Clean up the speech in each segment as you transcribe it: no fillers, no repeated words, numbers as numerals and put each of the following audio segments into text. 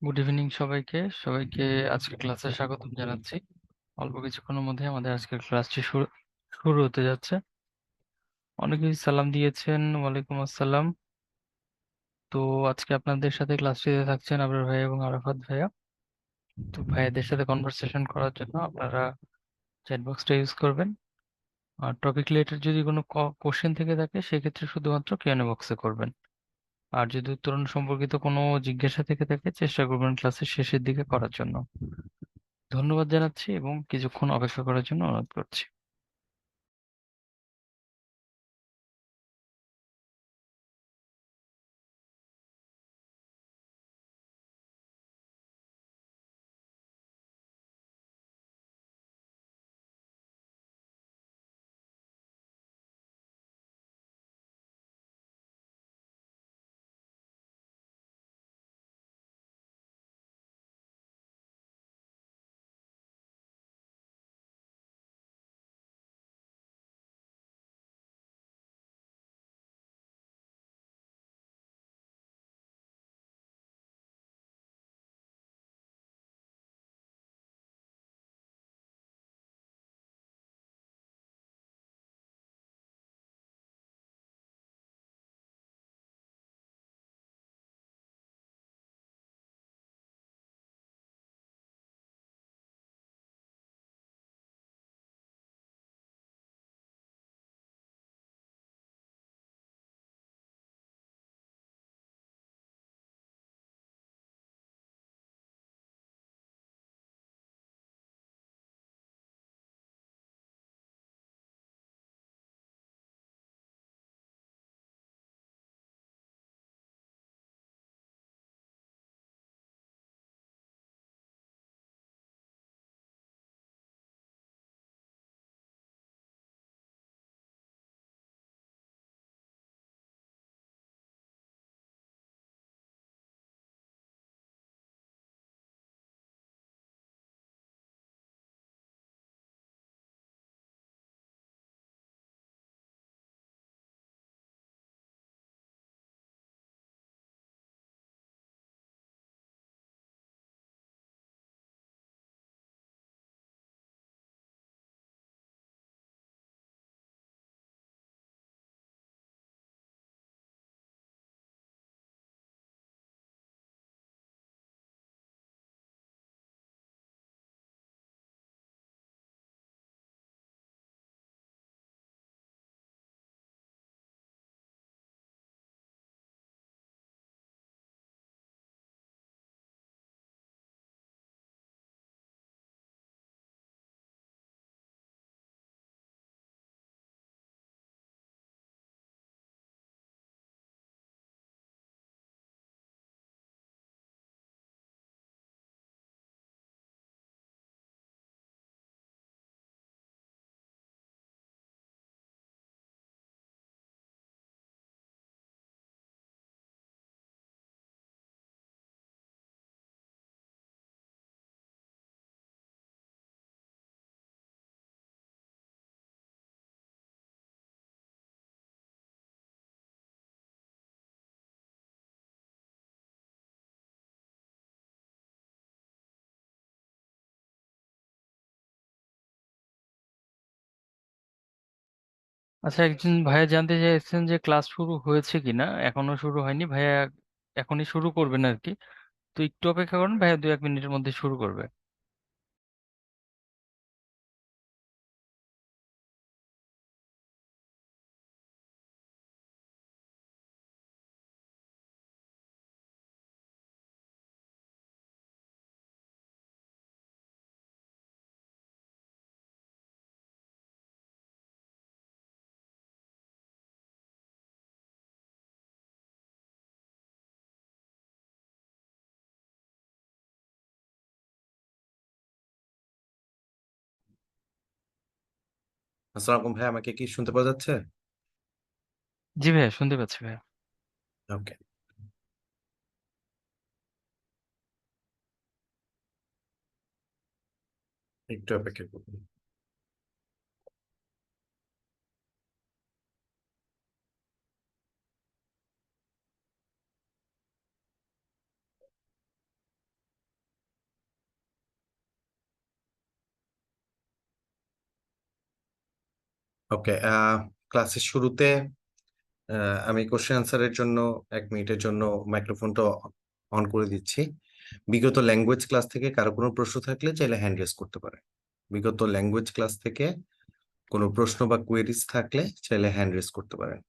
Good evening সবাইকে সবাইকে আজকের ক্লাসে স্বাগতম জানাচ্ছি। অল্প কিছুক্ষণের মধ্যে আমাদের আজকের ক্লাসটি শুরু শুরু হতে যাচ্ছে। অনেকেই সালাম দিয়েছেন, ওয়ালাইকুম আসসালাম। তো আজকে আপনাদের সাথে ক্লাসটিতে থাকছেন আবরার ভাইয়া এবং আরাফাত ভাইয়া। তো ভাইয়াদের সাথে কনভারসেশন করার জন্য আপনারা চ্যাট বক্সটা ইউজ করবেন। আর টপিক রিলেটেড যদি কোনো কোশ্চেন থেকে থাকে সেক্ষেত্রে শুধুমাত্র কিউএনএ বক্সে করবেন। আর যদি উত্তরণ সম্পর্কিত কোনো জিজ্ঞাসা থেকে থাকে চেষ্টা করবেন ক্লাসের শেষের দিকে করার জন্য। ধন্যবাদ জানাচ্ছি এবং কিছুক্ষণ অপেক্ষা করার জন্য অনুরোধ করছি। আচ্ছা, একজন ভাইয়া জানতে চাইছেন যে ক্লাস শুরু হয়েছে কিনা। এখনো শুরু হয়নি ভাইয়া, এখনই শুরু করবেন আর কি। তো একটু অপেক্ষা করুন, ভাইয়া 2-1 মিনিটের মধ্যে শুরু করবে। আসসালামু আলাইকুম ভাই, আমাকে কি শুনতে পাওয়া যাচ্ছে? জি ভাইয়া, শুনতে পাচ্ছি ভাইয়া। ওকে, একটু অপেক্ষা করুন। ওকে। ক্লাসের শুরুতে আমি কোশ্চেন আনসারের জন্য 1 মিনিটের জন্য মাইক্রোফোনটা অন করে দিচ্ছি। বিগত ল্যাঙ্গুয়েজ ক্লাস থেকে কারো কোনো প্রশ্ন থাকলে চাইলে হ্যান্ড রেজ করতে পারে। বিগত ল্যাঙ্গুয়েজ ক্লাস থেকে কোনো প্রশ্ন বা কোয়েরিজ থাকলে চাইলে হ্যান্ড রেজ করতে পারেন।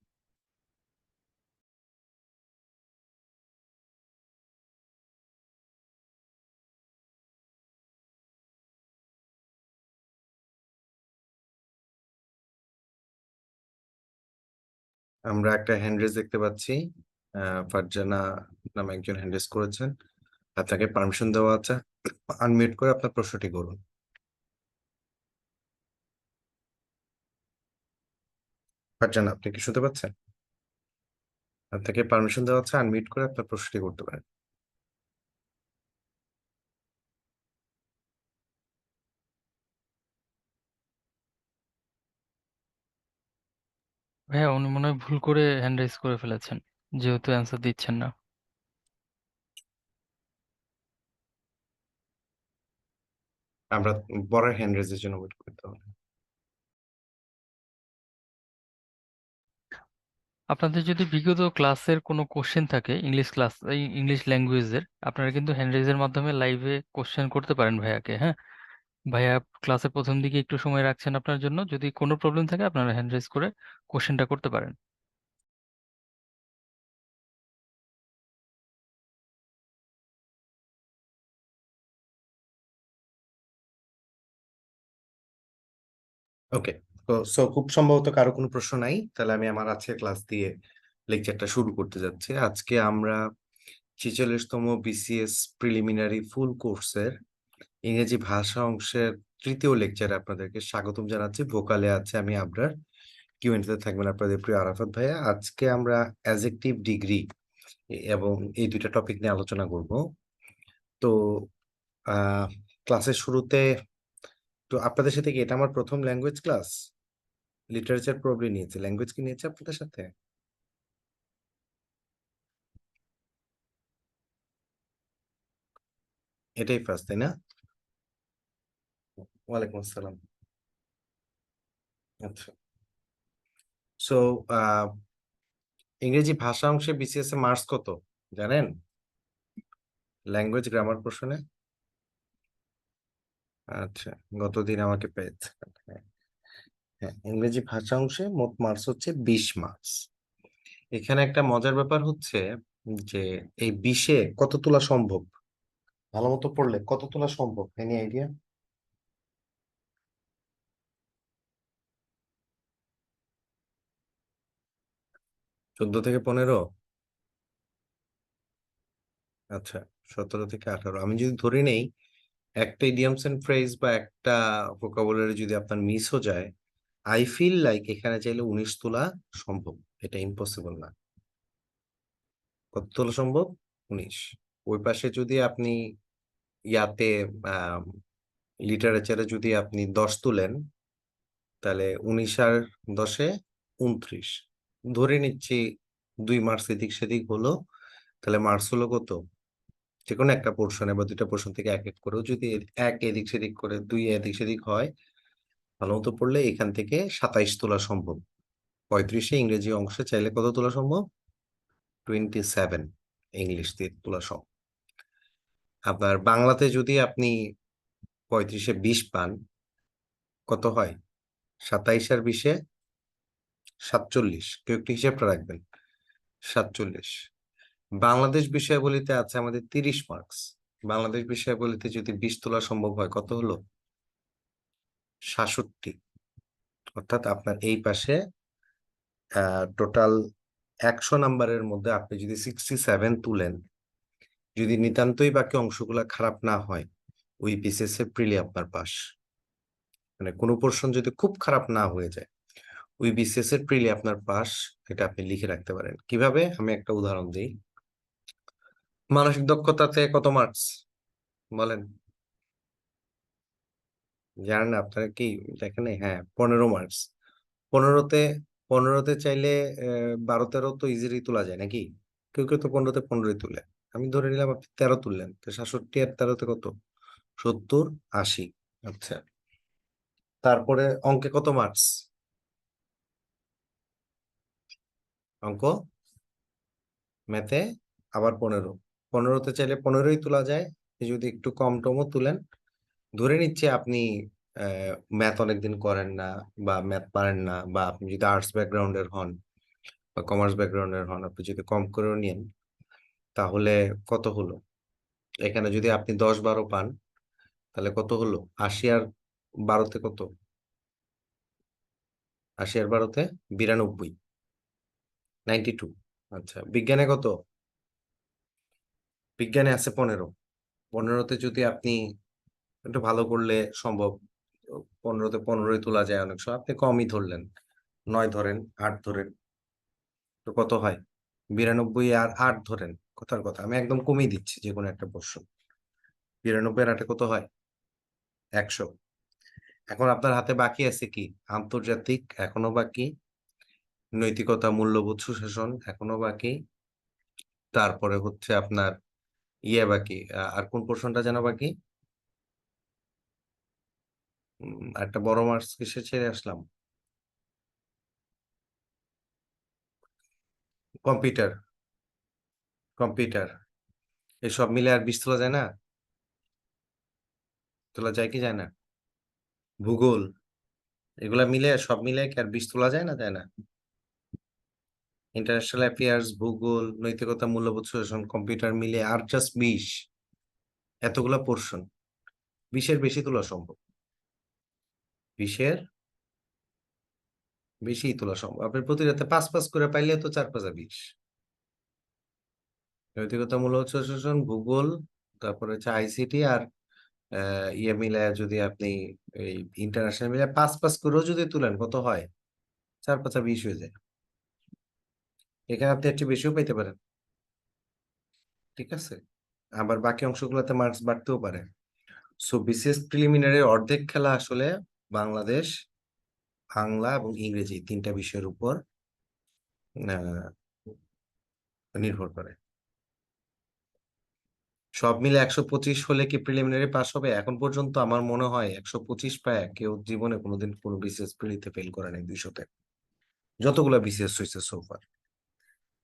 আমরা একটা হ্যান্ড রেজ দেখতে পাচ্ছি। ফারজানা নামে একজন হ্যান্ড রেজ করেছেন। আপনাকে পারমিশন দেওয়া আছে, আনমিউট করে আপনার প্রশ্নটি করুন। ফারজানা, আপনি কি শুনতে পাচ্ছেন? আপনাকে পারমিশন দেওয়া আছে, আনমিউট করে আপনার প্রশ্নটি করতে পারেন। ভাইয়া উনি মনে হয় ভুল করে হ্যান্ড রাইজ করে ফেলেছেন, যেহেতু অ্যান্সার দিচ্ছেন না। আমরা পরের হ্যান্ড রেজের জন্য ওয়েট করতে হবে। আপনাদের যদি বিগত ক্লাসের কোনো কোশ্চেন থাকে, ইংলিশ ক্লাস, এই ইংলিশ ল্যাঙ্গুয়েজের, আপনারা কিন্তু হ্যান্ড রেইজের মাধ্যমে লাইভে কোশ্চেন করতে পারেন ভাইয়াকে। হ্যাঁ, ভাইয়া ক্লাসের প্রথম দিকে একটু সময় রাখছেন আপনার জন্য, যদি কোনো প্রবলেম থাকে আপনারা হ্যান্ড রেইজ করে কোশ্চেনটা করতে পারেন। ওকে। তো খুব সম্ভবত কারো কোনো প্রশ্ন নাই, তাহলে আমি আমার আজকের ক্লাস দিয়ে লেকচারটা শুরু করতে যাচ্ছি। আজকে আমরা 46তম বিসিএস প্রিলিমিনারি ফুল কোর্সের ইংরেজি ভাষা অংশের তৃতীয় লেকচারে আপনাদেরকে স্বাগতম জানাচ্ছি। ভোকালে আছে আমি আবরার, কিউএনএ তে থাকবেন আপনাদের প্রিয় আরাফাত ভাইয়া। আজকে আমরা অ্যাডজেক্টিভ ডিগ্রি এবং এই দুইটা টপিক নিয়ে আলোচনা করব। তো ক্লাসের শুরুতে তো আপনাদের সাথে কি এটা আমার প্রথম ল্যাঙ্গুয়েজ ক্লাস? লিটারেচার প্রবলি নিয়েছে, ল্যাঙ্গুয়েজ কি নিয়েছে আপনাদের সাথে? এটাই ফার্স্ট, তাই না? ওয়ালাইকুম আসসালাম। আচ্ছা। সো ইংরেজি ভাষা অংশে বিসিএস এ মার্কস কত জানেন? ল্যাঙ্গুয়েজ গ্রামার পোর্শনে? আচ্ছা, গতদিন আমাকে পেয়েছে। হ্যাঁ, হ্যাঁ, ইংরেজি ভাষা অংশে মোট মার্কস হচ্ছে 20 মার্কস। এখানে একটা মজার ব্যাপার হচ্ছে যে এই 20-এ কত তোলা সম্ভব? ভালো মতো পড়লে কত তোলা সম্ভব, এনি আইডিয়া? 14 থেকে 15? আচ্ছা, 17 থেকে 18। আমি যদি ধরে নেই একটা ইডিয়মস এন্ড ফ্রেজ বা একটা ভোকাবুলারি যদি আপনার মিসও যায়, আই ফিল লাইক এখানে চাইলে 19 তোলা সম্ভব। এটা ইম্পসিবল না। কত তোলা সম্ভব? 19। ওই পাশে যদি আপনি ইয়াতে লিটারেচারে যদি আপনি 10 তুলেন, তাহলে 19 আর 10-এ 29। ধরে নিচ্ছি 2 মার্কস এদিক সেদিক হলো, তাহলে মার্কস হলো কত? যে কোনো একটা পোর্শনে বা দুইটা পোর্শন থেকে এক এক করেও যদি এক এদিক সেদিক করে 2 এদিক সেদিক হয়, ভালো মতো পড়লে এখান থেকে 27 তোলা সম্ভব। 35-এ ইংরেজি অংশে চাইলে কত তোলা সম্ভব? 27 ইংলিশ দিয়ে তোলা সম্ভব। আপনার বাংলাতে যদি আপনি 35-এ 20 পান, কত হয়? 27 আর 20-এ 47। কেউ একটু হিসাবটা রাখবেন। 47। বাংলাদেশ বিষয়াবলিতে আছে আমাদের 30 মার্কস। বাংলাদেশ বিষয়াবলিতে যদি 20 তোলা সম্ভব হয়, কত হলো? 67। অর্থাৎ আপনার এই পাশে টোটাল 100 নাম্বারের মধ্যে আপনি যদি 67 তুলেন, যদি নিতান্তই বাকি অংশগুলা খারাপ না হয়, ওই বিসিএস এ প্রিলি আপনার পাস। মানে কোনো পোর্শন যদি খুব খারাপ না হয়ে যায়, ওই বিসিএস এর প্রিলি আপনার পাস। এটা আপনি লিখে রাখতে পারেন। কিভাবে? আমি একটা উদাহরণ দিই। মানসিক দক্ষতাতে কত মার্কস বলেন? জানেন না আপনারা কি? দেখেন নাই? হ্যাঁ, 15 মার্কস। 15-তে 15-তে চাইলে 12-13 তো ইজিলি তোলা যায় নাকি? কেউ কেউ তো 15-তে 15 তুলে। আমি ধরে নিলাম আপনি 13 তুললেন, তো 67 আর 13-তে কত? 70, 80। আচ্ছা, তারপরে অঙ্কে কত মার্কস? অঙ্ক, ম্যাথে আবার 15। 15তে চাইলে 15ই তোলা যায়। যদি একটু কম টমও তুলেন, ধরে নিচ্ছে আপনি ম্যাথ অনেকদিন করেন না, বা ম্যাথ পারেন না, বা আপনি যদি আর্টস ব্যাকগ্রাউন্ডের হন বা কমার্স ব্যাকগ্রাউন্ডের হন, আপনি যদি কম করেও নেন, তাহলে কত হলো? এখানে যদি আপনি 10-12 পান, তাহলে কত হলো? 80 আর 12তে কত? 80 আর 12তে 92, 92। আচ্ছা, বিজ্ঞানে কত? বিজ্ঞানে আছে 15। 15তে যদি আপনি একটু ভালো করলে সম্ভব, 15তে 15ই তোলা যায় অনেক সময়, আপনি কমই ধরলেন, 9 ধরেন, 8 ধরেন, তো কত হয়? 92 আর 8 ধরেন, কথার কথা আমি একদম কমিয়ে দিচ্ছি যে কোনো একটা প্রশ্ন। 92 আর 8 কত হয়? 100। এখন আপনার হাতে বাকি আছে কি? আন্তর্জাতিক এখনো বাকি, নৈতিকতা, মূল্যবোধ, সুশাসন এখনো বাকি, তারপরে হচ্ছে আপনার ইয়ে বাকি, আর কোন পোর্শনটা যেন বাকি? একটা বড় মার্কস কিসে ছেড়ে আসলাম? কম্পিউটার। কম্পিউটার। এসব মিলে আর 20 তোলা যায় না? তোলা যায় কি যায় না? ভূগোল, এগুলা মিলে, সব মিলে কি আর 20 তোলা যায় না, যায় না? ইন্টারন্যাশনাল অ্যাফেয়ার্স, ভূগোল, নৈতিকতা, মূল্যবোধ, সুশাসন, কম্পিউটার মিলে আর জাস্ট 20। এতগুলা পোর্শন, 20-এর বেশি তোলা সম্ভব। 20-এর বেশি তোলা সম্ভব। আপনি প্রতি রাতে 5-5 করে পাইলে তো 4-5-20। নৈতিকতা, মূল্যবোধ, সুশাসন, ভূগোল, তারপরে হচ্ছে আইসিটি আর ইয়ে মিলে যদি আপনি এই ইন্টারন্যাশনাল মিলে 5-5 করেও যদি তুলেন, কত হয়? 4-5-20 হয়ে যায়। এখানে আপনি একটু বেশিও পাইতে পারেন। ঠিক আছে, আবার বাকি অংশগুলোতে মার্কস বাড়তেও পারে। সো বিসিএস প্রিলিমিনারি অর্ধেক খেলা আসলে বাংলাদেশ, বাংলা এবং ইংরেজি 3টা বিষয়ের উপর আহ, নির্ভর করে। সব মিলে 125 হলে কি প্রিলিমিনারি পাস হবে? এখন পর্যন্ত আমার মনে হয় 125 পায় কেউ জীবনে কোনোদিন কোনো বিসিএস প্রিলিতে ফেল করে নাই 200-তে, যতগুলো বিসিএস হয়েছে সোফার।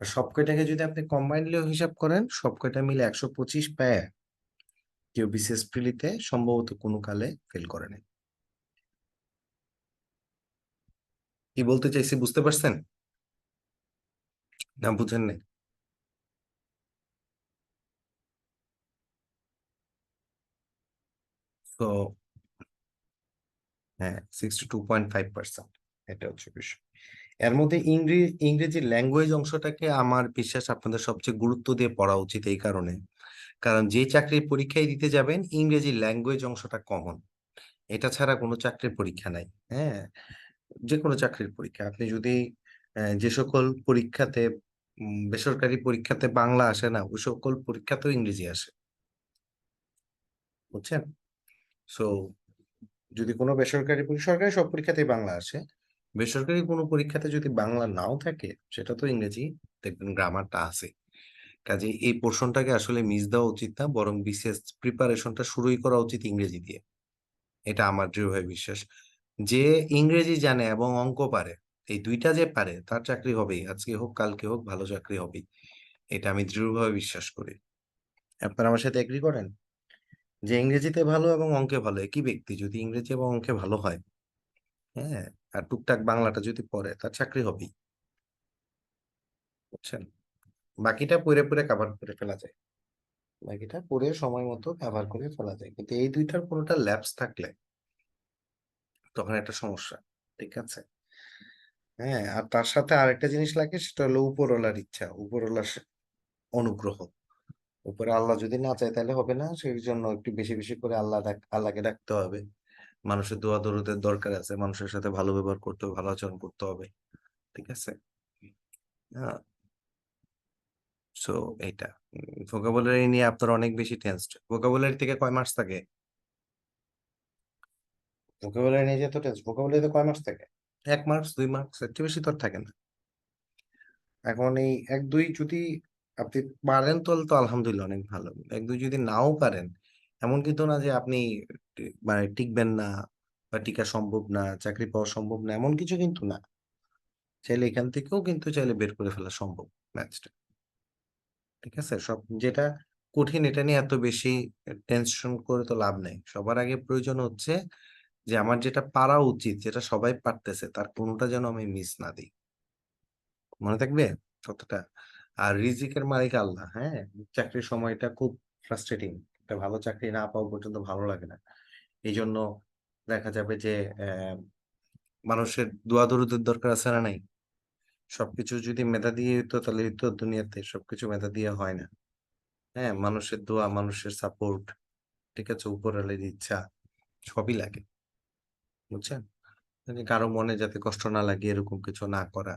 আর সব কয়টাকে যদি আপনি কম্বাইন্ডলিও হিসাব করেন, সব কয়টা মিলে 125 পায় কেউ বিসিএস প্রিলিতে সম্ভবত কোনো কালে ফেল করে নাই। কি বলতে চাইছি বুঝতে পারছেন? না বুঝেন নাই? তো হ্যাঁ, 62.5%, এটা হচ্ছে বিষয়। এর মধ্যে ইংরেজি ল্যাঙ্গুয়েজ অংশটাকে আমার বিশ্বাস আপনাদের সবচেয়ে গুরুত্ব দিয়ে পড়া উচিত, এই কারণে, কারণ যে চাকরির পরীক্ষায় দিতে যাবেন, ইংরেজি ল্যাঙ্গুয়েজ অংশটা কমন। এটা ছাড়া কোনো চাকরির পরীক্ষা নাই। হ্যাঁ, যে কোনো চাকরির পরীক্ষা আপনি যদি যে সকল পরীক্ষাতে, বেসরকারি পরীক্ষাতে বাংলা আসে না, ওই সকল পরীক্ষাতেও ইংরেজি আসে। বুঝছেন? সো যদি কোনো বেসরকারি সরকারি সব পরীক্ষাতেই বাংলা আসে, বেসরকারি কোনো পরীক্ষাতে যদি বাংলা নাও থাকে, সেটা তো ইংরেজি, দেখবেন গ্রামারটা আছে। কাজে এই পোর্শনটাকে আসলে মিস দেওয়া উচিত না, বরং বিসিএস প্রিপারেশনটা শুরুই করা উচিত ইংরেজি দিয়ে। এটা আমার দৃঢ়ভাবে বিশ্বাস। যে ইংরেজি জানে এবং অঙ্ক পারে, এই দুইটা যে পারে, তার চাকরি হবেই, আজকে হোক কালকে হোক, ভালো চাকরি হবেই। এটা আমি দৃঢ়ভাবে বিশ্বাস করি। আপনারা আমার সাথে এগ্রি করেন যে ইংরেজিতে ভালো এবং অঙ্কে ভালো একই ব্যক্তি যদি ইংরেজি এবং অঙ্কে ভালো হয়, হ্যাঁ, আর টুকটাক বাংলাটা যদি পড়ে, তার চাকরি হবেই। বুঝছেন? বাকিটা পড়ে পড়ে কাভার করে ফেলা যায়। বাকিটা পড়ে সময় মতো কাভার করে ফেলা যায়, কিন্তু এই দুইটার কোনোটা ল্যাপস থাকলে তখন একটা সমস্যা। ঠিক আছে? হ্যাঁ, আর তার সাথে আরেকটা জিনিস লাগে, সেটা হলো উপরওয়ালার ইচ্ছা, উপরওয়ালার অনুগ্রহ। উপরে আল্লাহ যদি না চায় তাহলে হবে না, সেই জন্য একটু বেশি বেশি করে আল্লাহকে ডাকতে হবে। মানুষের দোয়া দরুদের দরকার আছে, মানুষের সাথে ভালো ব্যবহার করতে হবে, ভালো আচরণ করতে হবে। ঠিক আছে? হ্যাঁ। সো এইটা ভোকাবুলারি নিয়ে আপনার অনেক বেশি টেন্সড। ভোকাবুলারি থেকে কয় মার্কস থাকে? ভোকাবুলারি নিয়ে যে এত টেন্স, ভোকাবুলারিতে কয় মার্কস থাকে? 1 মার্কস, 2 মার্কস, একটু বেশি তো আর থাকে না। এখন এই 1-2 যদি আপনি পারেন তাহলে তো আলহামদুলিল্লাহ অনেক ভালো। 1-2 যদি নাও পারেন, এমন কিন্তু না যে আপনি মানে টিকবেন না, বা টিকা সম্ভব না, চাকরি পাওয়া সম্ভব না, এমন কিছু কিন্তু না। চাইলে এখান থেকেও কিন্তু চাইলে বের করে ফেলা সম্ভব ম্যাথটা। ঠিক আছে, সব যেটা কঠিন এটা নিয়ে এত বেশি টেনশন করে তো লাভ নেই। সবার আগে প্রয়োজন হচ্ছে যে আমার যেটা পারা উচিত, যেটা সবাই পারতেছে, তার কোনোটা যেন আমি মিস না দিই। মনে থাকবে কতটা? আর রিজিকের মালিক আল্লাহ। হ্যাঁ, চাকরির সময়টা খুব ফ্রাস্ট্রেটিং। একটা ভালো চাকরি না পাওয়া পর্যন্ত ভালো লাগে না। এই জন্য দেখা যাবে যে মানুষের দোয়া দরুদের দরকার আছে না নাই? সবকিছু যদি মেধা দিয়ে হইতো তাহলে তো দুনিয়াতে সবকিছু মেধা দিয়ে হয় না। হ্যাঁ, মানুষের দোয়া, মানুষের সাপোর্ট, ঠিক আছে, উপরওয়ালার ইচ্ছা, সবই লাগে। বুঝছেন? মানে কারো মনে যাতে কষ্ট না লাগে এরকম কিছু না করা,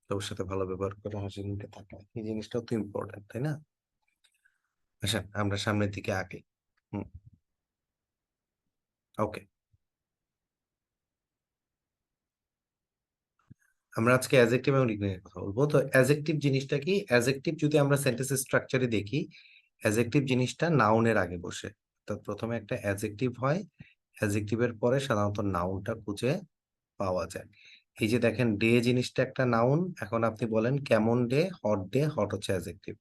সবার সাথে ভালো ব্যবহার করা, হাসি মুখে থাকা, এই জিনিসটাও তো ইম্পর্টেন্ট, তাই না? আচ্ছা, আমরা সামনের দিকে আগাই। হুম, ওকে। আমরা আজকে অ্যাজেক্টিভ এবং নিয়ে কথা বলবো। তো অ্যাজেক্টিভ জিনিসটা কি? অ্যাজেক্টিভ যদি আমরা সেন্টেন্স স্ট্রাকচারে দেখি, অ্যাজেক্টিভ জিনিসটা নাউনের আগে বসে। তো প্রথমে একটা অ্যাজেক্টিভ হয়, অ্যাজেক্টিভের পরে সাধারণত নাউনটা খুঁজে পাওয়া যায়। এই যে দেখেন, ডে জিনিসটা একটা নাউন। এখন আপনি বলেন কেমন ডে, হট ডে, হট হচ্ছে অ্যাজেক্টিভ।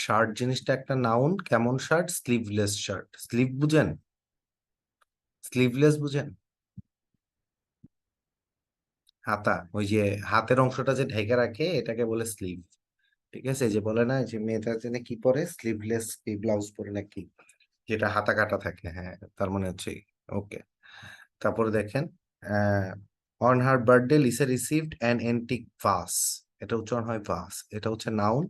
শার্ট জিনিসটা একটা নাউন, কেমন শার্ট, স্লিভলেস শার্ট। স্লিভ বুঝেন? স্লিভলেস বুঝেন? হাতা, ওই যে হাতের অংশটা যে ঢেকে রাখে এটাকে বলে স্লিভ। ঠিক আছে, এই যে বলে না যে মেয়েটা যেন কি পরে, স্লিভলেস ব্লাউজ পরে নাকি, যেটা হাতা কাটা থাকে, হ্যাঁ, তার মানে হচ্ছে। ওকে। তারপরে দেখেন, on her birthday Lisa received an antique vase. এটা উচ্চারণ হয় ভাস, এটা হচ্ছে নাউন,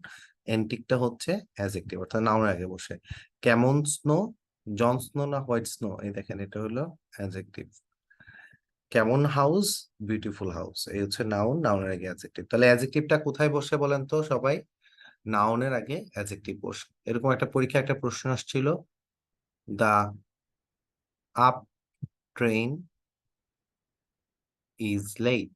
এন্টিকটা হচ্ছে অ্যাজেক্টিভ, অর্থাৎ নাউনের আগে বসে। কেমন স্নো, জন স্নো না হোয়াইট স্নো, এই দেখেন এটা হলো অ্যাজেক্টিভ। কেমন হাউস, বিউটিফুল হাউস, এই হচ্ছে নাউন, নাউনের আগে অ্যাজেক্টিভ। তাহলে অ্যাজেক্টিভটা কোথায় বসে বলেন তো সবাই? নাউনের আগে অ্যাজেক্টিভ বসে। এরকম একটা পরীক্ষা একটা প্রশ্ন আসছিল, দা আপ ট্রেন ইজ লেট।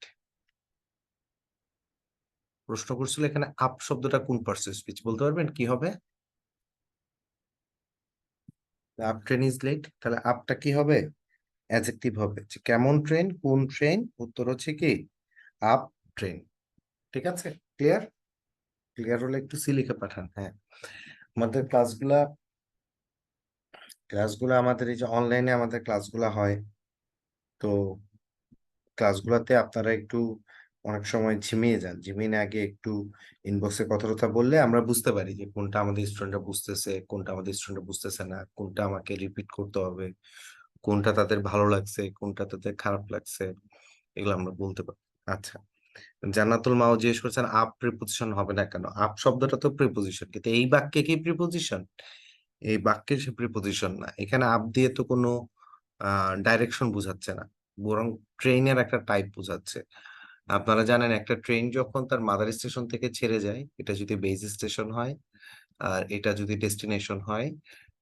প্রশ্ন করছিল এখানে আপ শব্দটা কোন পার্সন স্পিচ, বলতে পারবেন কি হবে? আপ ট্রেন ইজ লেট, তাহলে আপটা কি হবে? অ্যাডজেক্টিভ হবে। যে কেমন ট্রেন, কোন ট্রেন, উত্তর হচ্ছে কি আপ ট্রেন। ঠিক আছে, ক্লিয়ার? ক্লিয়ার হলে একটু সি লিখে পাঠান। হ্যাঁ, আমাদের ক্লাসগুলো আমাদের এই যে অনলাইনে আমাদের ক্লাসগুলো হয়, তো ক্লাসগুলোতে আপনারা একটু অনেক সময় ঝিমিয়ে যান। ঝিমিয়ে আগে একটু ইনবক্সে কথা কথা বললে আমরা বুঝতে পারি যে কোনটা আমাদের স্টুডেন্টরা বুঝতেছে, কোনটা আমাদের স্টুডেন্টরা বুঝতেছে না, কোনটা আমাকে রিপিট করতে হবে, কোনটা তাদের ভালো লাগছে, কোনটা তাদের খারাপ লাগছে, এগুলো আমরা বলতে পারি। আচ্ছা, জান্নাতুল মাও জিজ্ঞেস করছেন আপ প্রিপোজিশন হবে না কেন? আপ শব্দটা তো প্রিপোজিশন, কিন্তু এই বাক্যে কি প্রিপোজিশন? এই বাক্যে সে প্রিপোজিশন না। এখানে আপ দিয়ে তো কোনো ডাইরেকশন বোঝাচ্ছে না, বরং ট্রেনের একটা টাইপ বোঝাচ্ছে। আপনারা জানেন একটা ট্রেন যখন তার মাদার স্টেশন থেকে ছেড়ে যায়, এটা যদি বেস স্টেশন হয় আর এটা যদি ডেস্টিনেশন হয়,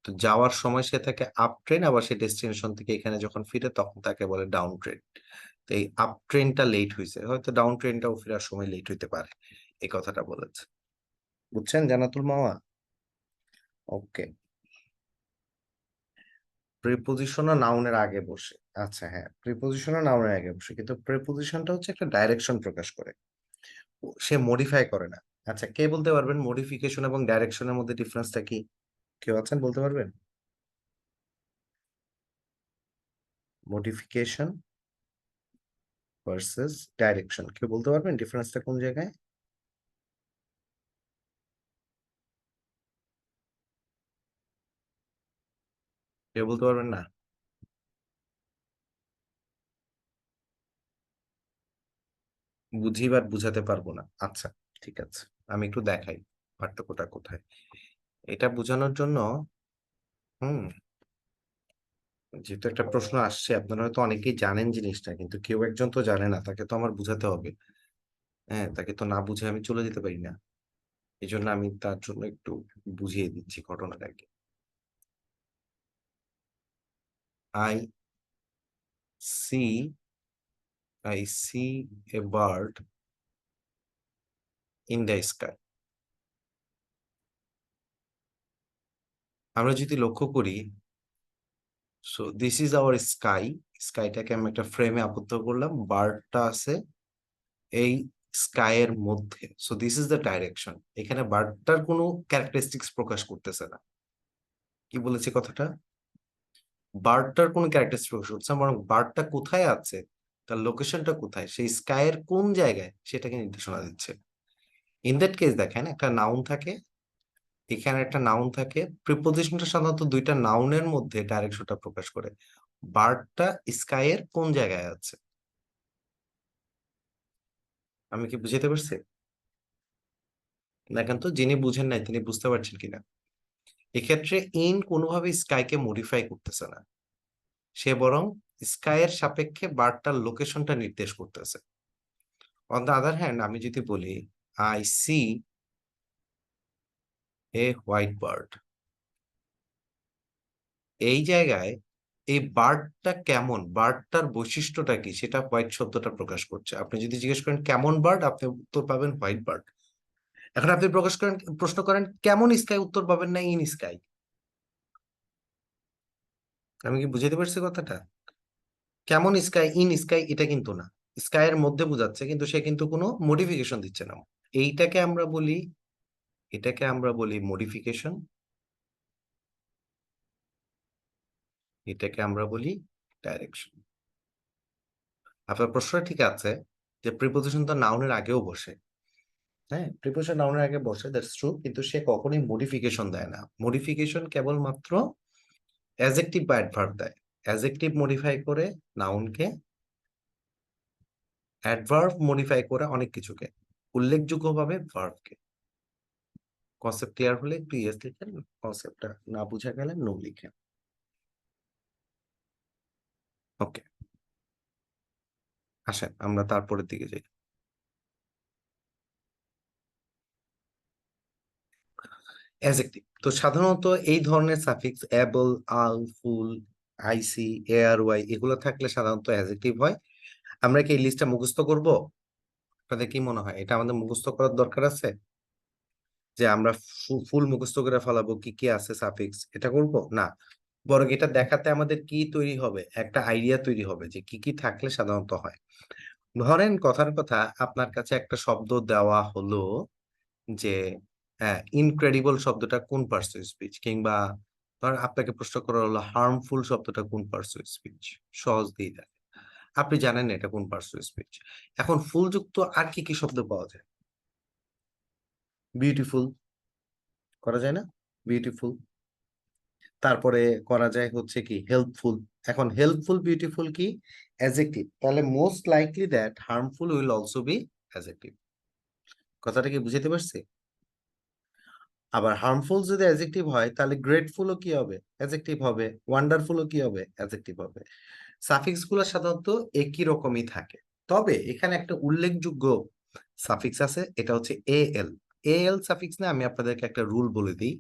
তো যাওয়ার সময় সে থাকে আপ ট্রেন, আবার সে ডেস্টিনেশন থেকে এখানে যখন ফিরে তখন তাকে বলে ডাউন ট্রেন। তো এই আপ ট্রেনটা লেট হয়েছে, হয়তো ডাউন ট্রেনটাও ফেরার সময় লেট হইতে পারে, এই কথাটা বলেছে। বুঝছেন জানাতুল মামা? ওকে। প্রিপোজিশনও নাউনের আগে বসে। আচ্ছা, হ্যাঁ, প্রিপোজিশনও নাউনের আগে বসে, কিন্তু প্রিপোজিশনটা হচ্ছে একটা ডাইরেকশন প্রকাশ করে, সে মডিফাই করে না। আচ্ছা, কে বলতে পারবেন মডিফিকেশন এবং ডাইরেকশনের মধ্যে ডিফারেন্সটা কি? কেউ আছেন বলতে পারবেন? মডিফিকেশন ভার্সেস ডাইরেকশন, কেউ বলতে পারবেন ডিফারেন্সটা কোন জায়গায়? কেউ বলতে পারবেন না? বুঝি বাট বুঝাতে পারবো না, আচ্ছা, ঠিক আছে, আমি একটু দেখাই পার্থক্যটা কোথায়। এটা বোঝানোর জন্য, হুম, যেহেতু একটা প্রশ্ন আসছে, আপনারা হয়তো অনেকেই জানেন জিনিসটা, কিন্তু কেউ একজন তো জানে না, তাকে তো আমার বুঝাতে হবে। হ্যাঁ, তাকে তো না বুঝে আমি চলে যেতে পারি না। এই জন্য আমি তার জন্য একটু বুঝিয়ে দিচ্ছি ঘটনাটাকে। I see I see a bird in the sky. আমরা যদি লক্ষ্য করি, so this is our sky. স্কাইটাকে আমি একটা ফ্রেমে আবদ্ধ করলাম, বার্ডটা আছে এই স্কাইয়ের মধ্যে। So this is the direction. এখানে বার্ডটার কোনো ক্যারেক্টারিস্টিক্স প্রকাশ করতেছে না। কি বলেছি কথাটা? বার্ডটার কোনো ক্যারেক্টারিস্টিক্স প্রকাশ করছে না, বরং বার্ডটা কোথায় আছে, তার লোকেশনটা কোথায়, সেই স্কাইয়ের কোন জায়গায় সেটাকে নির্দেশনা দিচ্ছে। ইন দ্যাট কেস দেখেন, একটা নাউন থাকে, এখানে একটা নাউন থাকে, প্রিপোজিশনটা সাধারণত দুইটা নাউনের মধ্যে ডাইরেকশনটা প্রকাশ করে। বার্ডটা স্কাইয়ের কোন জায়গায় আছে, আমি কি বুঝাতে পারছি? দেখেন তো, যিনি বুঝেন নাই তিনি বুঝতে পারছেন কিনা। এক্ষেত্রে ইন কোনোভাবে স্কাইকে মডিফাই করতেছে না, সে বরং স্কাইয়ের সাপেক্ষে বার্ডটার লোকেশনটা নির্দেশ করতেছে। অন দ্য আদার হ্যান্ড, আমি যদি বলি I see a white bird, এই জায়গায় এই বার্ডটা কেমন, বার্ডটার বৈশিষ্ট্যটা কি, সেটা হোয়াইট শব্দটা প্রকাশ করছে। আপনি যদি জিজ্ঞেস করেন কেমন বার্ড, আপনি উত্তর পাবেন হোয়াইট বার্ড। এখন আপনি প্রশ্ন করেন কেমন স্কাই, উত্তর পাবেন না ইন স্কাই। আমি কি বুঝাতে পারছি কথাটা? কেমন স্কাই, ইন স্কাই এটা কিন্তু না, স্কাইয়ের মধ্যে বোঝাচ্ছে, কিন্তু সে কিন্তু কোনো মডিফিকেশন দিচ্ছে না। এইটাকে আমরা বলি, এটাকে আমরা বলি মডিফিকেশন, এটাকে আমরা বলি ডাইরেকশন। আপনার প্রশ্নটা ঠিক আছে যে প্রিপোজিশন তো নাউনের আগেও বসে। হ্যাঁ, প্রিপোজিশন নাউনের আগে বসে, দ্যাটস ট্রু, কিন্তু সে কখনোই মডিফিকেশন দেয় না। মডিফিকেশন কেবলমাত্র অ্যাডজেক্টিভ বা অ্যাডভার্ব দেয়। অ্যাডজেক্টিভ মডিফাই করে নাউনকে, অ্যাডভার্ব মডিফাই করে অনেক কিছুকে, উল্লেখযোগ্যভাবে ভার্বকে। কনসেপ্ট ক্লিয়ার হলে একটু ইয়েস লিখেন, কনসেপ্টটা না বুঝা গেলে নো লিখেন। ওকে, আসেন আমরা তারপরের দিকে যাই। অ্যাডজেক্টিভ তো সাধারণত এই ধরনের সাফিক্স অ্যাবল, আল, ফুল, আইসি, এআর, ওয়াই এগুলো থাকলে সাধারণত অ্যাডজেক্টিভ হয়। আমরা কি এই লিস্টটা মুখস্থ করব? আপনাদের কি মনে হয় এটা আমাদের মুখস্থ করার দরকার আছে, যে আমরা ফুল মুখস্থ করে ফেলাবো কি কি আছে সাফিক্স, এটা করব না, বরং এটা দেখাতে আমাদের কি তৈরি হবে, একটা আইডিয়া তৈরি হবে যে কি কি থাকলে সাধারণত হয়। ধরেন কথার কথা, আপনার কাছে একটা শব্দ দেওয়া হলো যে হ্যাঁ, ইনক্রেডিবল শব্দটা কোন পার্টস অফ স্পিচ, কিংবা ধরেন আপনাকে প্রশ্ন করা হলো হার্মফুল শব্দটা কোন পার্টস অফ স্পিচ, সহজ দিয়ে দেয়, আপনি জানেন না এটা কোন পার্টস অফ স্পিচ। এখন ফুলযুক্ত আর কি কি শব্দ পাওয়া যায়? বিউটিফুল করা যায় না? বিউটিফুল। তারপরে করা যায় হচ্ছে কি হেল্পফুল। এখন হেল্পফুল, বিউটিফুল কি অ্যাডজেক্টিভ, তাহলে most likely that harmful will also be adjective. কথাটা কি বুঝতে পারছি? আবার হার্মফুল যদি অ্যাডজেক্টিভ হয়, তাহলে গ্রেটফুলও কি হবে, অ্যাডজেক্টিভ হবে। ওয়ান্ডারফুলও কি হবে, অ্যাডজেক্টিভ হবে। সাফিক্স গুলো সাধারণত একই রকমই থাকে, তবে এখানে একটা উল্লেখযোগ্য সাফিক্স আছে, এটা হচ্ছে এল। এল সাফিক্স না, আমি আপনাদেরকে একটা রুল বলে দিই,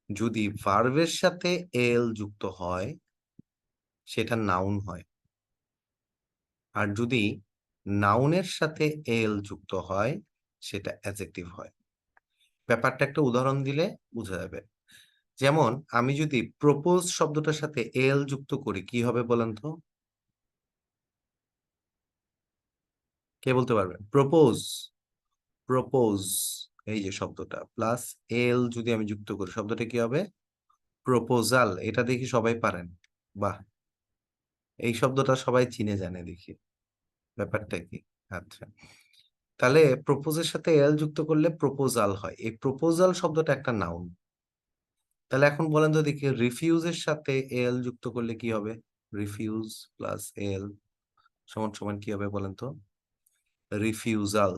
যদি ভার্বের সাথে এল যুক্ত হয় সেটা নাউন হয়, আর যদি নাউনের সাথে এল যুক্ত হয় সেটা অ্যাডজেক্টিভ হয়। ব্যাপারটা একটা উদাহরণ দিলে বোঝা যাবে। যেমন আমি যদি প্রপোজ শব্দটার সাথে এল যুক্ত করি কি হবে বলেন তো? কে বলতে পারবেন? প্রপোজ, প্রপোজ, এই যে শব্দটা প্লাস এল যদি আমি যুক্ত করি শব্দটা কি হবে? প্রপোজাল। এটা দেখি সবাই পারেন, বাহ, এই শব্দটা সবাই চিনে জানে দেখি, ব্যাপারটা কি? আচ্ছা, তাহলে প্রপোজের সাথে এল যুক্ত করলে প্রপোজাল হয়, এই প্রপোজাল শব্দটা একটা নাউন। তাহলে এখন বলেন তো দেখি, রিফিউজের সাথে এল যুক্ত করলে কি হবে? রিফিউজ প্লাস এল সমান সমান কি হবে বলেন তো? রিফিউজাল।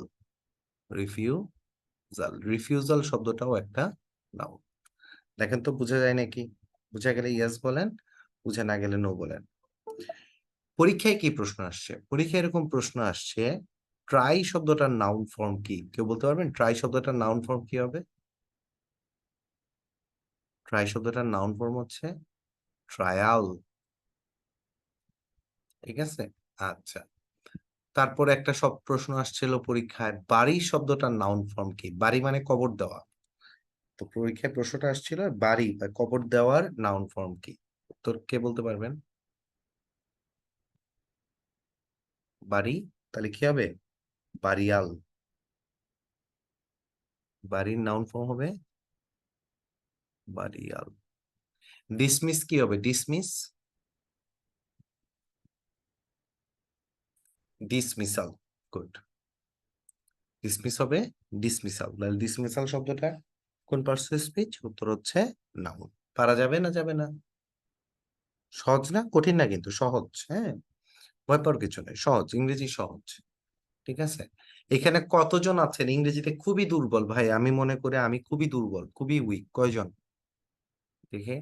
রিফিউজাল, রিফিউজাল শব্দটাও একটা নাউন। দেখেন তো বুঝা যায় নাকি? বুঝা গেলে ইয়েস বলেন, বুঝা না গেলে নো বলেন। পরীক্ষায় কি প্রশ্ন আসছে? পরীক্ষায় এরকম প্রশ্ন আসছে, ট্রাই শব্দটার নাউন ফর্ম কি? কেউ বলতে পারবেন ট্রাই শব্দটার নাউন ফর্ম কি হবে? ট্রাই শব্দটার নাউন ফর্ম হচ্ছে ট্রায়াল। ঠিক আছে, আচ্ছা। তারপরে একটা সব প্রশ্ন আসছিল পরীক্ষায়, বাড়ি শব্দটার নাউন ফর্ম কি? বাড়ি মানে কবর দেওয়া। তো পরীক্ষায় প্রশ্নটা আসছিল বাড়ি বা কবর দেওয়ার নাউন ফর্ম কি? উত্তর কে বলতে পারবেন? বাড়ি, তাহলে কি হবে? বাড়িয়াল, বাড়ির নাউন ফর্ম হবে বাড়িয়াল। ডিসমিস কি হবে? Dismiss, dismissal. গুড। ডিসমিস হবে ডিসমিসাল। তাহলে ডিসমিসাল শব্দটা কোন পার্টস অফ স্পিচ? উত্তর হচ্ছে নাউন। পারা যাবে না? যাবে না। সহজ না, কঠিন না, কিন্তু সহজ। হ্যাঁ, ভয় পাওয়ার কিছু নেই, সহজ, ইংরেজি সহজ। ঠিক আছে। এখানে কতজন আছেন ইংরেজিতে খুবই দুর্বল? ভাই আমি মনে করি আমি খুবই দুর্বল, খুবই উইক। কয়জন দেখে?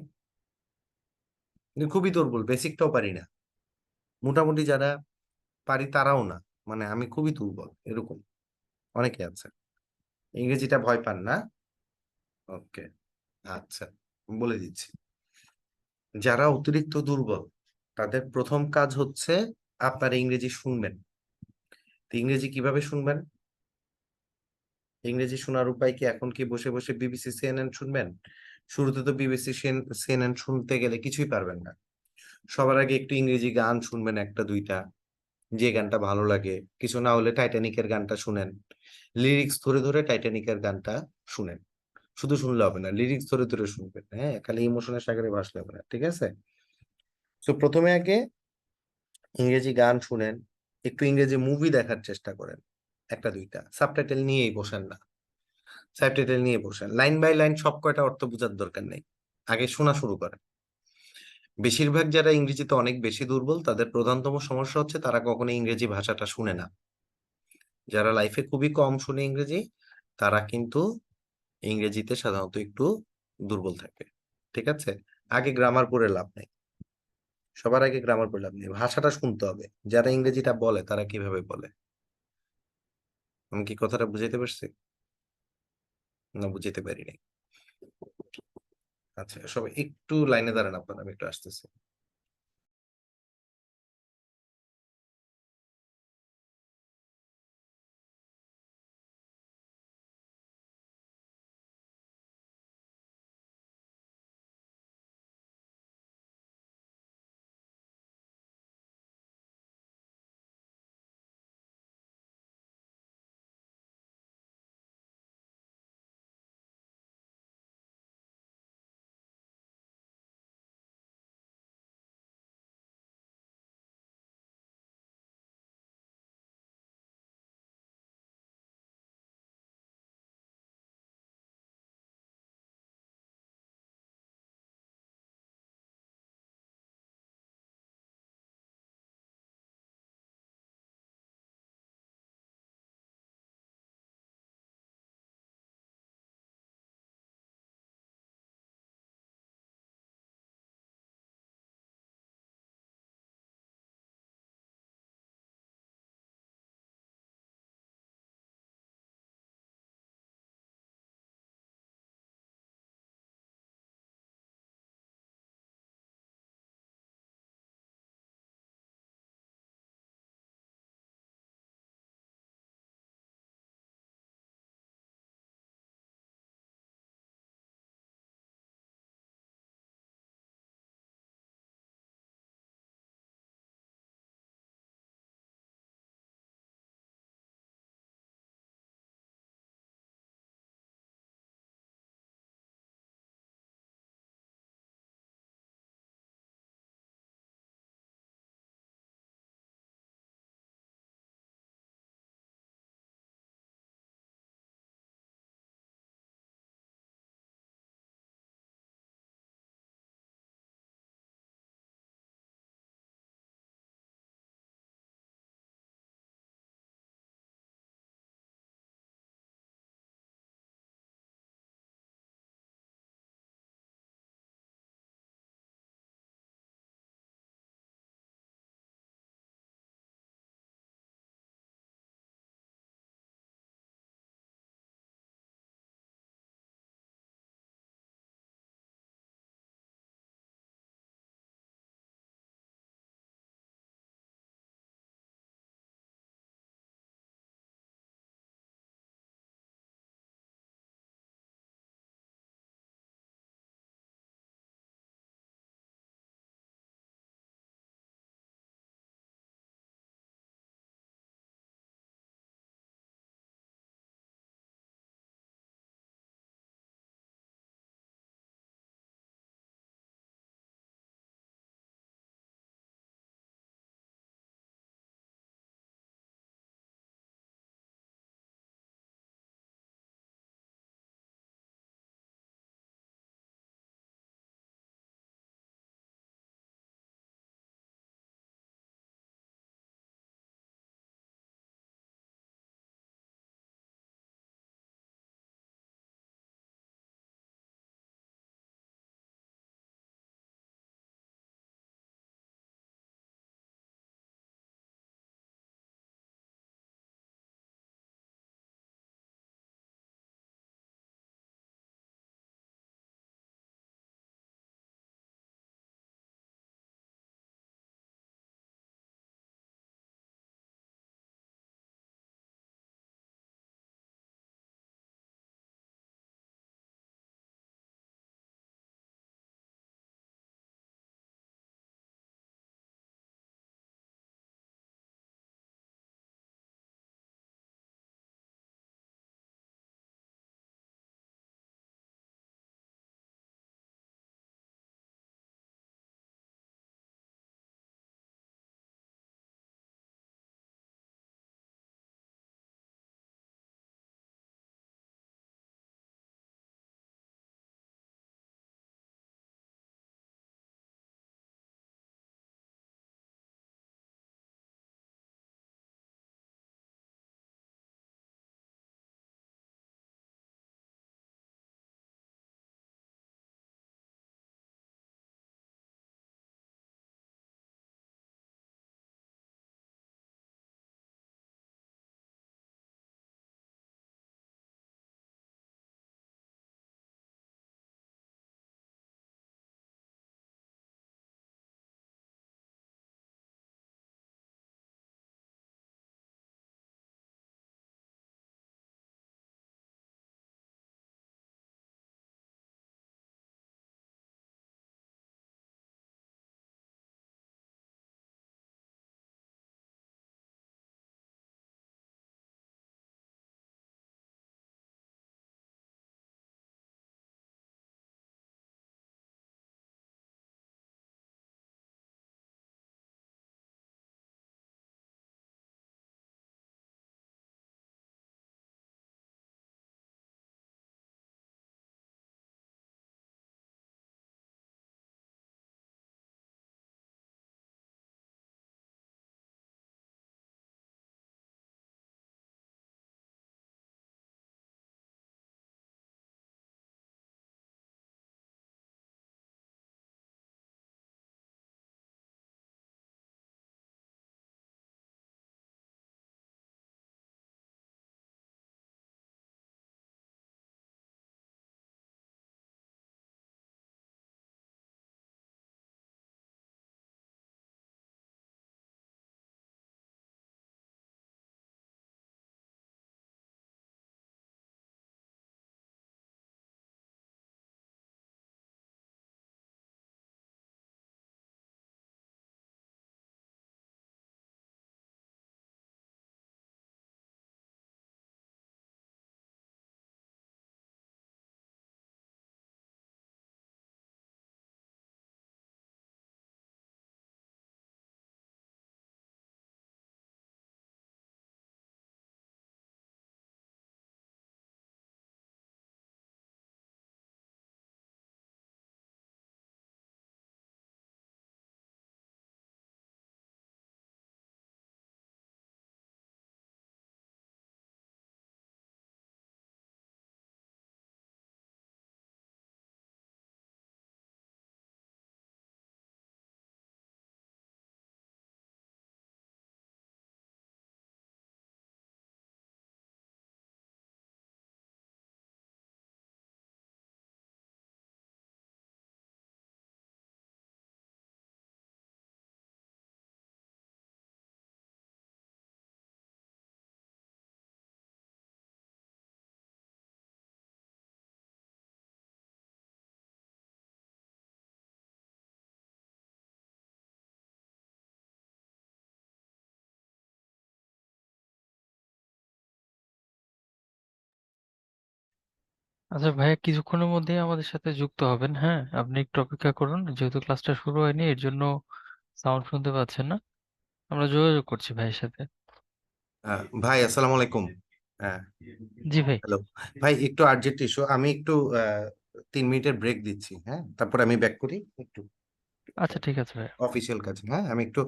কিন্তু খুবই দুর্বল, বেসিকটাও পারি না। মোটামুটি যারা পারি তারাও না, মানে আমি খুবই দুর্বল, এরকম অনেকে আছে। ইংরেজিটা ভয় পান না? ওকে, আচ্ছা, বলে দিচ্ছি। যারা অতিরিক্ত দুর্বল তাদের প্রথম কাজ হচ্ছে আপনার ইংরেজি শুনবেন। তো ইংরেজি কিভাবে শুনবেন? ইংরেজি শোনার উপায় কি এখন কি বসে বসে বিবিসি সিএনএন শুনবেন? শুরুতে তো বিবিসি সিএনএন শুনতে গেলে কিছুই পারবেন না। সবার আগে একটু ইংরেজি গান শুনবেন, একটা দুইটা, যে গানটা ভালো লাগে। কিছু না হলে টাইটানিকের গানটা শুনেন, লিরিক্স ধরে ধরে টাইটানিকের গানটা শুনেন। শুধু শুনলে হবে না, লিরিক্স ধরে ধরে শুনবেন। হ্যাঁ, খালি ইমোশনের সাগরে ভাসলে হবে না, ঠিক আছে? তো প্রথমে আগে ইংরেজি গান শুনেন, একটু ইংরেজি মুভি দেখার চেষ্টা করেন, একটা দুইটা। সাবটাইটেল নিয়েই বসেন না, সাবটাইটেল নিয়ে বসেন। লাইন বাই লাইন সব কয়টা অর্থ বোঝার দরকার নেই, আগে শোনা শুরু করেন। বেশিরভাগ যারা ইংরেজিতে অনেক বেশি দুর্বল তাদের প্রধানতম সমস্যা হচ্ছে তারা কখনো ইংরেজি ভাষাটা শুনে না। যারা লাইফে খুবই কম শুনে ইংরেজি, তারা কিন্তু ইংরেজিতে সাধারণত একটু দুর্বল থাকে। ঠিক আছে। আগে গ্রামার পড়ে লাভ নেই, সবার আগে গ্রামার পড়ে লাভ নেই, ভাষাটা শুনতে হবে। যারা ইংরেজিটা বলে তারা কিভাবে বলে। আমি কি কথাটা বুঝাইতে পারছি? না, বুঝাইতে পারিনি। আচ্ছা, সবাই একটু লাইনে দাঁড়ান, আপনারা, আমি একটু আসতেছি। আচ্ছা ভাইয়া কিছুক্ষণের মধ্যেই আমাদের সাথে যুক্ত হবেন, হ্যাঁ আপনি একটু অপেক্ষা করুন, যেহেতু ক্লাসটা শুরু হয়নি এর জন্য সাউন্ড শুনতে পাচ্ছেন না। আমরা যোগাযোগ করছি ভাইয়ের সাথে। ভাই আসসালামু আলাইকুম। হ্যাঁ, জি ভাই। হ্যালো। ভাই একটু আর্জেন্ট ইস্যু, আমি একটু 3 মিনিটের ব্রেক দিচ্ছি, হ্যাঁ তারপর আমি ব্যাক করি একটু আচ্ছা ঠিক আছে ভাইয়া। অফিসিয়াল কাজ। হ্যাঁ আমি একটু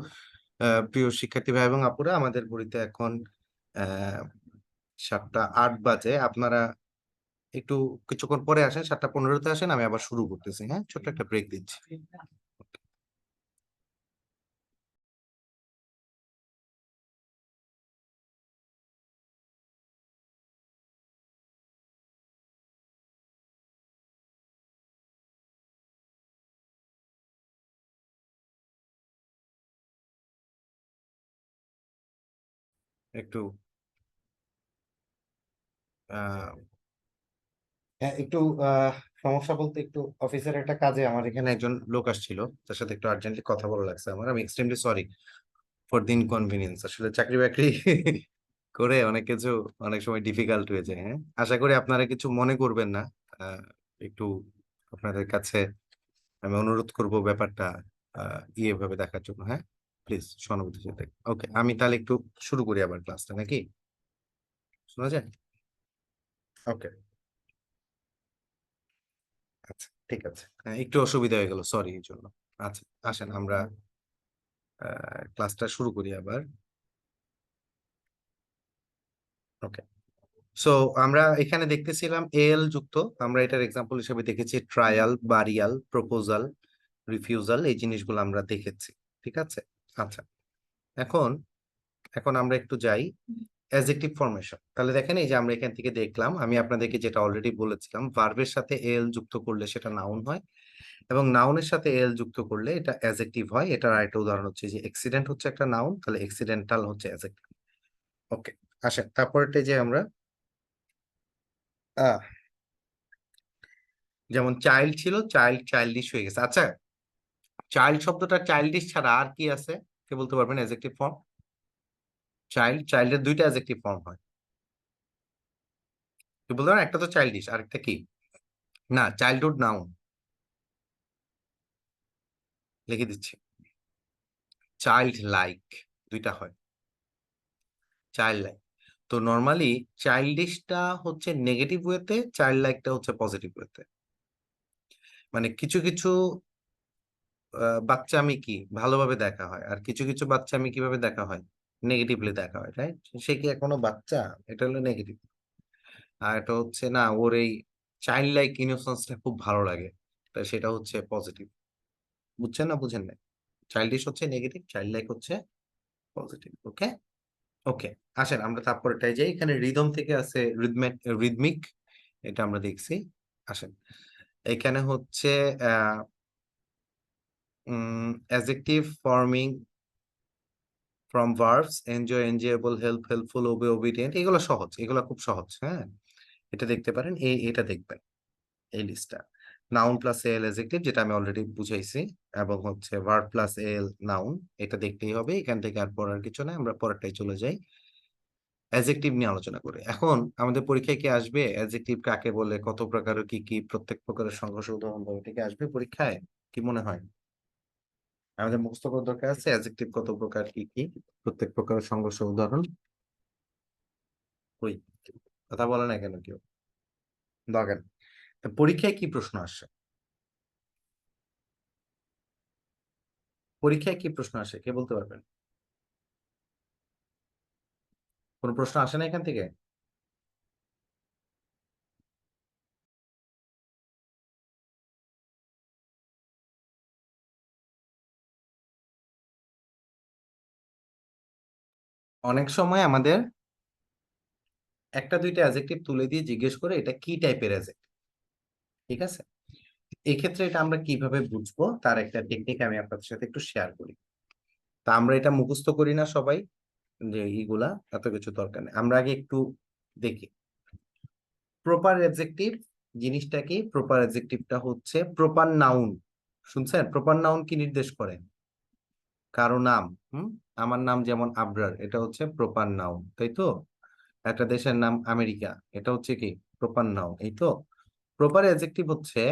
প্রিয় শিক্ষার্থী ভাই এবং আপুরা, আমাদের ঘড়িতে এখন 7টা 8 বাজে। আপনারা একটু কিছুক্ষণ পরে আসেন, 7টা 15-তে আসেন, আমি আবার শুরু করতেছি। হ্যাঁ, ছোট্ট একটা ব্রেক দিচ্ছি। একটু আহ হ্যাঁ, একটু আহ সমস্যা বলতে, একটু অফিসের একটা কাজে আমার এখানে একজন লোক আসছিল, তার সাথে একটু আর্জেন্টলি কথা বলা লাগছে আমার। আমি extremely sorry for the inconvenience. আসলে চাকরি বাকরি করে অনেক কিছু অনেক সময় ডিফিকাল্ট হয়ে যায়। হ্যাঁ, আশা করি আপনারা কিছু মনে করবেন না। একটু আপনাদের কাছে আমি অনুরোধ করব ব্যাপারটা ভাবে দেখার জন্য। হ্যাঁ, প্লিজ সহানুভূতির সাথে। ওকে, আমি তাহলে একটু শুরু করি আবার ক্লাসটা, নাকি শোনা যায়? ওকে, আচ্ছা ঠিক আছে। হ্যাঁ, একটু অসুবিধা হয়ে গেল, সরি এই জন্য। আচ্ছা, আসেন আমরা ক্লাসটা শুরু করি আবার। ওকে, সো আমরা এখানে দেখতেছিলাম এল যুক্ত। আমরা এটার এক্সাম্পল হিসেবে দেখেছি ট্রায়াল, বারিয়াল, প্রপোজাল, রিফিউজাল, এই জিনিসগুলো আমরা দেখেছি। ঠিক আছে। আচ্ছা, এখন এখন আমরা একটু যাই অ্যাডজেক্টিভ ফরমেশন। তাহলে দেখেন, এই যে আমরা এখান থেকে দেখলাম, আমি আপনাদেরকে যেটা অলরেডি বলেছিলাম, ভার্বের সাথে এল যুক্ত করলে সেটা নাউন হয়, এবং নাউনের সাথে এল যুক্ত করলে এটা অ্যাডজেক্টিভ হয়। এটার আরেকটা উদাহরণ হচ্ছে যে অ্যাক্সিডেন্ট হচ্ছে একটা নাউন, তাহলে অ্যাক্সিডেন্টাল হচ্ছে অ্যাডজেক্টিভ। ওকে, আসেন তারপরটা যে আমরা আহ যেমন চাইল্ড ছিল, চাইল্ড চাইল্ডিশ হয়ে গেছে। আচ্ছা, চাইল্ড শব্দটা চাইল্ডিশ ছাড়া আর কি আছে, কে বলতে পারবেন অ্যাডজেক্টিভ ফর্ম? চাইল্ড, চাইল্ডের দুইটা অ্যাডজেক্টিভ ফর্ম হয়। কি বলতে পারেন? একটা তো চাইল্ডিশ, আরেকটা কি? না, চাইল্ডহুড নাউন। লিখে দিচ্ছি, চাইল্ড লাইক, দুইটা হয়, চাইল্ড লাইক। তো নর্মালি চাইল্ডিশটা হচ্ছে নেগেটিভ ওয়েতে, চাইল্ড লাইকটা হচ্ছে পজিটিভ ওয়েতে। মানে কিছু কিছু বাচ্চা আমি কি ভালোভাবে দেখা হয়, আর কিছু কিছু বাচ্চা আমি কিভাবে দেখা হয়, নেগেটিভলি দেখা হয়, রাইট? সে কি এখনো বাচ্চা, এটা হলো নেগেটিভ। আর এটা হচ্ছে না, ওর এই চাইল্ড লাইক ইনোসেন্সটা খুব ভালো লাগে, তা সেটা হচ্ছে পজিটিভ। বুঝছেন না বুঝেন না? চাইল্ডিশ হচ্ছে নেগেটিভ, চাইল্ড লাইক হচ্ছে পজিটিভ। ওকে, ওকে, আসেন আমরা তারপরটাই যাই। এখানে রিদম থেকে আছে রিদমিক, এটা আমরা দেখছি। আসেন, এখানে হচ্ছে ah adjective forming from verbs, enjoy, enjoyable, help, helpful, obey, obedient, এগুলো সহজ, এগুলো খুব সহজ। হ্যাঁ, এটা দেখতে পারেন, এটা দেখবেন এই লিস্টটা। নাউন প্লাস এল অ্যাডজেক্টিভ, যেটা আমি অলরেডি বুঝাইছি, এবং হচ্ছে ভার্ব প্লাস এল নাউন, এটা দেখতেই হবে। এখান থেকে আর পড়ার কিছু নাই, আমরা পরেরটাই চলে যাই। অ্যাডজেক্টিভ নিয়ে আলোচনা করি এখন। আমাদের পরীক্ষায় কি আসবে অ্যাডজেক্টিভ কাকে বলে, কত প্রকার, কি কি, প্রত্যেক প্রকারের সংখ্যা উদাহরণ দেবে, এটা কি আসবে পরীক্ষায়? কি মনে হয়? আমাদের মুখস্থ করার দরকার আছে অ্যাডজেক্টিভ কত প্রকার, কি কি, প্রত্যেক প্রকারের সংঘর্ষ উদাহরণ। ওই কথা বলে না কেন কেউ? দরকার নেই। তা পরীক্ষায় কি প্রশ্ন আসে? পরীক্ষায় কি প্রশ্ন আসে, কে বলতে পারবেন? কোনো প্রশ্ন আসে না এখান থেকে? অনেক সময় আমাদের একটা দুইটা অ্যাডজেক্টিভ তুলে দিয়ে জিজ্ঞেস করে এটা কি টাইপের অ্যাডজেক্টিভ। ঠিক আছে, এই ক্ষেত্রে এটা আমরা কিভাবে বুঝবো তার একটা টেকনিক আমি আপনাদের সাথে একটু শেয়ার করি। তা আমরা এটা মুখস্থ করি না সবাই, যে এইগুলা এত কিছু দরকার নেই। আমরা আগে একটু দেখি প্রপার অ্যাডজেক্টিভ জিনিসটা কি। প্রপার অ্যাডজেক্টিভটা হচ্ছে প্রপার নাউন। শুনছেন? প্রপার নাউন কি নির্দেশ করে? কারো নাম। আমার নাম যেমন আবরার, এটা হচ্ছে প্রপার নাউন, তাই তো? একটা দেশের নাম আমেরিকা, এটা হচ্ছে কি প্রপার নাউন, এই তো? প্রপার অ্যাডজেক্টিভ হচ্ছে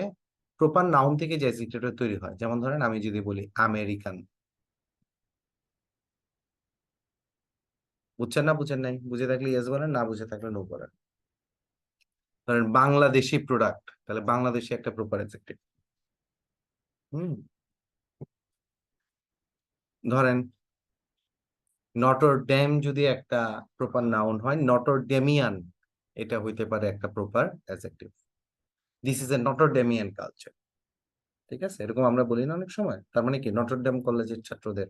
প্রপার নাউন থেকে যে অ্যাডজেক্টিভটা তৈরি হয়। যেমন ধরেন আমি যদি বলি আমেরিকান, বুঝছেন না বুঝেন নাই? বুঝে থাকলে ইয়েস বলেন, না বুঝে থাকলে নো বলেন। ধরেন বাংলাদেশি প্রোডাক্ট, তাহলে বাংলাদেশি একটা প্রপার অ্যাডজেক্টিভ। হুম। ধরেন নটর ডেম যদি একটা প্রপার নাউন হয়, নটর ডেমিয়ান এটা হইতে পারে একটা proper adjective. This is A Notre Damian culture. ঠিক আছে, এরকম আমরা বলি না অনেক সময়? তার মানে কি, নটর ডেম কলেজের ছাত্রদের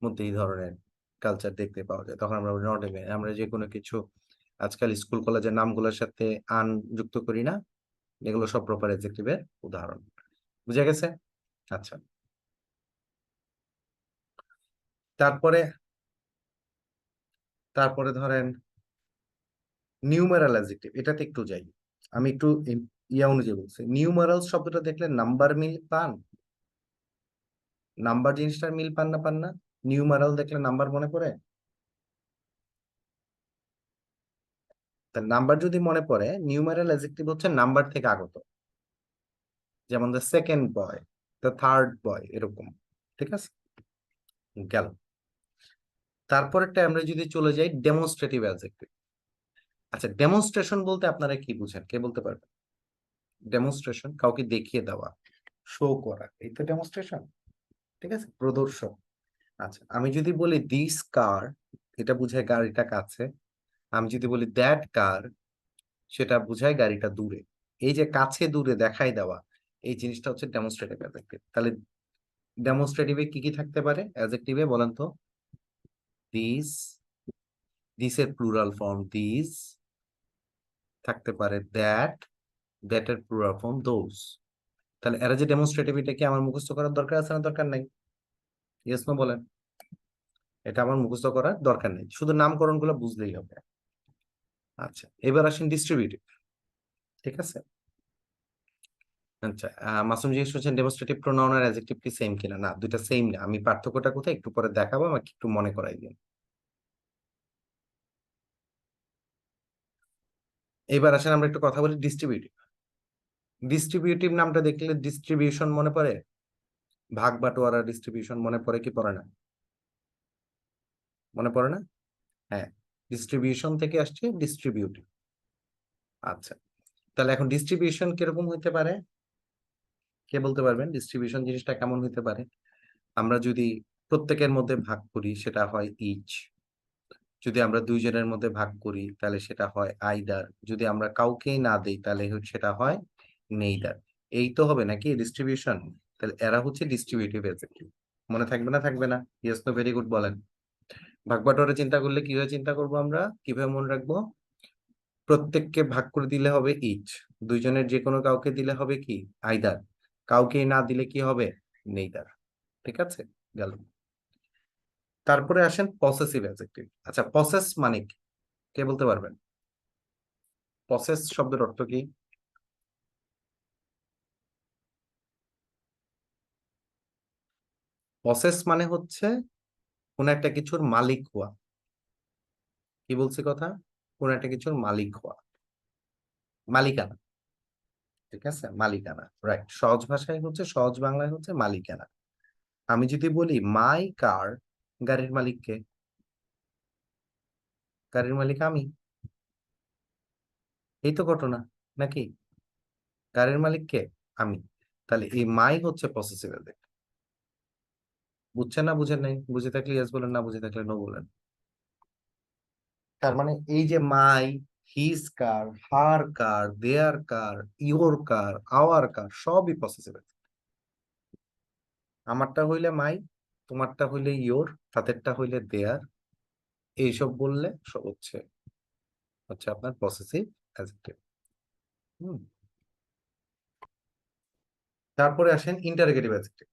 মধ্যে এই ধরনের কালচার দেখতে পাওয়া যায়, তখন আমরা বলি নটর ডেমিয়ান। আমরা যে কোনো কিছু আজকাল স্কুল কলেজের নামগুলোর সাথে আন যুক্ত করি না, এগুলো সব প্রপার অ্যাডজেক্টিভের উদাহরণ। বুঝা গেছে? আচ্ছা, তারপরে তারপরে ধরেন নিউমেরাল অ্যাডজেক্টিভ, এটাতে একটু যাই। আমি একটু ইয়া অনুযায়ী বলছি। নিউমেরাল শব্দটা দেখলে নাম্বার মিল পান? নাম্বার জিনিসটার মিল পান না, পান না? নিউমেরাল দেখলে নাম্বার মনে পড়ে? তা নাম্বার যদি মনে পড়ে, নিউমেরাল অ্যাডজেক্টিভ হচ্ছে নাম্বার থেকে আগত। যেমন the second boy, the third বয়, এরকম। ঠিক আছে, গেল। তারপরেরটা আমরা যদি চলে যাই ডেমনস্ট্রেটিভ অ্যাডজেক্টিভ। আচ্ছা, ডেমনস্ট্রেশন বলতে আপনারা কি বুঝেন, কে বলতে পারবেন? ডেমনস্ট্রেশন কাউকে দেখিয়ে দেওয়া, শো করা, এই তো ডেমনস্ট্রেশন। ঠিক আছে, প্রদর্শন। আচ্ছা, আমি যদি বলি দিস কার, এটা বুঝায় গাড়িটা কাছে। আমি যদি বলি দ্যাট কার, সেটা বুঝায় গাড়িটা দূরে। এই যে কাছে দূরে দেখাই দেওয়া, এই জিনিসটা হচ্ছে ডেমনস্ট্রেটিভ অ্যাডজেক্টিভ। তাহলে ডেমনস্ট্রেটিভে কি কি থাকতে পারে অ্যাডজেক্টিভে বলেন তো? দিস, দিসের প্লুরাল ফর্ম দিস থাকতে পারে, দ্যাট, দ্যাট এর প্লুরাল ফর্ম দোজ। তাহলে এরা যে ডেমনস্ট্রেটিভ, এটা কি আমার মুখস্থ করার দরকার আছে না দরকার নাই? ইয়েস নো বলেন। এটা আমার মুখস্থ করার দরকার নেই, শুধু নামকরণ গুলো বুঝলেই হবে। আচ্ছা, এবার আসেন ডিস্ট্রিবিউটিভ। ঠিক আছে। আচ্ছা, মাসুম জিজ্ঞেস করছেন ডেমনস্ট্রেটিভ প্রোনাউন আর অ্যাডজেক্টিভ কি সেম কিনা? না, দুইটা সেম না। আমি পার্থক্যটা কোথায় একটু পরে দেখাবো, আমাকে একটু মনে করাই দিন। এবার আসেন আমরা একটু কথা বলি ডিস্ট্রিবিউটিভ। ডিস্ট্রিবিউটিভ নামটা দেখলে ডিস্ট্রিবিউশন মনে পড়ে? ভাগ বাটোয়ারা ডিস্ট্রিবিউশন মনে পড়ে কি পড়ে না? মনে পড়ে না? হ্যাঁ, ডিস্ট্রিবিউশন থেকে আসছে ডিস্ট্রিবিউটিভ। আচ্ছা, তাহলে এখন ডিস্ট্রিবিউশন কিরকম হইতে পারে? কে বলতে পারবেন ডিস্ট্রিবিউশন জিনিসটা কেমন হইতে পারে? আমরা যদি প্রত্যেকের মধ্যে ভাগ করি সেটা হয় ইচ। যদি আমরা দুইজনের মধ্যে ভাগ করি তাহলে সেটা হয় আইদার। যদি আমরা কাউকেই না দেই তাহলে সেটা হয় নেইদার। এই তো হবে নাকি ডিস্ট্রিবিউশন? তাহলে এরা হচ্ছে ডিস্ট্রিবিউটিভ অ্যাডজেক্টিভ। মনে থাকবে না থাকবে না? ইয়েস নো ভেরি গুড বলেন। ভাগ বাটোয়ারা চিন্তা করলে কিভাবে চিন্তা করব আমরা, কিভাবে মনে রাখবো? প্রত্যেককে ভাগ করে দিলে হবে ইচ, দুইজনের যে কোনো কাউকে দিলে হবে কি আইদার, কাউকে না দিলে কি হবে নেইদার। ঠিক আছে, গেল। তারপরে আসেন পসেসিভ অ্যাডজেক্টিভ। আচ্ছা, পসেস মানে কি, কে বলতে পারবেন? পসেস শব্দের অর্থ কি? পসেস মানে হচ্ছে কোন একটা কিছুর মালিক হওয়া। কি বলছি কথা? কোন একটা কিছুর মালিক হওয়া, মালিকানা। ঠিক আছে, মালিকানা, রাইট। সহজ ভাষায় হচ্ছে, সহজ বাংলায় হচ্ছে মালিকানা। আমি যদি বলি মাই কার, গাড়ির মালিক কে? গাড়ির মালিক আমি। এই তো ঘটনা, নাকি? গাড়ির মালিক কে? আমি। তাহলে এই মাই হচ্ছে পসেসিভ অ্যাডজেক্টিভ। বুঝছেন না বুঝেন নাই? বুঝে থাকলে ইয়েস বলেন, না বুঝে থাকলে নো বলেন। তার মানে এই যে my, his car, her car, their car, your car, our car, সবই পসেসিভ। আমারটা হইলে মাই, তোমারটা হইলে ইওর, তাদেরটা হইলে দেয়ার, এইসব বললে সব হচ্ছে হচ্ছে আপনার পসেসিভ অ্যাডজেক্টিভ। হুম। তারপরে আসেন ইন্টারোগেটিভ অ্যাডজেক্টিভ।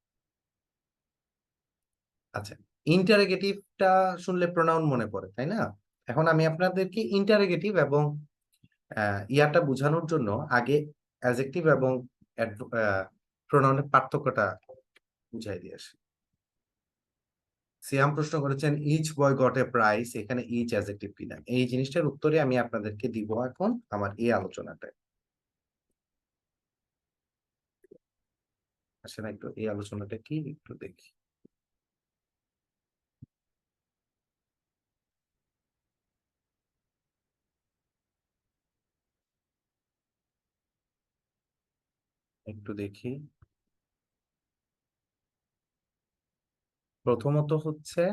আচ্ছা, ইন্টারোগেটিভটা শুনলে প্রোনাউন মনে পড়ে, তাই না? এখন আমি আপনাদেরকে ইন্টারোগেটিভ এবং ইয়াটা বোঝানোর জন্য আগে অ্যাডজেক্টিভ এবং প্রোনাউনের পার্থক্যটা বুঝাই দিয়ে আসি। সিয়াম প্রশ্ন করেছেন each boy got a prize, এখানে ইচ অ্যাডজেক্টিভ কিনা, এই জিনিসটার উত্তরে আমি আপনাদেরকে দিব এখন আমার এই আলোচনাটায়। আসেন একটু এই আলোচনাটা কি একটু দেখি। একটু দেখি। প্রথমত হচ্ছে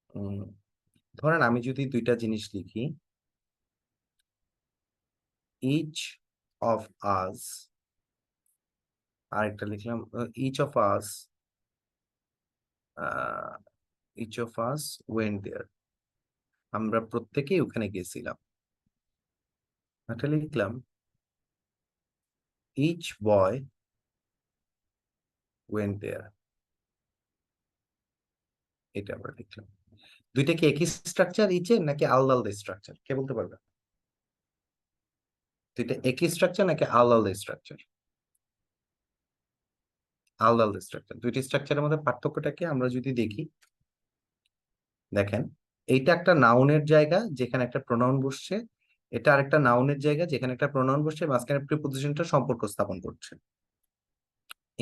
উম, ধরেন আমি যদি দুইটা জিনিস লিখি, ইচ অফ আস, আর একটা লিখলাম each of us, each of us went there, আমরা প্রত্যেকেই ওখানে গেছিলাম। একটা লিখলাম ইচ বয় ওয়েন্ট দেয়ার, এটা আমরা লিখলাম। দুইটা কি একই স্ট্রাকচার ইচের নাকি আলাদা আলাদা স্ট্রাকচার, কে বলতে পারবে? দুইটা একই স্ট্রাকচার নাকি আলাদা আলাদা স্ট্রাকচার? আলাদা আলাদা স্ট্রাকচার। দুইটি স্ট্রাকচারের মধ্যে পার্থক্যটাকে আমরা যদি দেখি, দেখেন এইটা একটা নাউনের জায়গা যেখানে একটা প্রোনাউন বসছে, এটা আরেকটা নাউনের জায়গা যেখানে একটা প্রোনাউন বসছে, মাঝখানে প্রিপোজিশনটা সম্পর্ক স্থাপন করছে।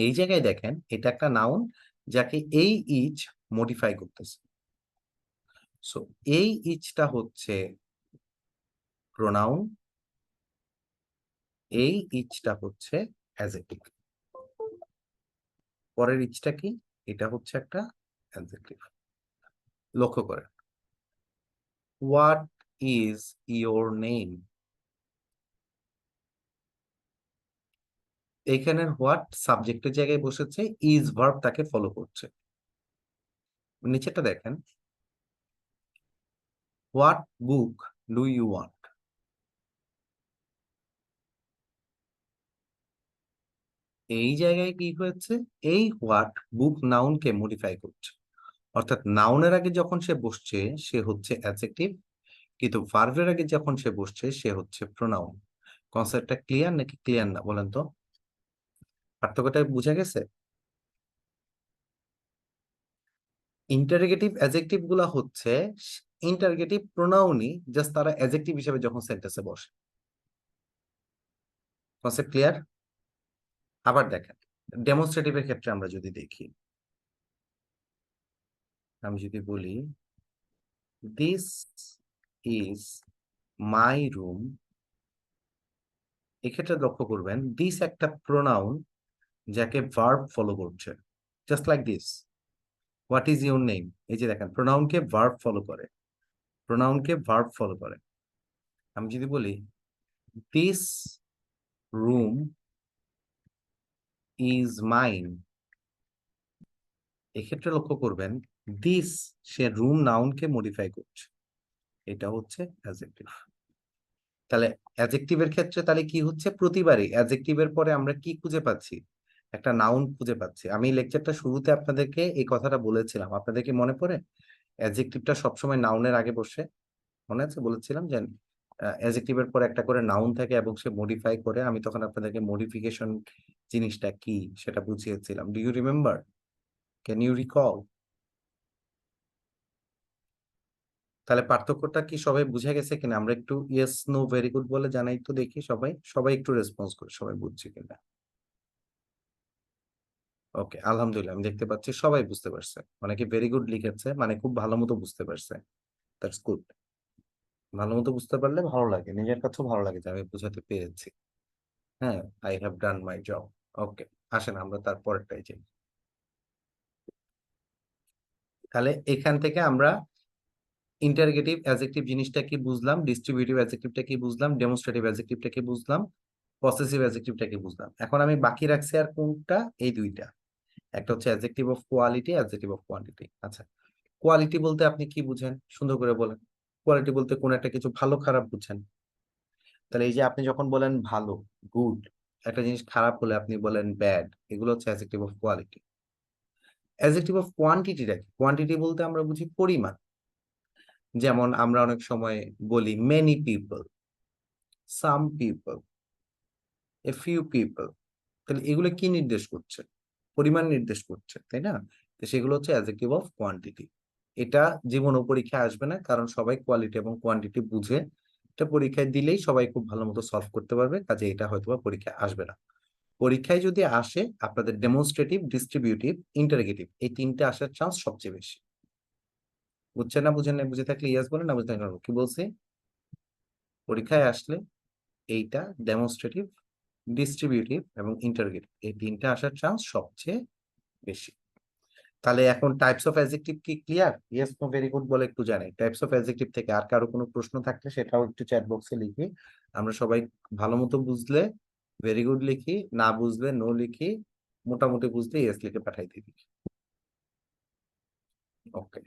এই জায়গায় দেখেন এটা একটা নাউন যাকে এই ইচ মডিফাই করতেছে। সো এই ইচটা হচ্ছে প্রোনাউন, এই ইচটা হচ্ছে অ্যাডজেক্টিভ। পরের ইচটা কি? এটা হচ্ছে একটা অ্যাডজেক্টিভ। লক্ষ্য করেন, হোয়াট ইজ ইয়োর নেম, এইখানের হোয়াট সাবজেক্টের জায়গায় বসেছে, ইজ ভার্ব তাকে ফলো করছে। নিচেটা দেখেন, what book do you want, এই জায়গায় কি হয়েছে, এই হোয়াট বুক নাউনকে মডিফাই করছে। অর্থাৎ নাউনের আগে যখন সে বসছে সে হচ্ছে অ্যাডজেক্টিভ, কিন্তু ভার্বের আগে যখন সে বসছে সে হচ্ছে প্রোনাউন। কনসেপ্টটা ক্লিয়ার নাকি ক্লিয়ার না বলেন তো? পার্থক্যটা বুঝা গেছে? ইন্টারগেটিভ অ্যাডজেক্টিভ গুলা হচ্ছে ইন্টারগেটিভ প্রোনাউনই, জাস্ট তারা অ্যাডজেক্টিভ হিসেবে যখন সেন্টেন্সে বসে। Concept clear? আবার দেখেন ডেমনস্ট্রেটিভের ক্ষেত্রে আমরা যদি দেখি, আমি যদি বলি দিস ইজ মাই রুম, এক্ষেত্রে লক্ষ্য করবেন দিস একটা প্রোনাউন যাকে ভার্ব ফলো করছে, just like this. What is your name, এই যে দেখেন প্রোনাউনকে ভার্ব ফলো করে, প্রোনাউনকে ভার্ব ফলো করে। আমি যদি বলি দিস রুম ইজ মাইন, এক্ষেত্রে লক্ষ্য করবেন দিস সে রুম নাউনকে মডিফাই করছে, এটা হচ্ছে অ্যাডজেক্টিভ। তাহলে অ্যাডজেক্টিভের ক্ষেত্রে তাহলে কি হচ্ছে, প্রতিবারই অ্যাডজেক্টিভের পরে আমরা কি খুঁজে পাচ্ছি, একটা নাউন খুঁজে পাচ্ছি। আমি লেকচারটা শুরুতে আপনাদেরকে এই কথাটা বলেছিলাম, আপনাদেরকে মনে পড়ে? অ্যাডজেক্টিভটা সবসময় নাউনের আগে বসে, মনে আছে বলেছিলাম যে অ্যাডজেক্টিভের পরে একটা করে নাউন থাকে এবং সে মডিফাই করে। আমি তখন আপনাদেরকে মডিফিকেশন জিনিসটা কি সেটা বুঝিয়েছিলাম। Do you remember? Can you recall? তাহলে পার্থক্যটা কি সবাই বুঝে গেছে কিনা? আমরা একটু ইয়েস নো ভেরি গুড বলে জানাই তো দেখি, সবাই সবাই একটু রেসপন্স করে, সবাই বুঝছে কিনা। ওকে, আলহামদুলিল্লাহ, আমি দেখতে পাচ্ছি সবাই বুঝতে পারছে। অনেকে ভেরি গুড লিখেছে, মানে খুব ভালো মতো বুঝতে পারছে। That's good. ভালো মতো বুঝতে পারলে ভালো লাগে, নিজের কাছেও ভালো লাগে যে আমি বুঝাতে পেরেছি। হ্যাঁ, I have done my job. Okay, আসেন আমরা তারপরটাই যাই। তাহলে এখান থেকে আমরা ইন্টারগেটিভ অ্যাডজেক্টিভ জিনিসটা কি বুঝলাম, ডিস্ট্রিবিউটিভ অ্যাডজেক্টিভটা কি বুঝলাম, ডেমনস্ট্রেটিভ অ্যাডজেক্টিভটা কি বুঝলাম, পসেসিভ অ্যাডজেক্টিভটা কি বুঝলাম। এখন আমি বাকি রাখছি আর কোনটা, এই দুইটা। একটা হচ্ছে adjective of quality, adjective of quantity. আচ্ছা, কোয়ালিটি বলতে আপনি কি বুঝেন সুন্দর করে বলেন। কোয়ালিটি বলতে কোন একটা কিছু ভালো খারাপ বুঝেন। তাহলে এই যে আপনি যখন বলেন ভালো, গুড, একটা জিনিস খারাপ হলে আপনি বলেন ব্যাড, এগুলো হচ্ছে adjective of quality. Adjective of কোয়ান্টিটিটা কি? কোয়ান্টিটি বলতে আমরা বুঝি পরিমাণ। যেমন আমরা অনেক সময় বলি many people, some people, a few people. তাহলে এগুলো কি নির্দেশ করছে? পরিমাণ নির্দেশ করছে, তাই না? তো সেগুলো হচ্ছে অ্যাডজেক্টিভ অফ কোয়ান্টিটি। এটা জীবন ও পরীক্ষায় আসবে না, কারণ সবাই কোয়ালিটি এবং কোয়ান্টিটি বুঝে। এটা পরীক্ষায় দিলেই সবাই খুব ভালো মতো সলভ করতে পারবে, কাজে এটা হয়তোবা পরীক্ষায় আসবে না। পরীক্ষায় যদি আসে আপনাদের ডেমনস্ট্রেটিভ, ডিস্ট্রিবিউটিভ, ইন্টারোগেটিভ এই তিনটে আসার চান্স সবচেয়ে বেশি। বুঝছেন না? বুঝেন না? বুঝে থাকলে ইয়েস বলেন, না বুঝতে থাকলে no। কি বলছি? পরীক্ষায় আসলে এইটা ডেমনস্ট্রেটিভ, ডিস্ট্রিবিউটিভ এবং ইন্টারোগেটিভ এই তিনটে আসার চান্স সবচেয়ে বেশি। তাহলে এখন টাইপস অফ অ্যাডজেক্টিভ কি clear? Yes no very good বলে একটু জানি। টাইপস অফ অ্যাডজেক্টিভ থেকে আর কারো কোনো প্রশ্ন থাকলে সেটাও একটু চ্যাট বক্সে লিখি। আমরা সবাই ভালো মতো বুঝলে ভেরি গুড লিখি, না বুঝলে নো লিখি, মোটামুটি বুঝলে ইয়েস লিখে পাঠাই দিই। ওকে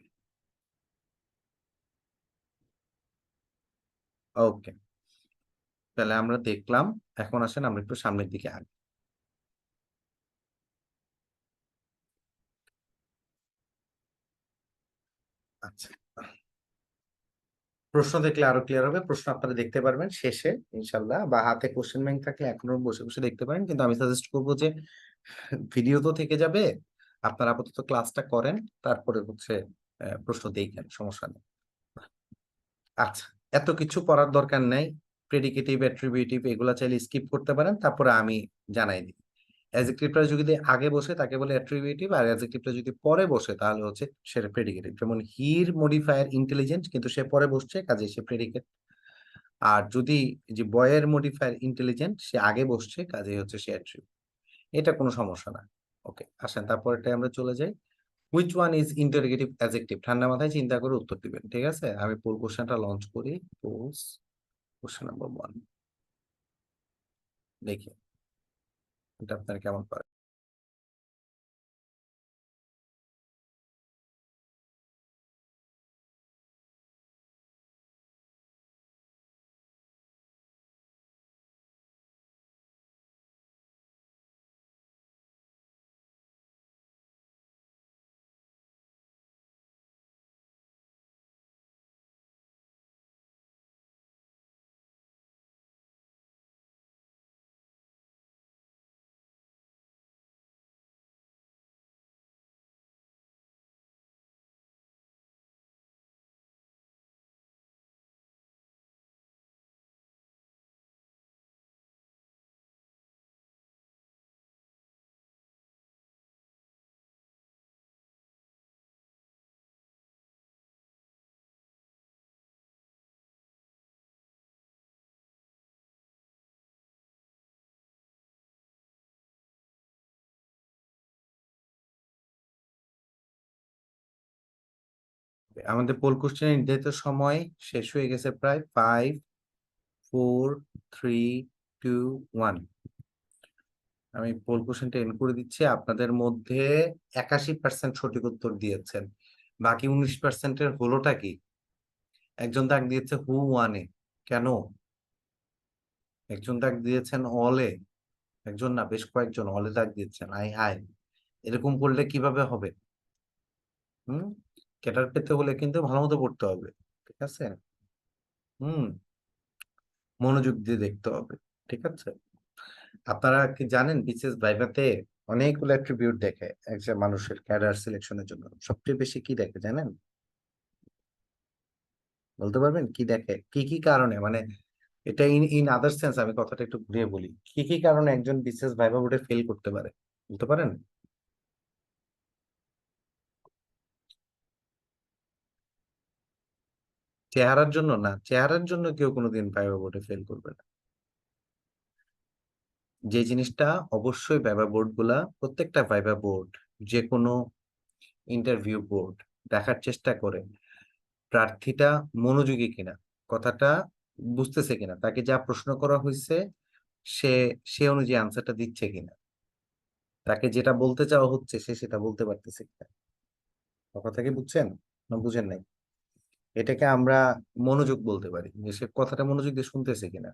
ওকে, তাহলে আমরা দেখলাম। এখন আসেন আমরা একটু সামনের দিকে আগে। আচ্ছা, প্রশ্ন দেখলে আরো ক্লিয়ার হবে। প্রশ্ন আপনারা দেখতে পারবেন শেষে ইনশাল্লাহ, বা হাতে কোশ্চেন ব্যাংক থাকলে এখনো বসে বসে দেখতে পারেন, কিন্তু আমি সাজেস্ট করবো যে ভিডিও তো থেকে যাবে, আপনারা আপাতত ক্লাসটা করেন, তারপরে হচ্ছে প্রশ্ন দেখেন, সমস্যা নেই। আচ্ছা, এত কিছু পড়ার দরকার নাই। প্রেডিকেটিভ, অ্যাট্রিবিউটিভ এগুলা চাইলে স্কিপ করতে পারেন, তারপরে আমি জানাই দিই। অ্যাডজেক্টিভটা যদি আগে বসে তাকে বলে অ্যাট্রিবিউটিভ, আর অ্যাডজেক্টিভটা যদি পরে বসে তাহলে হচ্ছে সেটা প্রেডিকেটিভ। যেমন হির মডিফায়ার ইন্টেলিজেন্ট, কিন্তু সে পরে বসছে কাজে সে প্রেডিকেট। আর যদি যে বয়ের মডিফায়ার ইন্টেলিজেন্ট, সে আগে বসছে কাজে হচ্ছে সে অ্যাট্রিবিউট। এটা কোনো সমস্যা না। ওকে, আসেন তারপরটা আমরা চলে যাই। Which one is interrogative adjective? ঠান্ডা মাথায় চিন্তা করে উত্তর দিবেন, ঠিক আছে? আমি পুরো কোশ্চেনটা লঞ্চ করি। পোজ কোশ্চেন নাম্বার 1 দেখি এটা আপনার কেমন পারে। আমাদের পোল কোশ্চেনের নির্ধারিত সময় শেষ হয়ে গেছে, প্রায় 5 4 3 2 1। আমি পোল কোশ্চেনটা এন্ড করে দিচ্ছি। আপনাদের মধ্যে 81% সঠিক উত্তর দিয়েছেন, বাকি 19%-এর হলোটা কি? একজন দাগ দিয়েছে হু ওয়ানে, কেন? একজন দাগ দিয়েছেন অলে, একজন না বেশ কয়েকজন অলে দাগ দিয়েছেন। আই হাই, এরকম করলে কিভাবে হবে? হুম, ক্যাডার পেতে হলে কিন্তু ভালো মতো পড়তে হবে, ঠিক আছে? হুম, মনোযোগ দিয়ে দেখতে হবে, ঠিক আছে? আপনারা কি জানেন বিসিএস ভাইভাতে অনেকগুলো অ্যাট্রিবিউট দেখে একজন মানুষের ক্যাডার সিলেকশনের জন্য? সবচেয়ে বেশি কি দেখে জানেন? বলতে পারবেন কি দেখে? কি কি কারণে, মানে এটা ইন ইন আদার সেন্স আমি কথাটা একটু ঘুরিয়ে বলি। কি কি কারণে একজন বিসিএস ভাইভা বোর্ডে ফেল করতে পারে, বলতে পারেন? চেহারার জন্য না, চেহারার জন্য কেউ কোনোদিন ভাইভা বোর্ডে ফেল করবে না। যে জিনিসটা অবশ্যই ভাইভা বোর্ড গুলা, প্রত্যেকটা ভাইভা বোর্ড, যে কোনো ইন্টারভিউ বোর্ড দেখার চেষ্টা করে প্রার্থীটা মনোযোগী কিনা, কথাটা বুঝতেছে কিনা, তাকে যা প্রশ্ন করা হয়েছে সে সে অনুযায়ী আনসারটা দিচ্ছে কিনা, তাকে যেটা বলতে চাওয়া হচ্ছে সে সেটা বলতে পারতেছে কিনা। কথা কি বুঝছেন না বুঝেন নাই? এটাকে আমরা মনোযোগ বলতে পারি, যে সে কথাটা মনোযোগ দিয়ে শুনতেছে কিনা।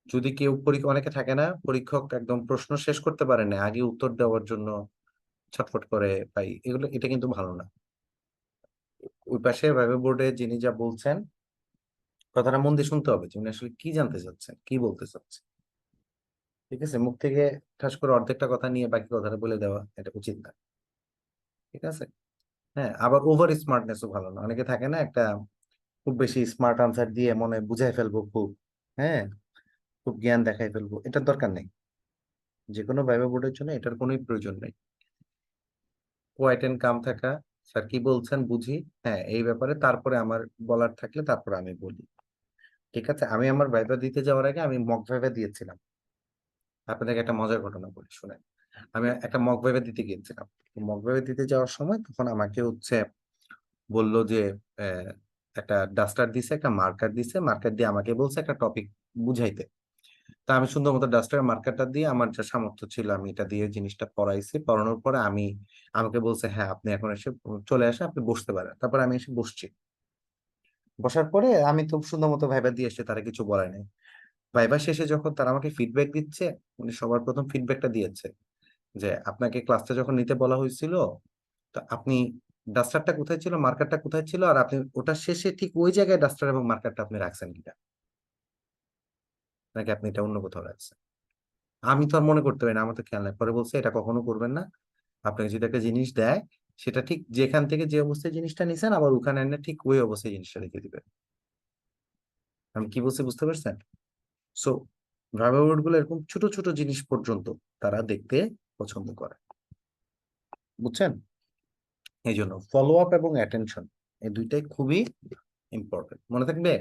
যদি কেউ পরীক্ষা, অনেকে থাকে না পরীক্ষক একদম প্রশ্ন শেষ করতে পারে না আগে উত্তর দেওয়ার জন্য ছটফট করে, পাই এগুলো, এটা কিন্তু ভালো না। ওই পাশে ভাইভা বোর্ডে যিনি যা বলছেন কথাটা মন দিয়ে শুনতে হবে, যে উনি আসলে কি জানতে চাচ্ছেন, কি বলতে চাচ্ছেন, ঠিক আছে? মুখ থেকে ঠাস করে অর্ধেকটা কথা নিয়ে বাকি কথাটা বলে দেওয়া এটা উচিত না, ঠিক আছে? হ্যাঁ, আবার ওভার স্মার্টনেসও ভালো না। অনেকে থাকে না একটা খুব বেশি স্মার্ট আনসার দিয়ে মনে হয় বুঝাই ফেলবো খুব, হ্যাঁ, খুব জ্ঞান দেখাই ফেলবো, এটার দরকার নেই। যে কোনো ভাইবা বোর্ডের জন্য এটার কোনো প্রয়োজন নেই। কোয়াইট এন্ড কাম থাকা, স্যার কি বলছেন বুঝি, হ্যাঁ এই ব্যাপারে তারপরে আমার বলার থাকলে তারপরে আমি বলি। ঠিক আছে, আমি আমার ভাইবা দিতে যাওয়ার আগে আমি মক ভাইবা দিয়েছিলাম। আপনাদেরকে একটা মজার ঘটনা বলি শুনেন। আমি একটা মক ভাইবা দিতে গিয়েছিলাম। মক ভাইবা দিতে যাওয়ার সময় তখন আমাকে বললো যে আহ, একটা ডাস্টার দিছে, একটা মার্কার দিছে, মার্কার দিয়ে আমাকে বলছে একটা টপিক বুঝাইতে। তা আমি সুন্দর মতো ডাস্টার মার্কারটা দিয়ে আমার যা সামর্থ্য ছিল আমি এটা দিয়ে জিনিসটা পড়াইছি। পড়ানোর পরে আমাকে বলছে হ্যাঁ আপনি এখন এসে চলে আসেন, আপনি বসতে পারেন। তারপরে আমি এসে বসছি। বসার পরে আমি তো সুন্দর মতো ভাইবা দিয়ে এসে তারা কিছু বলে নাই। ভাইবা শেষে যখন তারা আমাকে ফিডব্যাক দিচ্ছে, উনি সবার প্রথম ফিডব্যাকটা দিয়েছে যে আপনাকে ক্লাসটা যখন নিতে বলা হয়েছিল, তো আপনি ডাস্টারটা কোথায় ছিল, মার্কারটা কোথায় ছিল, আর আপনি ওটা শেষে ঠিক ওই জায়গায় ডাস্টার এবং মার্কারটা আপনি রাখছেন কিনা, নাকি আপনি এটা অন্য কোথাও রাখছেন। আমি তো আর মনে করতে পারি না, আমার তো খেয়াল নাই। পরে বলছে এটা কখনো করবেন না, আপনাকে যদি একটা জিনিস দেয় সেটা ঠিক যেখান থেকে যে অবস্থায় জিনিসটা নিছেন আবার ওখানে এনে ঠিক ওই অবস্থায় জিনিসটা রেখে দিবেন। আমি কি বলছি বুঝতে পারছেন? সো ভাইবা বোর্ড গুলো এরকম ছোট ছোট জিনিস পর্যন্ত তারা দেখতে পছন্দ করে, বুঝছেন? এই জন্য ফলো আপ এবং অ্যাটেনশন এই দুইটাই খুবই ইম্পর্টেন্ট, মনে থাকবে।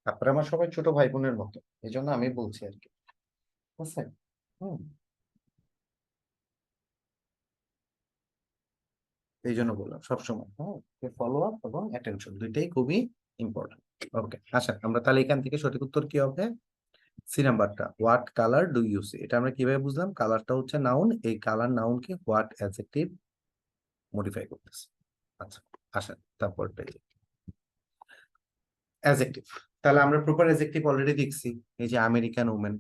আপনারা আমার সবাই ছোট ভাই বোনের মতো, এই জন্য আমি বলছি আর কি, বুঝছেন? হম, এই জন্য বললাম সবসময় হ্যাঁ, ফলো আপ এবং অ্যাটেনশন দুইটাই খুবই ইম্পর্টেন্ট। ওকে, আচ্ছা আমরা তাহলে এখান থেকে সঠিক উত্তর কি হবে? সি নাম্বারটা, what colour do you see. এটা আমরা কিভাবে বুঝলাম? কালারটা হচ্ছে নাউন, এই কালার নাউনকে হোয়াট অ্যাডজেক্টিভ মডিফাই করতেছে। আচ্ছা, আসেন তারপর অ্যাডজেক্টিভ। তাহলে আমরা প্রপার অ্যাডজেক্টিভ অলরেডি দেখছি। এই যে আমেরিকান ওমেন,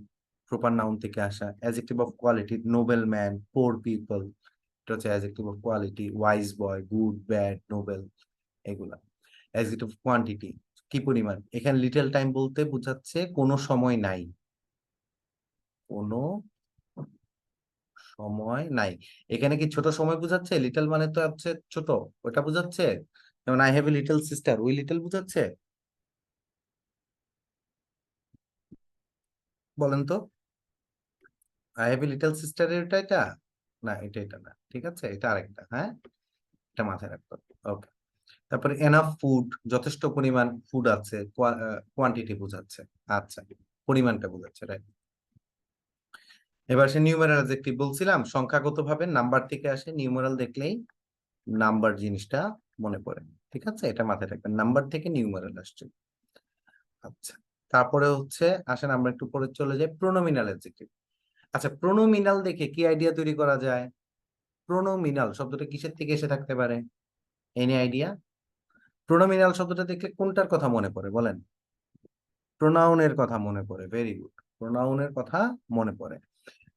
প্রপার নাউন থেকে আসা। Adjective of quality, Nobel man, poor people, এটা হচ্ছে adjective of quality. Wise boy, good, bad, Nobel, এগুলা। অ্যাডজেক্টিভ অফ কোয়ান্টিটি, কি পরিমাণ। এখানে লিটল টাইম বলতে বোঝাচ্ছে কোনো সময় নাই, কোনো সময় নাই। এখানে কি ছোট সময় বোঝাচ্ছে? লিটল মানে তো হচ্ছে ছোট, ওটা বোঝাচ্ছে। যেমন I have a little sister, ওই লিটল বোঝাচ্ছে? বলেন তো, I have a little sister এটা এটা না, এটা না, ঠিক আছে, এটা আরেকটা। হ্যাঁ, এটা মাথায় রাখতে হবে। ওকে, তারপরে এনাফ ফুড, যথেষ্ট পরিমাণ ফুড আছে, কোয়ান্টিটি বোঝাচ্ছে। আচ্ছা, পরিমাণটা বোঝাচ্ছে, রাইট। এবার সে নিউমেরাল অ্যাডজেক্টিভ বলছিলাম, সংখ্যাগত ভাবে নাম্বার থেকে আসে, নিউমেরাল দেখলেই নাম্বার জিনিসটা মনে পড়ে। ঠিক আছে, এটা মাথায় রাখবেন, নাম্বার থেকে নিউমেরাল আসছে। আচ্ছা, তারপরে আসেন আমরা একটু পরে চলে যাই প্রোনোমিনাল অ্যাডজেক্টিভ। আচ্ছা, প্রোনোমিনাল দেখে কি আইডিয়া তৈরি করা যায়? প্রোনোমিনাল শব্দটা কিসের থেকে এসে থাকতে পারে? Any idea? প্রোনোমিনাল শব্দটা দেখলে কোনটার কথা মনে পড়ে বলেন? প্রোনাউনের কথা মনে পড়ে, ভেরি গুড, প্রোনাউনের কথা মনে পড়ে।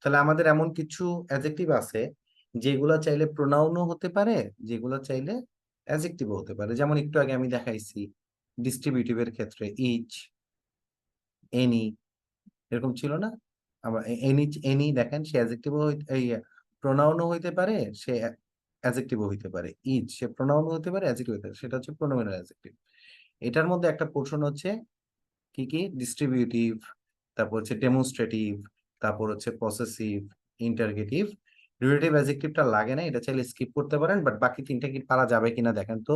তাহলে আমাদের এমন কিছু অ্যাডজেক্টিভ আছে যেগুলা চাইলে প্রোনাউনও হতে পারে, যেগুলা চাইলে অ্যাডজেক্টিভও হতে পারে। যেমন একটু আগে আমি দেখাইছি ডিস্ট্রিবিউটিভের ক্ষেত্রে ইচ, এনি, এরকম ছিল না? আবার এনি, এনি দেখেন সে অ্যাডজেক্টিভও এই প্রোনাউনও হইতে পারে, সে অ্যাডজেক্টিভও হইতে পারে। ইচ সে প্রোনাউনও হতে পারে, অ্যাডজেক্টিভ হতে পারে, সেটা হচ্ছে প্রোনোমিনাল অ্যাডজেক্টিভ। এটার মধ্যে একটা পোর্শন হচ্ছে কি কি, ডিস্ট্রিবিউটিভ, তারপর হচ্ছে ডেমনস্ট্রেটিভ, তারপর হচ্ছে পসেসিভ, ইন্টারগেটিভ। রিলেটিভ অ্যাডজেক্টিভটা লাগে না, এটা চাইলে স্কিপ করতে পারেন, বাট বাকি তিনটা কি পারা যাবে কিনা দেখেন তো।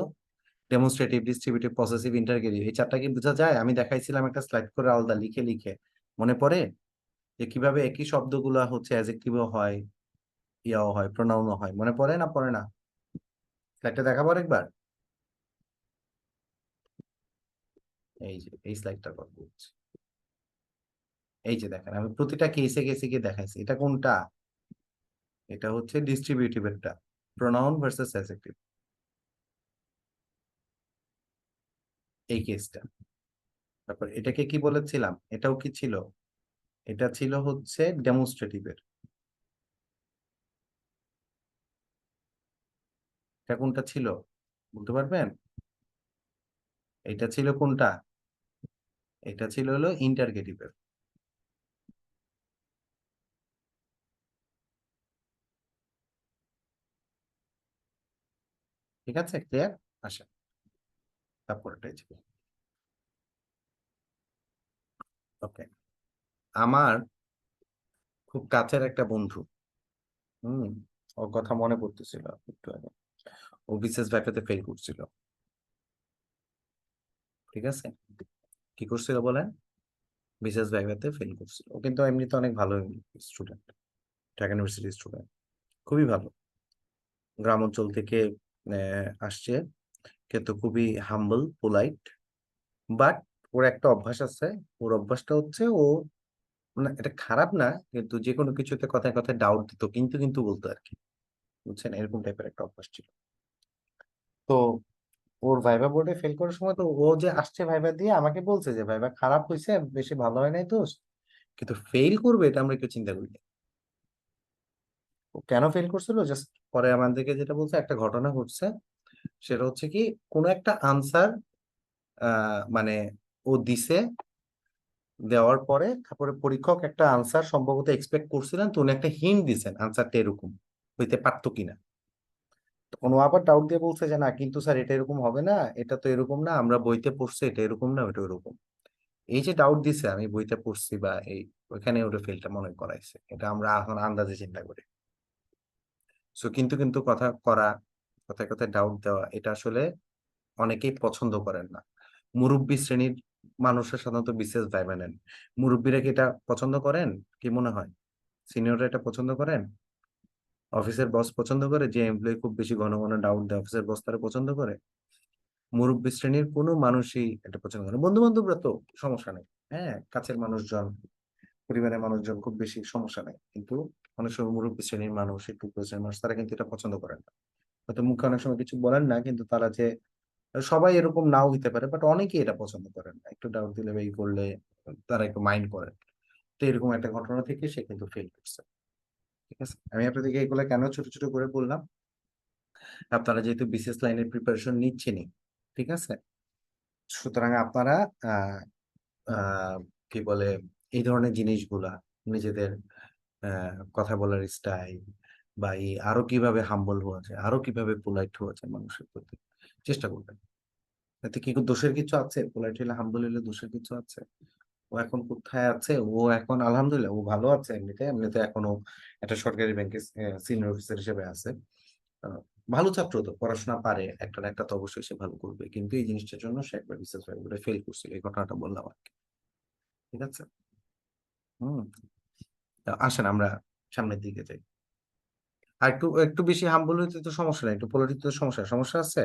ডেমনস্ট্রেটিভ, ডিস্ট্রিবিউটিভ, পসেসিভ, ইন্টারগেটিভ, এই চারটা কি বোঝা যায়? আমি দেখাইছিলাম একটা স্লাইড করে আলাদা লিখে লিখে, মনে পড়ে যে কিভাবে একই শব্দগুলা অ্যাডজেক্টিভও হয়, ইয়াও হয়, প্রোনাউনও হয়? মনে পড়ে না পড়ে না? স্লাইডটা দেখাবো একবার। এই যে এই স্লাইডটার কথা বলছি। এই যে দেখেন, আমি প্রতিটা কেসে কেসে গিয়ে দেখাইছি, এটা কোনটা? এটা হচ্ছে ডিস্ট্রিবিউটিভেরটা, প্রোনাউন ভার্সেস অ্যাডজেক্টিভ, এই কেসটা। তারপর এটাকে কি বলেছিলাম, এটাও কি ছিল? এটা ছিল হচ্ছে ডেমনস্ট্রেটিভের। এটা কোনটা ছিল বলতে পারবেন? এটা ছিল কোনটা? এটা ছিল হলো ইন্টারগেটিভের। ঠিক আছে, ক্লিয়ার? আচ্ছা, তারপরটাই ছিল। ওকে, আমার খুব কাছের একটা বন্ধু। হুম, ওর কথা মনে পড়তেছিল একটু আগে। ও বিসিএস ভাইভাতে ফেল করছিল। ঠিক আছে, কি করছিল বলেন? বিসিএস ভাইভাতে ফেল করছিল। ও কিন্তু এমনিতে অনেক ভালো স্টুডেন্ট, ঢাকা ইউনিভার্সিটির স্টুডেন্ট, খুবই ভালো। গ্রাম অঞ্চল থেকে আসছে, কিন্তু খুবই হাম্বল পোলাইট। বাট ওর একটা অভ্যাস আছে। ওর অভ্যাসটা হচ্ছে ও, না এটা খারাপ না, কিন্তু যে কোনো কিছুতে কথায় কথায় ডাউট দিত, কিন্তু কিন্তু বলতো আর কি, বুঝছেন, এরকম টাইপের একটা অভ্যাস ছিল। তো ওর ভাইবা বোর্ডে ফেল করার সময় তো ও যে আসছে ভাইবা দিয়ে আমাকে বলছে যে ভাইবা খারাপ হয়েছে, বেশি ভালো হয় নাই দোস্ত, কিন্তু ফেল করবে এটা আমরা কেউ চিন্তা করি নাই। ও কেন ফেল করছিল, জাস্ট পরে আমাদেরকে যেটা বলছে, একটা ঘটনা ঘটছে। সেটা হচ্ছে কি, কোনো একটা আনসার মানে ও দিছে, দেওয়ার পরে তারপরে পরীক্ষক একটা আনসার সম্ভবত এক্সপেক্ট করছিলেন, তো উনি একটা হিন্ট দিছেন আনসারটা এরকম হইতে পারতো কিনা। তখন ও আবার ডাউট দিয়ে বলছে যে না কিন্তু স্যার এটা এরকম হবে না, এটা তো এরকম না, আমরা বইতে পড়ছি এটা এরকম না, ওটা এরকম। এই যে ডাউট দিছে, আমি বইতে পড়ছি বা এই, ওইখানে ওটা ফেলটা মনে করাইছে, এটা আমরা এখন আন্দাজে চিন্তা করি। সো কিন্তু কিন্তু কথা করা, কথায় কথায় ডাউট দেওয়া, এটা আসলে অনেকেই পছন্দ করেন না। মুরব্বী শ্রেণীর মানুষের সাধারণত বিশেষ ভাইবা নেন। মুরব্বীরা কি এটা পছন্দ করেন? কি মনে হয়, সিনিয়ররা এটা পছন্দ করেন? অফিসের বস পছন্দ করে যে এমপ্লয়ি খুব বেশি ঘন ঘন ডাউট দেয়? অফিসের বস তারা পছন্দ করে? মুরব্বী শ্রেণীর কোনো মানুষই এটা পছন্দ করে না। বন্ধু বান্ধবরা তো সমস্যা নেই, হ্যাঁ, কাছের মানুষজন, পরিবারের মানুষজন, খুব বেশি সমস্যা নেই, কিন্তু অনেক সময় মুরব্বী শ্রেণীর মানুষ, একটু উপরের শ্রেণীর মানুষ, তারা কিন্তু এটা পছন্দ করেন না। হয়তো মুখে অনেক সময় কিছু বলেন না, কিন্তু তারা যে, সবাই এরকম নাও হইতে পারে, বাট অনেকেই এটা পছন্দ করেন না, একটু ডাউট দিলে বা ই করলে তারা একটু মাইন্ড করেন। তো এরকম একটা ঘটনা থেকে সে কিন্তু ফেল করছে। ঠিক আছে, আমি আপনাদেরকে এগুলো কেন ছোট ছোট করে বললাম, আপনারা যেহেতু বিসিএস লাইনের প্রিপারেশন নিচ্ছেনই, ঠিক আছে, সুতরাং আপনারা আহ আহ কি বলে, এই ধরনের জিনিসগুলা, নিজেদের কথা বলার স্টাইল বা এই আরো কিভাবে হাম্বল হওয়া যায়, আরো কিভাবে পোলাইট হওয়া যায় মানুষের প্রতি, চেষ্টা করবেন। এতে কি দোষের কিছু আছে? পোলাইট হলে, হাম্বল হলে দোষের কিছু আছে? ও এখন কোথায় আছে? ও এখন আলহামদুলিল্লাহ ও ভালো আছে, এমনিতে এমনিতে এখনো একটা সরকারি ব্যাংকে সিনিয়র অফিসার হিসেবে আছে। আহ, ভালো ছাত্র, তো পড়াশোনা পারে, একটা না একটা তো অবশ্যই সে ভালো করবে, কিন্তু এই জিনিসটার জন্য সে একবার বিশেষ ভাবে ফেল করছিল, এই ঘটনাটা বললাম আর কি। ঠিক আছে, হম, আসেন আমরা সামনের দিকে যাই। আর একটু একটু বেশি হাম্বল হইতে তো সমস্যা নেই, একটু পলিটিক তো সমস্যা সমস্যা আছে।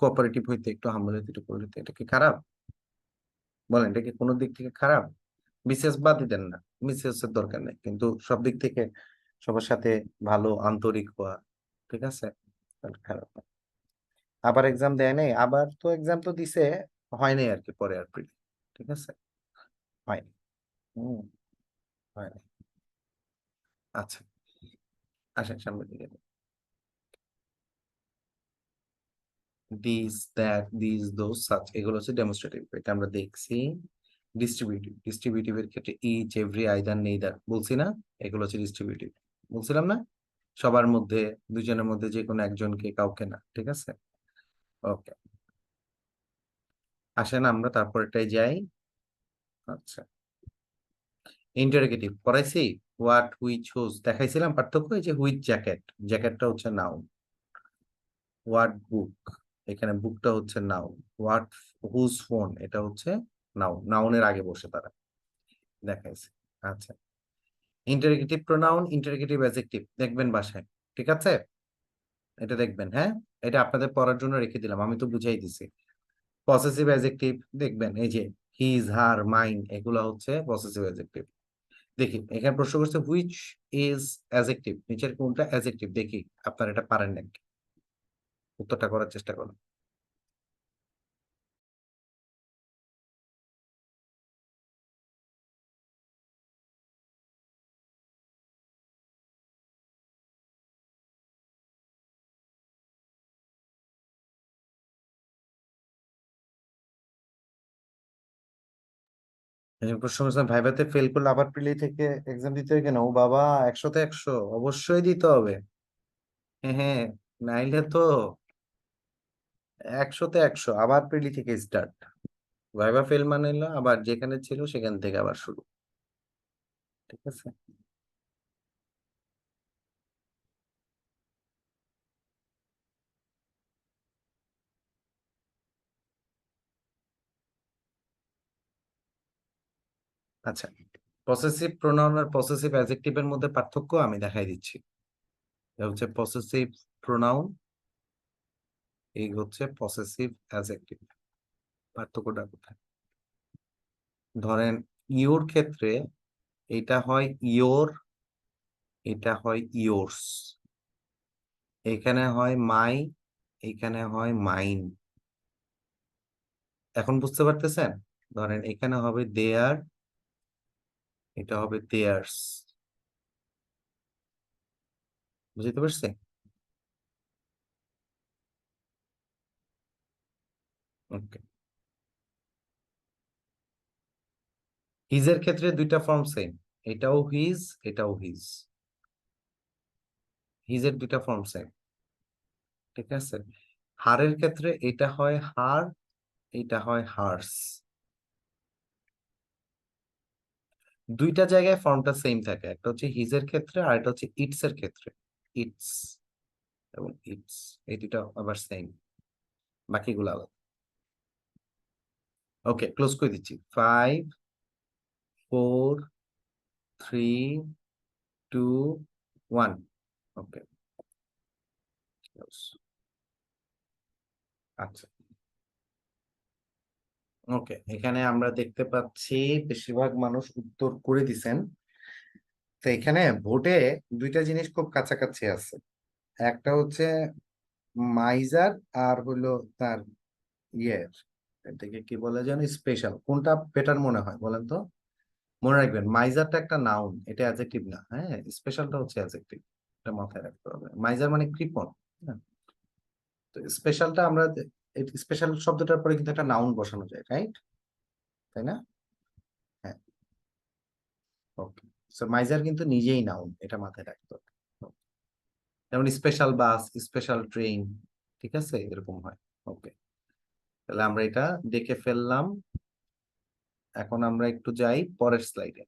কোঅপারেটিভ হইতে, একটু হাম্বল হইতে, একটু পলিটিক, এটা কি খারাপ? বলেন, এটা কি কোনো দিক থেকে খারাপ? বিসিএস বাদই দেন না, বিসিএস এর দরকার নেই, কিন্তু সব দিক থেকে সবার সাথে ভালো আন্তরিক হওয়া, ঠিক আছে, তাহলে খারাপ না। আবার এক্সাম দেয় নাই, আবার তো এক্সাম তো দিছে, হয় নাই আর কি, পরে আর প্রিলি, ঠিক আছে, হয়নি। হম, হয়নি। আচ্ছা, আসেন সামনের দিকে। This that this those such, এগুলো হচ্ছে ডেমনস্ট্রেটিভ, এটা আমরা দেখছি। ডিস্ট্রিবিউটিভ, ডিস্ট্রিবিউটিভ এর ক্ষেত্রে ইচ, এভরি, আইদার, নেইদার বলছি না, এগুলো হচ্ছে ডিস্ট্রিবিউটিভ, বলছিলাম না, সবার মধ্যে, দুজনের মধ্যে যে কোনো একজনকে, কাউকে না, ঠিক আছে। ওকে, আসেন আমরা তারপরটাই যাই। আচ্ছা, ইন্টারোগেটিভ পড়াইছি। হোয়াট, হুইচ, হুজ দেখাইছিলাম পার্থক্য, এই যে হুইচ জ্যাকেট, জ্যাকেটটা হচ্ছে নাউন। হোয়াট বুক, এখানে বুকটা হচ্ছে নাউন। হোয়াট, হুজ ফোন, এটা হচ্ছে নাউন, নাউনের আগে বসে তারা দেখাইছে। আচ্ছা, ইন্টারোগেটিভ প্রোনাউন, ইন্টারোগেটিভ অ্যাডজেক্টিভ দেখবেন বাসায়, ঠিক আছে, এটা দেখবেন, হ্যাঁ, এটা আপনাদের পড়ার জন্য রেখে দিলাম, আমি তো বুঝাই দিছি। পসেসিভ অ্যাডজেক্টিভ দেখবেন, এই যে হিজ, হার, মাইন, এগুলা হচ্ছে পসেসিভ অ্যাডজেক্টিভ। দেখি এখানে প্রশ্ন করছে হুইচ ইজ অ্যাডজেক্টিভ, নিচের কোনটা অ্যাডজেক্টিভ, দেখি আপনারা এটা পারেন নাকি, উত্তরটা করার চেষ্টা করুন। এই যে প্রশ্ন করছেন ভাইভাতে ফেল করলে আবার প্রিলি থেকে এক্সাম দিতে হয় কেন? ও বাবা, 100-তে 100 অবশ্যই দিতে হবে। হ্যাঁ হ্যাঁ, নাইলে তো 100-তে 100 আবার প্রিলি থেকে স্টার্ট। ভাইভা ফেল মানে হলো আবার যেখানে ছিল সেখান থেকে আবার শুরু। ঠিক আছে? আচ্ছা, পসেসিভ প্রোনাউন আর পসেসিভ অ্যাডজেক্টিভের মধ্যে পার্থক্য আমি দেখাই দিচ্ছি। এটা হচ্ছে পসেসিভ প্রোনাউন, এই হচ্ছে পসেসিভ অ্যাডজেক্টিভ। পার্থক্যটা কোথায়? ধরেন ইওর ক্ষেত্রে এটা হয় ইওর, এটা হয় ইয়োর্স। এখানে হয় মাই, এখানে হয় মাইন। এখন বুঝতে পারতেছেন? ধরেন এখানে হবে দেয়ার, এটা হবে দেয়ার্স। বুঝতে পারছি? ওকে। হিজের ক্ষেত্রে দুইটা ফর্ম সেম, এটাও হিজ, এটাও হিজ। হিজের দুইটা ফর্ম সেম, ঠিক আছে? হারের ক্ষেত্রে এটা হয় হার, এটা হয় হার্স। দুইটা জায়গায় ফর্মটা সেম থাকে, একটা হচ্ছে হিজের ক্ষেত্রে আর একটা হচ্ছে ইটস এর ক্ষেত্রে। ইটস এবং ইটস, এই দুইটা আবার সেম, বাকিগুলো আলাদা। ওকে, ক্লোজ করে দিচ্ছি। 5 4 3 2 1। ওকে, আচ্ছা। ওকে, এখানে আমরা দেখতে পাচ্ছি বেশিরভাগ মানুষ উত্তর করে দিছেন। তো এখানে ভোটে দুইটা জিনিস খুব কাছাকাছি আছে, একটা হচ্ছে মাইজার আর হলো তার ইয়ের, এটাকে কি বলে যেন, স্পেশাল। কোনটা বেটার মনে হয় বলেন তো? মনে রাখবেন মাইজারটা একটা নাউন, এটা অ্যাডজেক্টিভ না। হ্যাঁ, স্পেশালটা হচ্ছে অ্যাডজেক্টিভ, এটা মাথায় রাখতে হবে। মাইজার মানে কৃপণ। হ্যাঁ, তো স্পেশালটা আমরা, স্পেশাল শব্দটার পরে কিন্তু একটা নাউন বসানো যায়, রাইট? তাই না? হ্যাঁ, ওকে। সো মাইজার কিন্তু নিজেই নাউন, এটা মাথায় রাখতে হবে। যেমন স্পেশাল বাস, স্পেশাল ট্রেন, ঠিক আছে, এরকম হয়। ওকে, তাহলে আমরা এটা দেখে ফেললাম। এখন আমরা একটু যাই পরের স্লাইডে।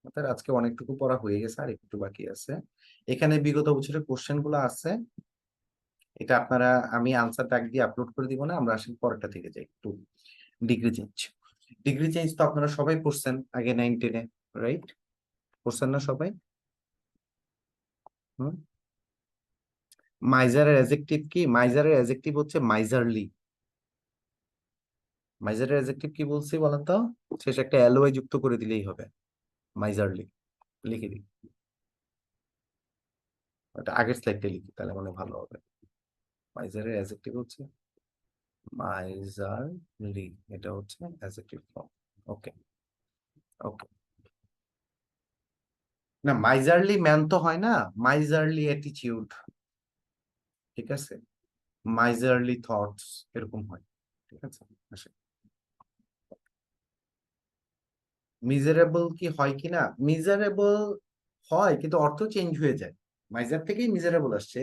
আমাদের আজকে অনেকটুকু পড়া হয়ে গেছে, আর একটু বাকি আছে। এখানে বিগত বছরের কোশ্চেন গুলো আছে, এটা আপনারা, আমি আনসার ট্যাগ দিয়ে আপলোড করে দিব না, আমরা আসলে পরেরটা থেকে যাই একটু। ডিগ্রি চেঞ্জ, ডিগ্রি চেঞ্জ তো আপনারা সবাই পড়ছেন আগে 9 10-এ, রাইট? পড়ছেন না সবাই? হুম। মাইজারের অ্যাডজেক্টিভ কি? মাইজারের অ্যাডজেক্টিভ হচ্ছে মাইজারলি। মাইজারের অ্যাডজেক্টিভ কি বলছি বলেন তো? শেষে একটা এলওয়াই যুক্ত করে দিলেই হবে, মাইজারলি। লিখে দিই, ওটা আগের স্লাইডে লিখি, তাহলে মানে ভালো হবে। মাইজারের অ্যাডজেক্টিভ হচ্ছে মাইজারলি, এটা হচ্ছে অ্যাডজেক্টিভ ফর্ম। ওকে, ওকে। না, মাইজারলি ম্যান তো হয় না, মাইজারলি অ্যাটিটিউড, ঠিক আছে? মাইজারলি থটস, এরকম হয়, ঠিক আছে? আসে। মিজারেবল কি হয় কি না? মিজারেবল হয়, কিন্তু অর্থ চেঞ্জ হয়ে যায়। মাইজার থেকেই মিজারেবল আসছে,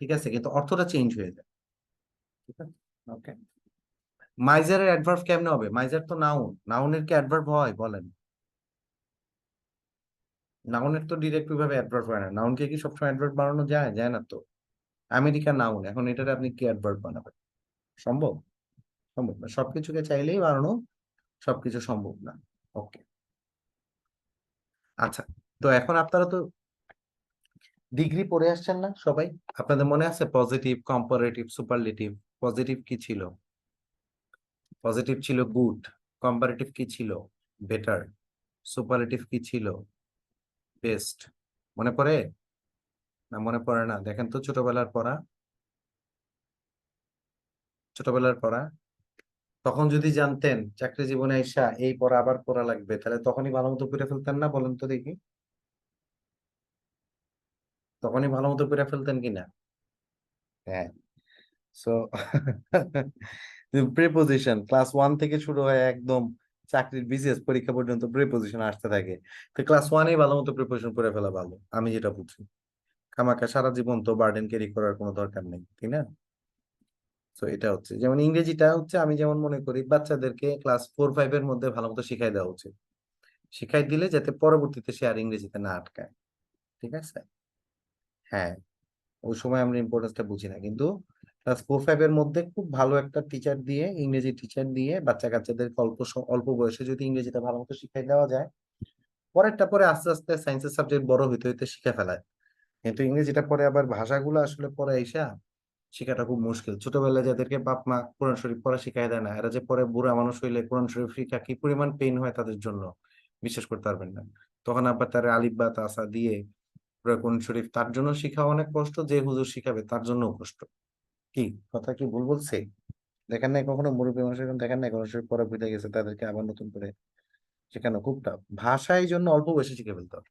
ঠিক আছে, কিন্তু অর্থটা চেঞ্জ হয়ে যায়, ঠিক আছে? ওকে। মাইজারের অ্যাডভার্ব কেমনে হবে? মাইজার তো নাউন, নাউনের কি অ্যাডভার্ব হয় বলেন? নাউনের তো ডিরেক্ট ভাবে অ্যাডভার্ব হয় না। নাউনকে কি সবসময় অ্যাডভার্ব বানানো যায়? যায় না তো। আমেরিকা নাউন, এখন এটাতে আপনি কি অ্যাডভার্ব বানাবেন? সম্ভব? সম্ভব না। সবকিছুকে চাইলেই বানানো, সবকিছু সম্ভব না। ওকে, আচ্ছা। তো এখন আপনারা তো ডিগ্রি পড়ে আসছেন না সবাই? আপনাদের মনে আছে পজিটিভ, কম্পারেটিভ, সুপারলেটিভ? পজিটিভ কি ছিল? পজিটিভ ছিল গুড। কম্পারেটিভ কি ছিল? বেটার। সুপারলেটিভ কি ছিল? বেস্ট। মনে পড়ে? না মনে পড়ে না? দেখেন তো ছোটবেলার পড়া, ছোটবেলার পড়া। তখন যদি জানতেন চাকরি জীবনে আইসা এই পড়া আবার পড়া লাগবে, তাহলে তখনই ভালো মতো করে ফেলতেন না? বলেন তো দেখি, তখনই ভালো মতো করে ফেলতেন কিনা? হ্যাঁ। সো প্রিপোজিশন ক্লাস 1 থেকে শুরু হয়, একদম চাকরির বিসিএস পরীক্ষা পর্যন্ত প্রিপোজিশন আসতে থাকে। তো ক্লাস 1-এই ভালো মতো প্রিপারেশন করে ফেলা ভালো, আমি যেটা বুঝি। খামাখা সারা জীবন তো বার্ডেন ক্যারি করার কোনো দরকার নেই, তাই না? তো এটা হচ্ছে, যেমন ইংরেজিটা হচ্ছে, আমি যেমন মনে করি বাচ্চাদেরকে ক্লাস 4 5 এর মধ্যে ভালো মতো শিখাই দেওয়া উচিত। শিখাই দিলে যাতে পরবর্তীতে সে আর ইংরেজিতে না আটকায়। ঠিক আছে? হ্যাঁ, ওই সময় আমরা ইম্পর্টেন্সটা বুঝি না, কিন্তু ক্লাস 4-5 এর মধ্যে খুব ভালো একটা টিচার দিয়ে, ইংরেজি টিচার দিয়ে বাচ্চা কাচ্চাদেরকে অল্প বয়সে যদি ইংরেজিটা ভালো মতো শিখাই দেওয়া যায়, পরেরটা পরে আস্তে আস্তে সায়েন্সের সাবজেক্ট বড় হইতে হইতে শিখে ফেলায়। কিন্তু ইংরেজিটা পরে আবার ভাষাগুলো আসলে পরে আইসা শেখাটা খুব মুশকিল। ছোটবেলায় যাদেরকে বাপ মা কোরআন শরীফ পড়া শিখাই দেয় না, এরা যে পরে বুড়া মানুষ হইলে কোরআন শরীফ শিখা কি পরিমাণ পেইন হয় তাদের জন্য, বিশ্বাস করতে পারবেন না। তখন আবার তারা আলিফ বা তাসা দিয়ে পুরো কোরআন শরীফ তার জন্য শিখা অনেক কষ্ট, যে হুজুর শিখাবে তার জন্য কষ্ট। কি কথা কি ভুল বলছে? দেখেন নাই কখনো মুরব্বী মানুষ এখন দেখেন নাই কোরআন শরীফ পড়া ভুলে গেছে, তাদেরকে আবার নতুন করে শেখানো খুব টাফ। ভাষা এই জন্য অল্প বয়সে শিখে ফেলতে হবে।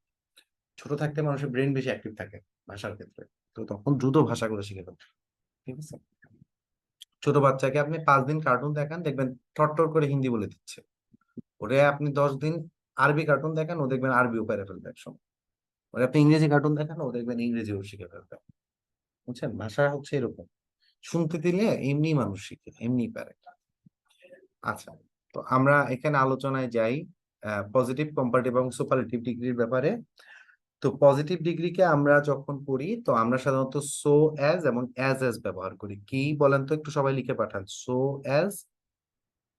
ছোট থাকতে মানুষের ব্রেন বেশি অ্যাক্টিভ থাকে ভাষার ক্ষেত্রে, তো তখন দ্রুত ভাষাগুলো শিখে ফেলতে হবে। ঠিক আছে? ছোট বাচ্চাকে আপনি 5 দিন কার্টুন দেখান, দেখবেন টর করে হিন্দি বলে দিচ্ছে। ওরে আপনি 10 দিন আরবি কার্টুন দেখান, ও দেখবেন আরবিও পেরে ফেলবে একসময়। ওরে আপনি ইংরেজি কার্টুন দেখান, ও দেখবেন ইংরেজিও শিখে ফেলবে। বুঝছেন? ভাষা হচ্ছে এরকম, শুনতে দিলে এমনি মানুষ শিখে, এমনি পারে। আচ্ছা, তো আমরা এখানে আলোচনায় যাই পজিটিভ, কম্পারেটিভ এবং সুপারলেটিভ ডিগ্রির ব্যাপারে। তো পজিটিভ ডিগ্রিকে আমরা যখন পড়ি, তো আমরা সাধারণত সো অ্যাজ এবং অ্যাজ ব্যবহার করি। কি বলেন তো, একটু সবাই লিখে পাঠান। সো অ্যাজ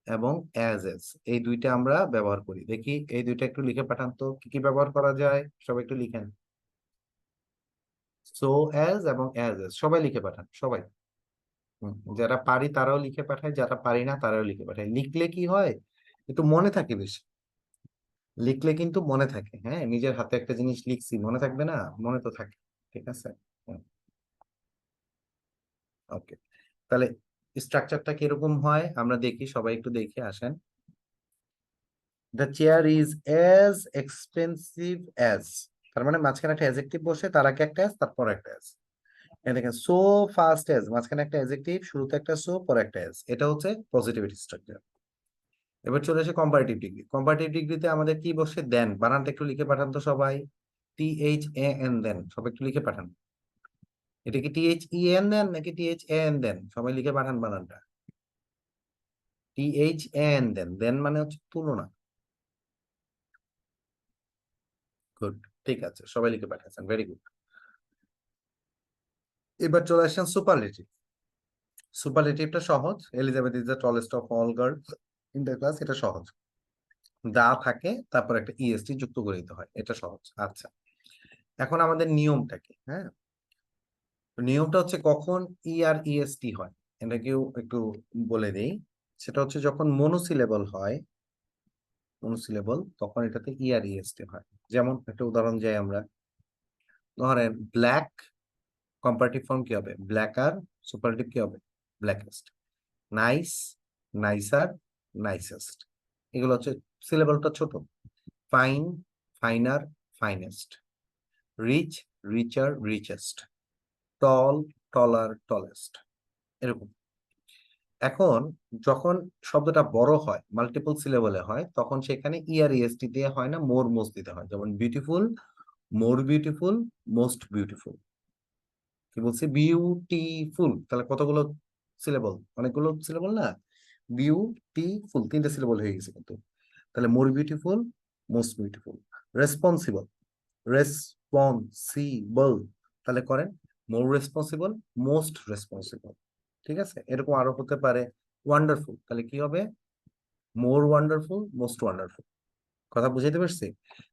এবং অ্যাজ এস, এই দুইটা আমরা ব্যবহার করি। দেখি এই দুইটা একটু লিখে পাঠান তো, কি কি ব্যবহার করা যায়, সবাই একটু লিখেন। সো অ্যাজ এবং অ্যাজ এস সবাই লিখে পাঠান, সবাই। যারা পারি তারাও লিখে পাঠায়, যারা পারি না তারাও লিখে পাঠায়। লিখলে কি হয়, একটু মনে থাকে বেশি। লিখলে কিন্তু মনে থাকে। হ্যাঁ, নিজের হাতে একটা জিনিস লিখছি, মনে থাকবে না? মনে তো থাকে। ঠিক আছে? ওকে, তাহলে স্ট্রাকচারটা কিরকম হয় আমরা দেখি, সবাই একটু দেখে আসেন। The chair is as expensive as, তার মানে মাঝখানে একটা অ্যাডজেক্টিভ বসে, তার আগে একটা অ্যাজ, তারপর একটা অ্যাজ। দেখেন, সো ফাস্ট অ্যাজ, মাঝখানে একটা অ্যাডজেক্টিভ, শুরুতে একটা সো, পরে একটা অ্যাজ। এটা হচ্ছে পজিটিভিটি স্ট্রাকচার। এবার চলে আসে কম্পারেটিভ ডিগ্রি। কম্পারেটিভ ডিগ্রিতে আমাদের কি বসে? দেন। বানানটা একটু লিখে পাঠান তো সবাই। THAN, দেন। সবাই একটু লিখে পাঠান। এটা কি THEN দেন নাকি THAN দেন? সবাই লিখে পাঠান বানানটা। THAN দেন। দেন মানে হচ্ছে তুলনা। গুড, ঠিক আছে, সবাই লিখে পাঠাচ্ছেন, ভেরি গুড। এবার চলে আসেন সুপারলেটিভ। সুপারলেটিভটা সহজ। Elizabeth is the tallest of all girls in the class, এটা সহজ। দা থাকে, তারপর একটা ইএসটি যুক্ত করে দিতে হয়, এটা সহজ। আচ্ছা, এখন আমাদের নিয়মটা কি? হ্যাঁ, তো নিয়মটা হচ্ছে কখন ই আর ইএসটি হয়, এটাকেও একটু বলে দেই। সেটা হচ্ছে যখন মনোসিলেবল হয়, মনোসিলেবল, তখন এটাতে ই আর ইএসটি হয়। যেমন একটা উদাহরণ যাই আমরা, ধরেন ব্ল্যাক, কম্পারেটিভ ফর্ম কি হবে? ব্ল্যাক। আর সুপারলেটিভ কি হবে? ব্ল্যাকেস্ট। Nice, nicer, nicest. এগুলো হচ্ছে সিলেবলটা ছোট। Fine, finer, finest. Rich, richer, richest. Tall, taller, tallest. এরকম। এখন যখন শব্দটা বড় হয়, মাল্টিপল সিলেবলে হয়, তখন সেখানে ইআর ইএসটি দিয়ে হয় না, মোর মোস্ট দিতে হয়। যেমন beautiful, more beautiful, most beautiful. কি বলছি? বিউটিফুল, তাহলে কতগুলো সিলেবল? অনেকগুলো সিলেবল না? বিউটিফুল 3টে সিলেবল হয়ে গেছে কিন্তু। তাহলে more beautiful, most beautiful. Responsible, responsible, তাহলে করেন মোর রেসপন্সিবল, মোস্ট রেসপন্সিবল। ঠিক আছে? এরকম আরো হতে পারে। ওয়ান্ডারফুল, তাহলে কি হবে? মোর ওয়ান্ডারফুল, মোস্ট ওয়ান্ডারফুল। কথা বুঝাইতে পারছি?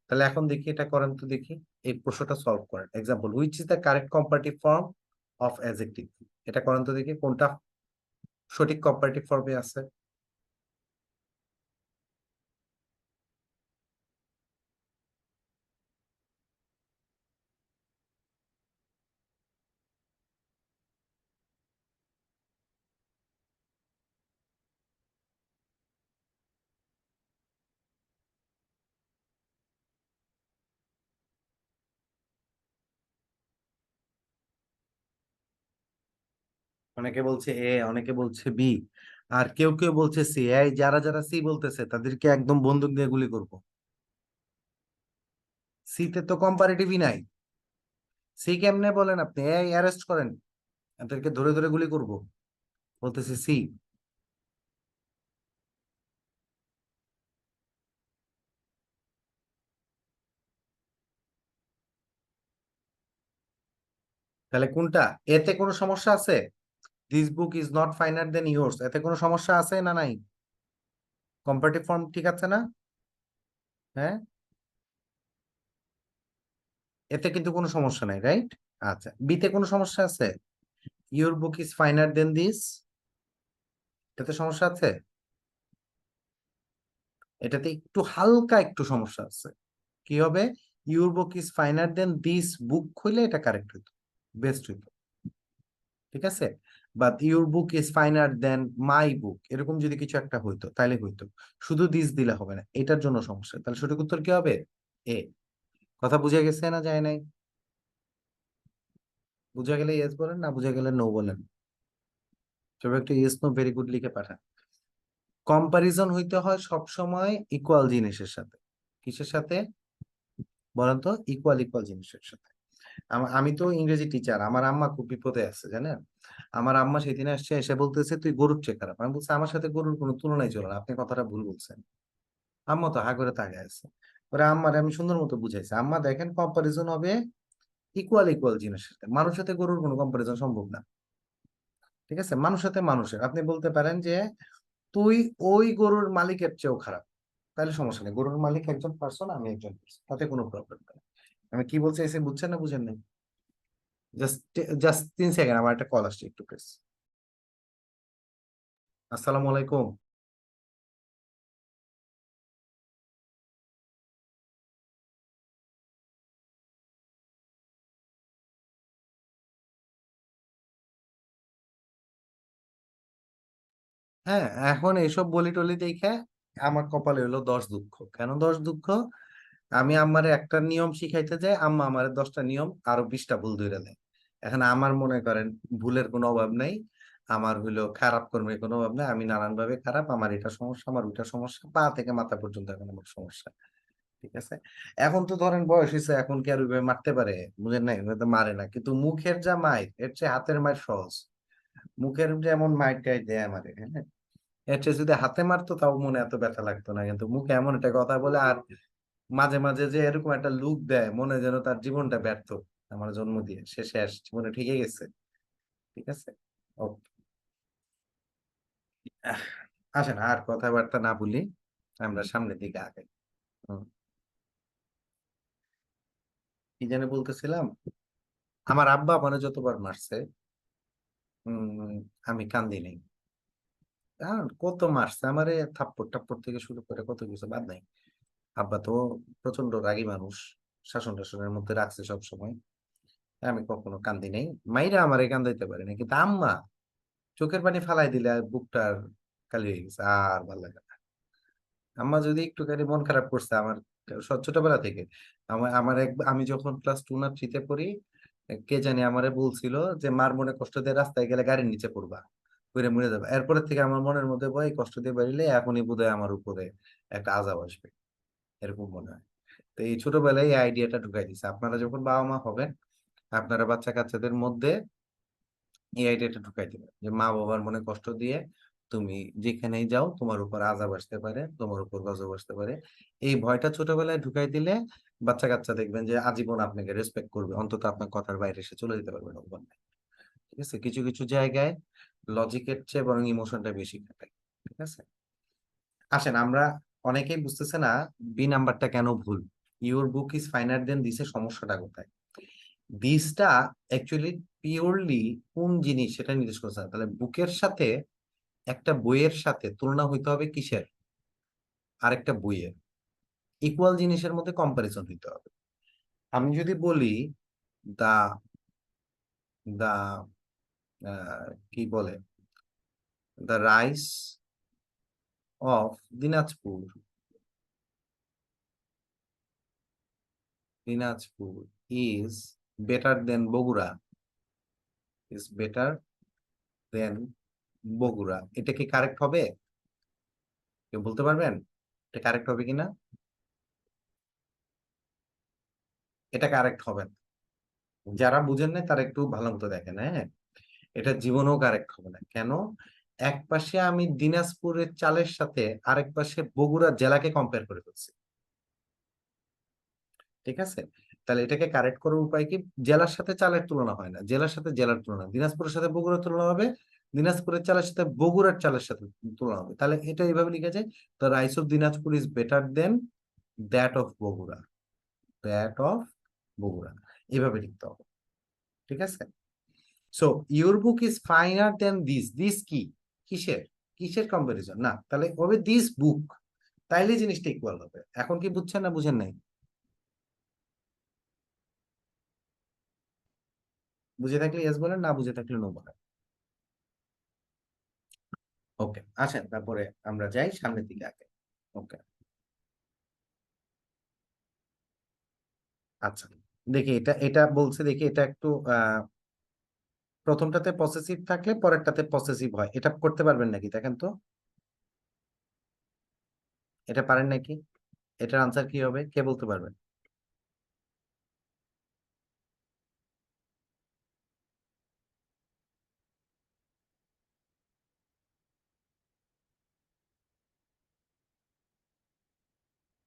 তাহলে এখন দেখি, এটা করেন তো দেখি, এই প্রশ্নটা সলভ করেন। Example, which is the correct comparative form of adjective? এটা করেন তো দেখি, কোনটা সঠিক কম্পারেটিভ ফর্মে আছে। অনেকে বলছে এ, অনেকে বলছে বি, আর কেউ কেউ বলছে সি। এই যারা যারা সি বলতেছে তাদেরকে একদম বন্দুক দিয়ে গুলি করবো। সিতে তো কম্পারেটিভই নাই। সি কেমনে বলেন আপনি? এই অ্যারেস্ট করেন, এদেরকে ধরে ধরে গুলি করব। বলতেছে সি। তাহলে কোনটা? এতে কোনো সমস্যা আছে? This book is not finer than yours, এতে কোনো সমস্যা আছে না নাই? কম্পারেটিভ ফর্ম ঠিক আছে না? হ্যাঁ, এতে কিন্তু কোনো সমস্যা নাই, রাইট? আচ্ছা, বিতে কোনো সমস্যা আছে? Your book is finer than this, এতে সমস্যা আছে? এটাতে একটু হালকা একটু সমস্যা আছে। কি হবে? Your book is finer than this book হইলে এটা কারেক্ট হইতো, বেস্ট হইতো। ঠিক আছে, but your book is finer than my book, এরকম যদি কিছু একটা হইতো তাহলে হইতো। শুধু দিস দিলে হবে না, এটার জন্য সমস্যা। তাহলে সঠিক উত্তর কি হবে? এ। কথা বুঝে গেছে না যায় নাই? বুঝে গেলে ইয়েস বলেন, না বুঝে গেলে নো বলেন। সবাই একটু ইয়েস নো ভেরি গুড লিখে পাঠান। কম্পারিজন হইতে হয় সব সময় ইকুয়াল জিনিসের সাথে। কিসের সাথে বলেন তো? ইকুয়াল ইকুয়াল জিনিসের সাথে। আমি তো ইংরেজি টিচার, আমার আম্মা খুব বিপদে আছে জানেন। আমার আম্মা সেদিন আসছে, এসে বলতেছে তুই গরুর চেয়ে খারাপ। আমি বলছি আমার সাথে গরুর কোনো তুলনাই চলে না, আপনি কথাটা ভুল বলছেন। আম্মা তো হা করে তাকায় আছে। পরে আম্মারে আমি সুন্দর মতো বুঝাইছি, আম্মা দেখেন কম্পারিজন হবে ইকুয়াল ইকুয়াল জিনিসের সাথে, মানুষের সাথে গরুর কোনো কম্পারিজন সম্ভব না। ঠিক আছে, মানুষের সাথে মানুষের, আপনি বলতে পারেন যে তুই ওই গরুর মালিকের চেয়েও খারাপ, তাহলে সমস্যা নেই। গরুর মালিক একজন পার্সন, আমি একজন পার্সন, তাতে কোনো প্রবলেম নেই। আমি কি বলছি এসে বুঝছেন না বুঝেন নাই? জাস্ট জাস্ট 3 সেকেন্ড, আমার একটা কল আসছে, একটু প্লিজ। আসসালামু আলাইকুম। হ্যাঁ, এখন এইসব বলি টলি দেখে আমার কপালে হলো 10 দুঃখ। কেন 10 দুঃখ? আমি আমারে একটা নিয়ম শিখাইতে যাই, আম্মা আমারে 10টা নিয়ম আরো 20টা ভুল ধরে দেয়। এখন আমার মনে করেন ভুলের কোনো অভাব নাই, আমার হইলো খারাপ কর্মের কোনো অভাব নাই, আমি নানান ভাবে খারাপ, আমার এটা সমস্যা, আমার ওইটা সমস্যা, পা থেকে মাথা পর্যন্ত এখন আমার সমস্যা। ঠিক আছে, এখন তো ধরেন বয়স হয়েছে, এখন কি আর ওইভাবে মারতে পারে? বুঝেন নাই, ওইভাবে তো মারে না, কিন্তু মুখের যা মাইর এর চেয়ে হাতের মাইর সহজ। মুখের যেমন মাইর টাইর দেয় আমারে, হ্যাঁ, এর চেয়ে যদি হাতে মারতো তাও মনে এত ব্যথা লাগতো না, কিন্তু মুখে এমন একটা কথা বলে আর মাঝে মাঝে যে এরকম একটা লুক দেয়, মনে যেন তার জীবনটা ব্যর্থ, আমার জন্ম দিয়ে সে শেষ, জীবনে ঠিকই গেছে। ঠিক আছে, ওকে। আসেন আর কথাবার্তা না বলি, আমরা সামনের দিকে আগাই। হুম, কি জানি বলতেছিলাম। আমার আব্বা মানে যতবার মারছে, উম আমি কান্দি নাই। কত মারছে আমারে, থাপ্পড় টাপ্পড় থেকে শুরু করে কত কিছু বাদ নাই। আব্বা তো প্রচন্ড রাগী মানুষ, শাসন টাসনের মধ্যে রাখছে সব সময়। আমি কখনো কান্দি নাই, মাইরা আমারে কান্দাইতে পারে না, কিন্তু আম্মা চোখের পানি ফালাই দিলে আর বুকটার খালি হয়ে গেছে, আর ভালো লাগে না। আম্মা যদি একটুখানি মন খারাপ করছে আমার, ছোটবেলা থেকে আমার আমার এক, আমি যখন ক্লাস 2 না 3 তে পড়ি, কে জানি আমারে বলছিল যে মার মনে কষ্ট দিয়ে রাস্তায় গেলে গাড়ির নিচে পড়বা, পড়ে মরে যাবে। এরপরের থেকে আমার মনের মধ্যে ভয়, কষ্ট দিয়ে বাড়িলে এখনই বোধহয় আমার উপরে একটা আযাব আসবে, এরকম মনে হয়। তো এই ছোটবেলায় এই আইডিয়াটা ঢুকাই দিছে, আপনারা যখন বাবা মা হবেন, আপনারা বাচ্চা কাচ্চাদের মধ্যে এই আইডিয়াটা ঢুকাই দিবে যে মা বাবার মনে কষ্ট দিয়ে তুমি যেখানেই যাও তোমার উপর আযাব আসতে পারে, তোমার উপর গজব আসতে পারে। এই ভয়টা ছোটবেলায় ঢুকাই দিলে বাচ্চা কাচ্চা দেখবেন যে আজীবন আপনাকে রেসপেক্ট করবে, অন্তত আপনার কথার বাইরে সে চলে যেতে পারবে না বলবে। ঠিক আছে, কিছু কিছু জায়গায় লজিকের চেয়ে বরং ইমোশনটা বেশি খাটায়। ঠিক আছে, আসেন আমরা, অনেকেই বুঝতেছে না বি নাম্বারটা কেন ভুল। ইউর বুক ইজ ফাইনার দেন দিসের সমস্যাটা কোথায়? দিসটা অ্যাকচুয়ালি পিওরলি কোন জিনিস সেটা নির্দেশ করছে না। তাহলে বুকের সাথে একটা বইয়ের সাথে তুলনা হইতে হবে কিসের? আরেকটা বইয়ের। ইকুয়াল জিনিসের মধ্যে কম্পারিজন হইতে হবে। আমি যদি বলি দা দা কি বলে, the rice of Dinajpur, Dinajpur is better then Bogura, is better দেন বগুড়া, এটা কি কারেক্ট হবে? কেউ বলতে পারবেন এটা কারেক্ট হবে কিনা? এটা কারেক্ট হবে না। যারা বুঝেন না তারা একটু ভালো মতো দেখেন, হ্যাঁ, এটা জীবনেও কারেক্ট হবে না। কেন? এক পাশে আমি দিনাজপুরের চালের সাথে আরেক পাশে বগুড়া জেলাকে কম্পেয়ার করে ফেলছি। ঠিক আছে, তাহলে এটাকে কারেক্ট করার উপায় কি? জেলার সাথে চালের তুলনা হয় না, জেলার সাথে জেলার তুলনা, দিনাজপুরের সাথে বগুড়ার তুলনা হবে, দিনাজপুরের চালের সাথে বগুড়ার চালের সাথে তুলনা হবে। তাহলে এটা এইভাবে লিখা যায়, the rice of Dinajpur is better than that of Bogura, that of Bogura, এভাবে লিখতে হবে। ঠিক আছে? So your book is finer than this, this কি, কিসের, কিসের কম্পারিজন? না, তাহলে হবে দিস বুক, তাইলে জিনিসটা ইকুয়াল হবে। এখন কি বুঝছেন না বুঝেন নাই? বুঝে থাকলে ইয়েস বলেন, না বুঝে থাকলে নো বলেন। ওকে, আসেন তারপরে আমরা যাই সামনের দিকে আগে। ওকে, আচ্ছা, দেখি এটা এটা বলছে, দেখি এটা একটু প্রথমটাতে পসেসিভ থাকলে পরেরটাতে পসেসিভ হয়, এটা করতে পারবেন নাকি দেখেন তো, এটা পারেন নাকি? এটার আনসার কি হবে, কে বলতে পারবেন?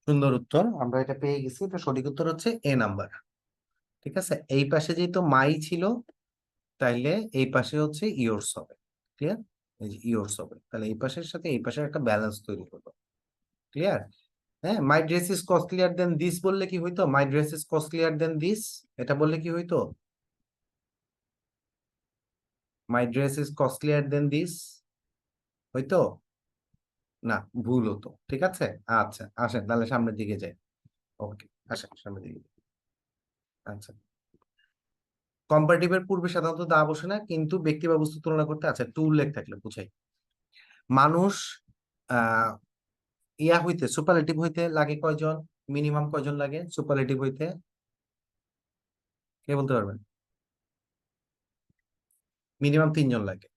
সুন্দর উত্তর, আমরা এটা পেয়ে গেছি। এটা সঠিক উত্তর হচ্ছে এ নাম্বার। ঠিক আছে, এই পাশে যেহেতু মাই ছিল, তাইলে এই পাশে হচ্ছে ইয়োর্স হবে। ক্লিয়ার? এই যে ইয়োর্স হবে, তাহলে এই পাশের সাথে এই পাশের একটা ব্যালেন্স তৈরি করবো। ক্লিয়ার? হ্যাঁ, my dress is costlier than this বললে কি হইতো? My dress is costlier than this, এটা বললে কি হইতো? My dress is costlier than this হইতো না, ভুল হতো। ঠিক আছে, আচ্ছা আসেন তাহলে সামনের দিকে যাই। ওকে, আসেন সামনের দিকে। আচ্ছা, কম্পারেটিভের পূর্বে সাধারণত দা বসে না, কিন্তু ব্যক্তি বা বস্তু তুলনা করতে আচ্ছা টু উল্লেখ থাকলে বুঝাই। মানুষ আহ ইয়া হইতে, সুপারলেটিভ হইতে লাগে কয়জন? মিনিমাম কয়জন লাগে সুপারলেটিভ হইতে? কে বলতে পারবেন? মিনিমাম তিনজন লাগে,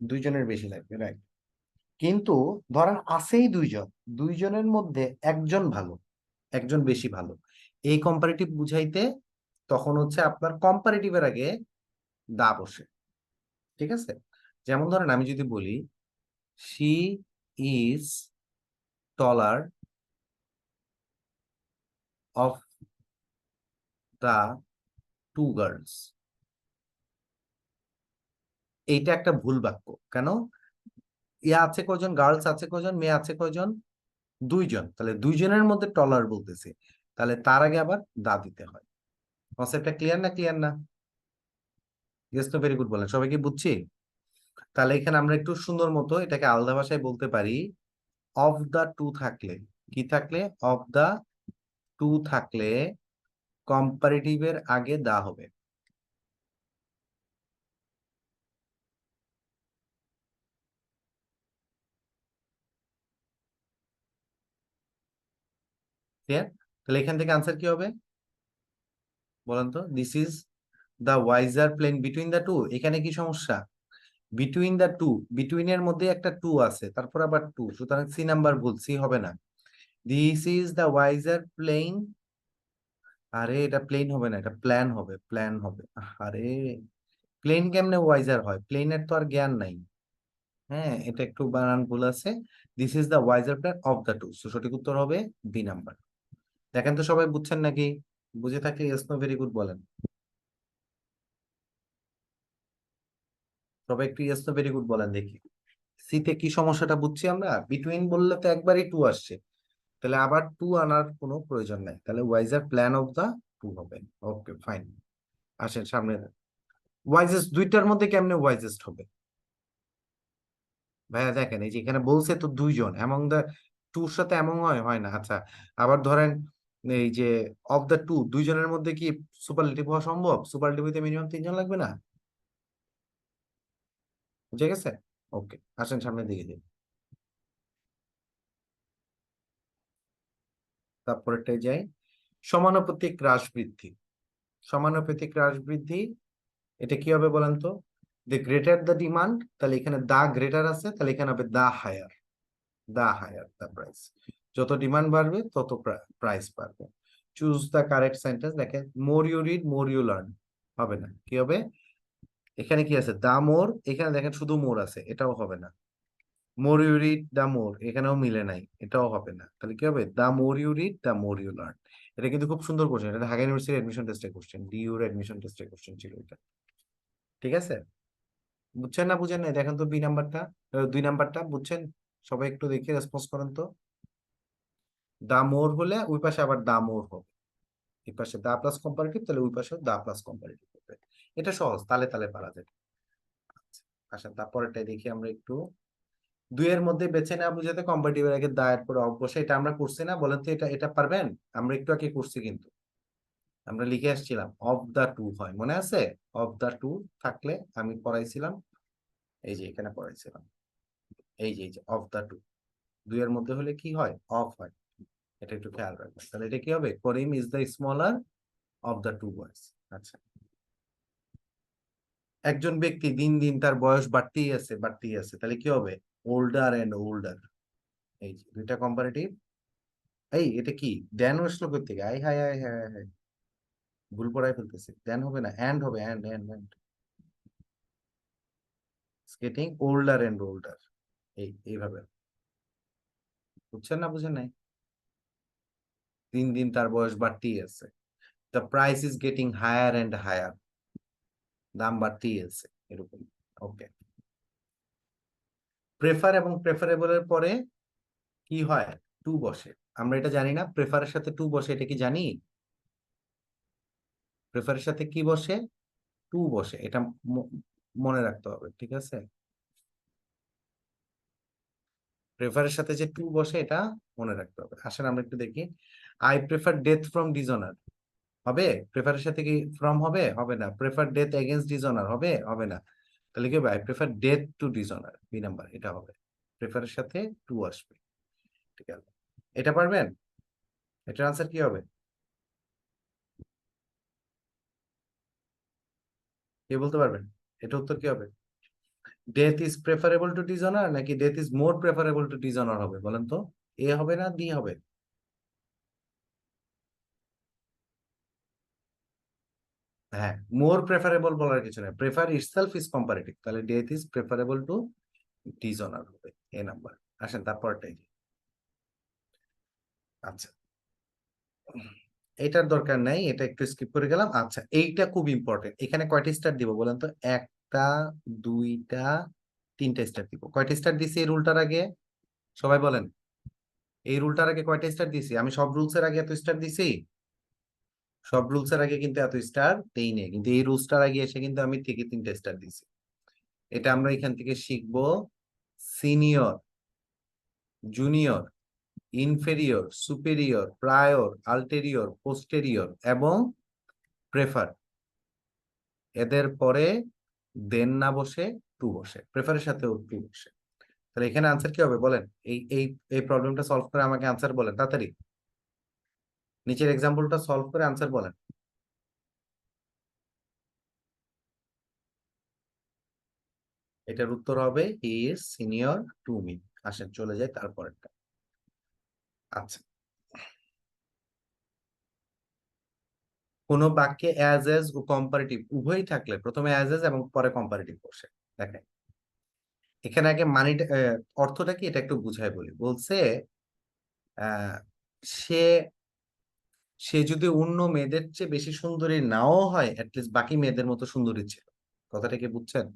দুইজনের বেশি লাগবে, রাইট। কিন্তু ধরেন আছেই দুইজন, দুইজনের মধ্যে একজন ভালো, একজন বেশি ভালো, এই কম্পারেটিভ বুঝাইতে তখন হচ্ছে আপনার কম্পারেটিভের আগে দা বসে। ঠিক আছে, যেমন ধরেন আমি যদি বলি she is taller of the two girls, এইটা একটা ভুল বাক্য। কেন? ইয়া আছে কয়জন, গার্লস আছে কয়জন, মেয়ে আছে কয়জন? দুইজন, তাহলে দুইজনের মধ্যে টলার বলতেছে, তাহলে তার আগে আবার দা দিতে হয়। কনসেপ্টটা ক্লিয়ার না, ক্লিয়ার না? ইয়েস তো ভেরি গুড বলেন, সবাই কি বুঝছি? তাহলে এখানে আমরা একটু সুন্দর মতো এটাকে আলাদা ভাষায় বলতে পারি, অফ দা টু থাকলে, কি থাকলে? অফ দা টু থাকলে কম্পারেটিভের আগে দা হবে। ক্লিয়ার? তাহলে এখান থেকে আনসার কি হবে বলেন তো? This is the wiser plane between the two, এখানে কি সমস্যা? বিটুইন দা টু, বিটুইন এর মধ্যে একটা টু আছে, তারপর আবার টু, সুতরাং সি নাম্বার ভুল, সি হবে না। This is the wiser plane, আরে এটা প্লেন হবে না, এটা প্ল্যান হবে, প্ল্যান হবে। আরে প্লেন কেমনে ওয়াইজার হয়? প্লেনের তো আর জ্ঞান নাই। হ্যাঁ, এটা একটু বানান ভুল আছে। This is the wiser plan of the two, সঠিক উত্তর হবে বি নাম্বার। দেখেন তো সবাই বুঝছেন নাকি? বুঝে থাকলে ইয়েস নো ভেরি গুড বলেন, সবাই একটু ইয়েস নো ভেরি গুড বলেন দেখি। সিতে কি সমস্যাটা বুঝছি আমরা? বিটুইন বললে তো একবারই টু আসছে, তাহলে আবার টু আনার কোনো প্রয়োজন নাই, তাহলে wiser plan of the two হবে। ওকে ফাইন, আসেন সামনে। ওয়াইজেস্ট দুইটার মধ্যে কেমনে ওয়াইজেস্ট হবে ভাইয়া? দেখেন এই যে এখানে বলছে তো দুইজন, এমং দা টুর সাথে এমন হয়, হয় না? আচ্ছা, আবার ধরেন এই যে অফ দা টু, দুইজনের মধ্যে কি সুপারলেটিভ হওয়া সম্ভব? সুপারলেটিভ হইতে মিনিমাম তিনজন লাগবে না? বুঝে গেছে? ওকে, আসেন সামনের দিকে যাই। তারপরেরটাই যাই, সমানুপাতিক হ্রাস বৃদ্ধি। সমানুপাতিক হ্রাস বৃদ্ধি, এটা কি হবে বলেন তো? দ্য গ্রেটার দ্য ডিমান্ড, তাহলে এখানে দা গ্রেটার আছে, তাহলে এখানে হবে the higher, the higher the price. যত ডিমান্ড বাড়বে তত প্রাইস বাড়বে। Choose the correct sentence. দেখেন more you read more you learn, হবে না, কি হবে? এখানে কি আছে? দা মোর, এখানে দেখেন শুধু মোর আছে, এটাও হবে না। মোর ইউ রিড দা মোর, এখানেও মিলে নাই, এটাও হবে না, তাহলে কি হবে? The more you read the more you learn. এটা কিন্তু খুব সুন্দর কোশ্চেন, এটা ঢাকা ইউনিভার্সিটি এডমিশন টেস্টের কোশ্চেন, ডিইউর এডমিশন টেস্টের কোশ্চেন ছিল এটা। ঠিক আছে, বুঝছেন না বুঝেন না? দেখেন তো বি নাম্বারটা, 2 নাম্বারটা বুঝছেন? সবাই একটু দেখে রেসপন্স করেন তো। দা মোর হলে ওই পাশে আবার দা মোর হবে, এই পাশে দা প্লাস কম্পারেটিভ, তাহলে ওই পাশে দা প্লাস কম্পারেটিভ হবে। এটা সহজ, তালে তালে পারা যায়। আচ্ছা, তারপরেরটাই দেখি আমরা একটু। 2 এর মধ্যে বেছে না বুঝাতে কম্পারেটিভ এর আগে দা এর পরে অফ বসে, এটা আমরা করছি না? বলেন তো এটা এটা পারবেন? আমরা একটু আগে করছি কিন্তু, আমরা লিখে আসছিলাম অফ দা টু হয়, মনে আছে? অফ দা টু থাকলে আমি পড়াইছিলাম, এই যে এখানে পড়াইছিলাম, এই যে অফ দা টু। 2 এর মধ্যে হলে কি হয়? অফ হয়। এটা একটু খেয়াল রাখবেন, তাহলে এটা কি হবে? Karim is the smaller of the two boys. আচ্ছা, একজন ব্যক্তি দিন দিন তার বয়স বাড়তেই আছে বাড়তেই আছে, তাহলে কি হবে? Older and older. এই যে দুইটা কম্পারেটিভ। এই এটা কি দেন আসলো কই থেকে? আই হাই হাই হাই হাই, ভুল পড়াই ফেলতেছি। দেন হবে না, এন্ড হবে, and and and. Getting older and older, এইভাবে। বুঝছেন না বুঝেন নাই? দিন দিন তার বয়স বাড়তেই আছে, the price is getting higher and higher, দাম বাড়তেই আছে, এরকম। ওকে, প্রেফার এবং প্রেফারেবলের পরে কি হয়? টু বসে। আমরা এটা জানি না, প্রেফারের সাথে টু বসে, এটা কি জানি? প্রেফারের সাথে কি বসে? টু বসে, এটা ম- মনে রাখতে হবে, ঠিক আছে? প্রেফারের সাথে যে টু বসে এটা মনে রাখতে হবে। আসেন আমরা একটু দেখি। I prefer death from dishonour হবে? প্রেফারের সাথে কি ফ্রম হবে? হবে না। প্রেফার ডেথ এগেনস্ট ডিসঅনার হবে? হবে না। তাহলে কি হবে? I prefer death to dishonour, B number, এটা হবে। প্রেফারের সাথে টু আসবে, ঠিক আছে? এটা পারবেন? এটার আনসার কি হবে? কে বলতে পারবেন? এটা উত্তর কি হবে? Death is preferable to dishonour নাকি death is more preferable to dishonour হবে? বলেন তো, এ হবে না ডি হবে? হ্যাঁ, মোর প্রেফারেবল বলার কিছু নেই, প্রেফার ইটসেলফ ইজ কম্পারেটিভ, তাহলে death is preferable to dishonour হবে, এ নাম্বার। আসেন তারপরটাই। আচ্ছা, এটার দরকার নাই, এটা একটু স্কিপ করে গেলাম। আচ্ছা, এইটা খুব ইম্পর্টেন্ট। এখানে কয়টা স্টার দিব বলেন তো? একটা, দুইটা, তিনটা স্টার দিব। কয়টা স্টার দিছি এই রুলটার আগে? সবাই বলেন, এই রুলটার আগে কয়টা স্টার দিছি? আমি সব রুলসের আগে এত স্টার দিছি? সব রুলসের আগে কিন্তু এত স্টার দেই নেই, কিন্তু এই রুলসটার আগে এসে কিন্তু আমি থেকে 3টা স্টার দিছি। এটা আমরা এখান থেকে শিখবো। Senior, junior, inferior, superior, prior, ulterior, posterior এবং প্রেফার, এদের পরে দেন না বসে টু বসে, প্রেফারের সাথেও টু বসে। তাহলে এখানে আনসার কি হবে বলেন? এই এই এই প্রবলেমটা সলভ করে আমাকে আনসার বলেন তাড়াতাড়ি। নিচের এক্সাম্পলটা সলভ করে আনসার বলেন। এটার উত্তর হবে he is senior to me. আসেন চলে যাই তারপরেরটা। আচ্ছা, কোন বাক্যে অ্যাজ এজ ও কম্পারেটিভ উভয়ই থাকলে প্রথমে অ্যাজ এজ এবং পরে কম্পারেটিভ বসে। দেখেন, এখানে আগে মানিটা, অর্থটা কি এটা একটু বুঝাই বলি। বলছে আহ সে সে যদি অন্য মেয়েদের চেয়ে বেশি সুন্দরী নাও হয়, অ্যাটলিস্ট বাকি মেয়েদের মতো সুন্দরী ছিল। কথাটা কি বুঝছেন?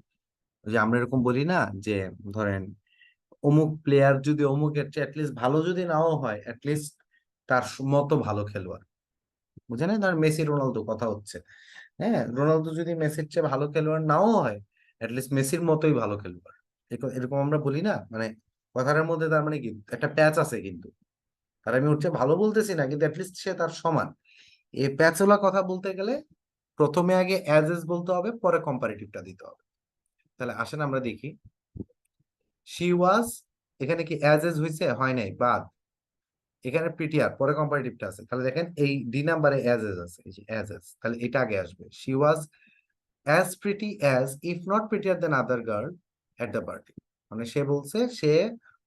ওই যে আমরা এরকম বলি না যে, ধরেন অমুক প্লেয়ার যদি অমুকের চেয়ে অ্যাটলিস্ট ভালো যদি নাও হয়, অ্যাটলিস্ট তার মতো ভালো খেলোয়াড়। বুঝে না? ধর মেসি রোনালদো কথা হচ্ছে, হ্যাঁ, রোনালদো যদি মেসির চেয়ে ভালো খেলোয়াড় নাও হয়, অ্যাটলিস্ট মেসির মতোই ভালো খেলোয়াড়। এরকম আমরা বলি না? মানে কথাটার মধ্যে তার মানে কি একটা প্যাচ আছে কিন্তু। আর আমি ওর চেয়ে ভালো বলতেছি না, কিন্তু অ্যাটলিস্ট সে তার সমান। এই প্যাচওয়ালা কথা বলতে গেলে প্রথমে আগে অ্যাজ এস বলতে হবে, পরে কম্পারেটিভটা দিতে হবে। তাহলে আসেন আমরা দেখি। শি ওয়াজ, এখানে কি অ্যাজ এস হয়েছে? হয় নাই, বাদ। এখানে প্রিটিয়ার, পরে কম্পারেটিভটা আছে। তাহলে দেখেন এই ডি নাম্বারে অ্যাজ এস আছে, এই যে অ্যাজ এস, তাহলে এটা আগে আসবে। She was as pretty as, if not prettier than other girl at the party. মানে সে বলছে সে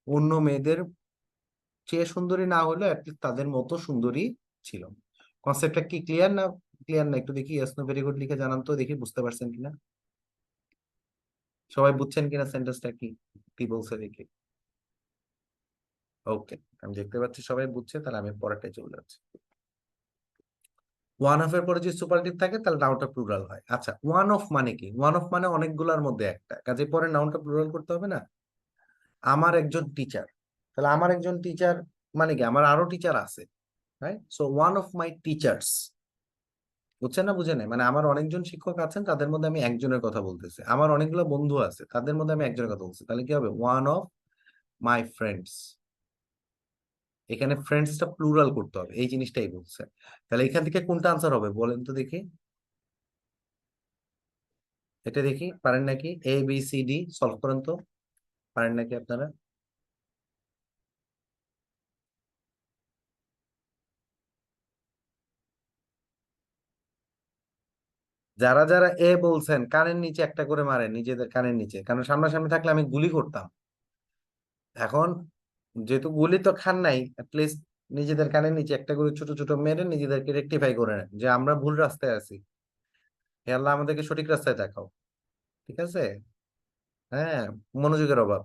অন্য মেয়েদের চেয়ে সুন্দরী না হলেও অ্যাটলিস্ট তাদের মতো সুন্দরী ছিল। কনসেপ্টটা কি ক্লিয়ার না? ক্লিয়ার না? একটু দেখি ইয়েস নো ভেরি গুড লিখে জানান তো দেখি বুঝতে পারছেন কিনা, সবাই বুঝছেন কিনা সেন্টেন্সটা কি কি বলছে দেখি। ওকে, আমি দেখতে পাচ্ছি সবাই বুঝছে, তাহলে আমি পরেরটাই চলে যাচ্ছি। ওয়ান অফ এর পরে যদি সুপারলেটিভ থাকে তাহলে নাউনটা প্লুরাল হয়। আচ্ছা, ওয়ান অফ মানে কি? ওয়ান অফ মানে অনেকগুলোর মধ্যে একটা, কাজে পরে নাউনটা প্লুরাল করতে হবে না? আমার একজন টিচার, তাহলে আমার একজন টিচার মানে কি আমার আরো টিচার আছে, right? So one of my teachers, বুঝছেন না বুঝেন নাই? মানে আমার অনেকজন শিক্ষক আছেন, তাদের মধ্যে আমি একজনের কথা বলতেছি। আমার অনেকগুলো বন্ধু আছে, তাদের মধ্যে আমি একজনের কথা বলছি, তাহলে কি হবে? One of my friends. এখানে ফ্রেন্ডসটা প্লুরাল করতে হবে, এই জিনিসটাই বলছে। তাহলে এখান থেকে কোনটা আনসার হবে বলেন তো দেখি, এটা দেখি পারেন নাকি? A B C D solve করেন তো, পারেন নাকি আপনারা? যারা যারা এ বলছেন কানের নিচে একটা করে মারেন, নিজেদের কানের নিচে, কারণ সামনাসামনি থাকলে আমি গুলি করতাম। এখন যেহেতু গুলি তো খান নাই, প্লিজ নিজেদের কানের নিচে একটা করে ছোট ছোট মেরে নিজেদেরকে রেকটিফাই করে নেন যে আমরা ভুল রাস্তায় আছি। হে আল্লাহ আমাদেরকে সঠিক রাস্তায় দেখাও। ঠিক আছে? হ্যাঁ, মনোযোগের অভাব।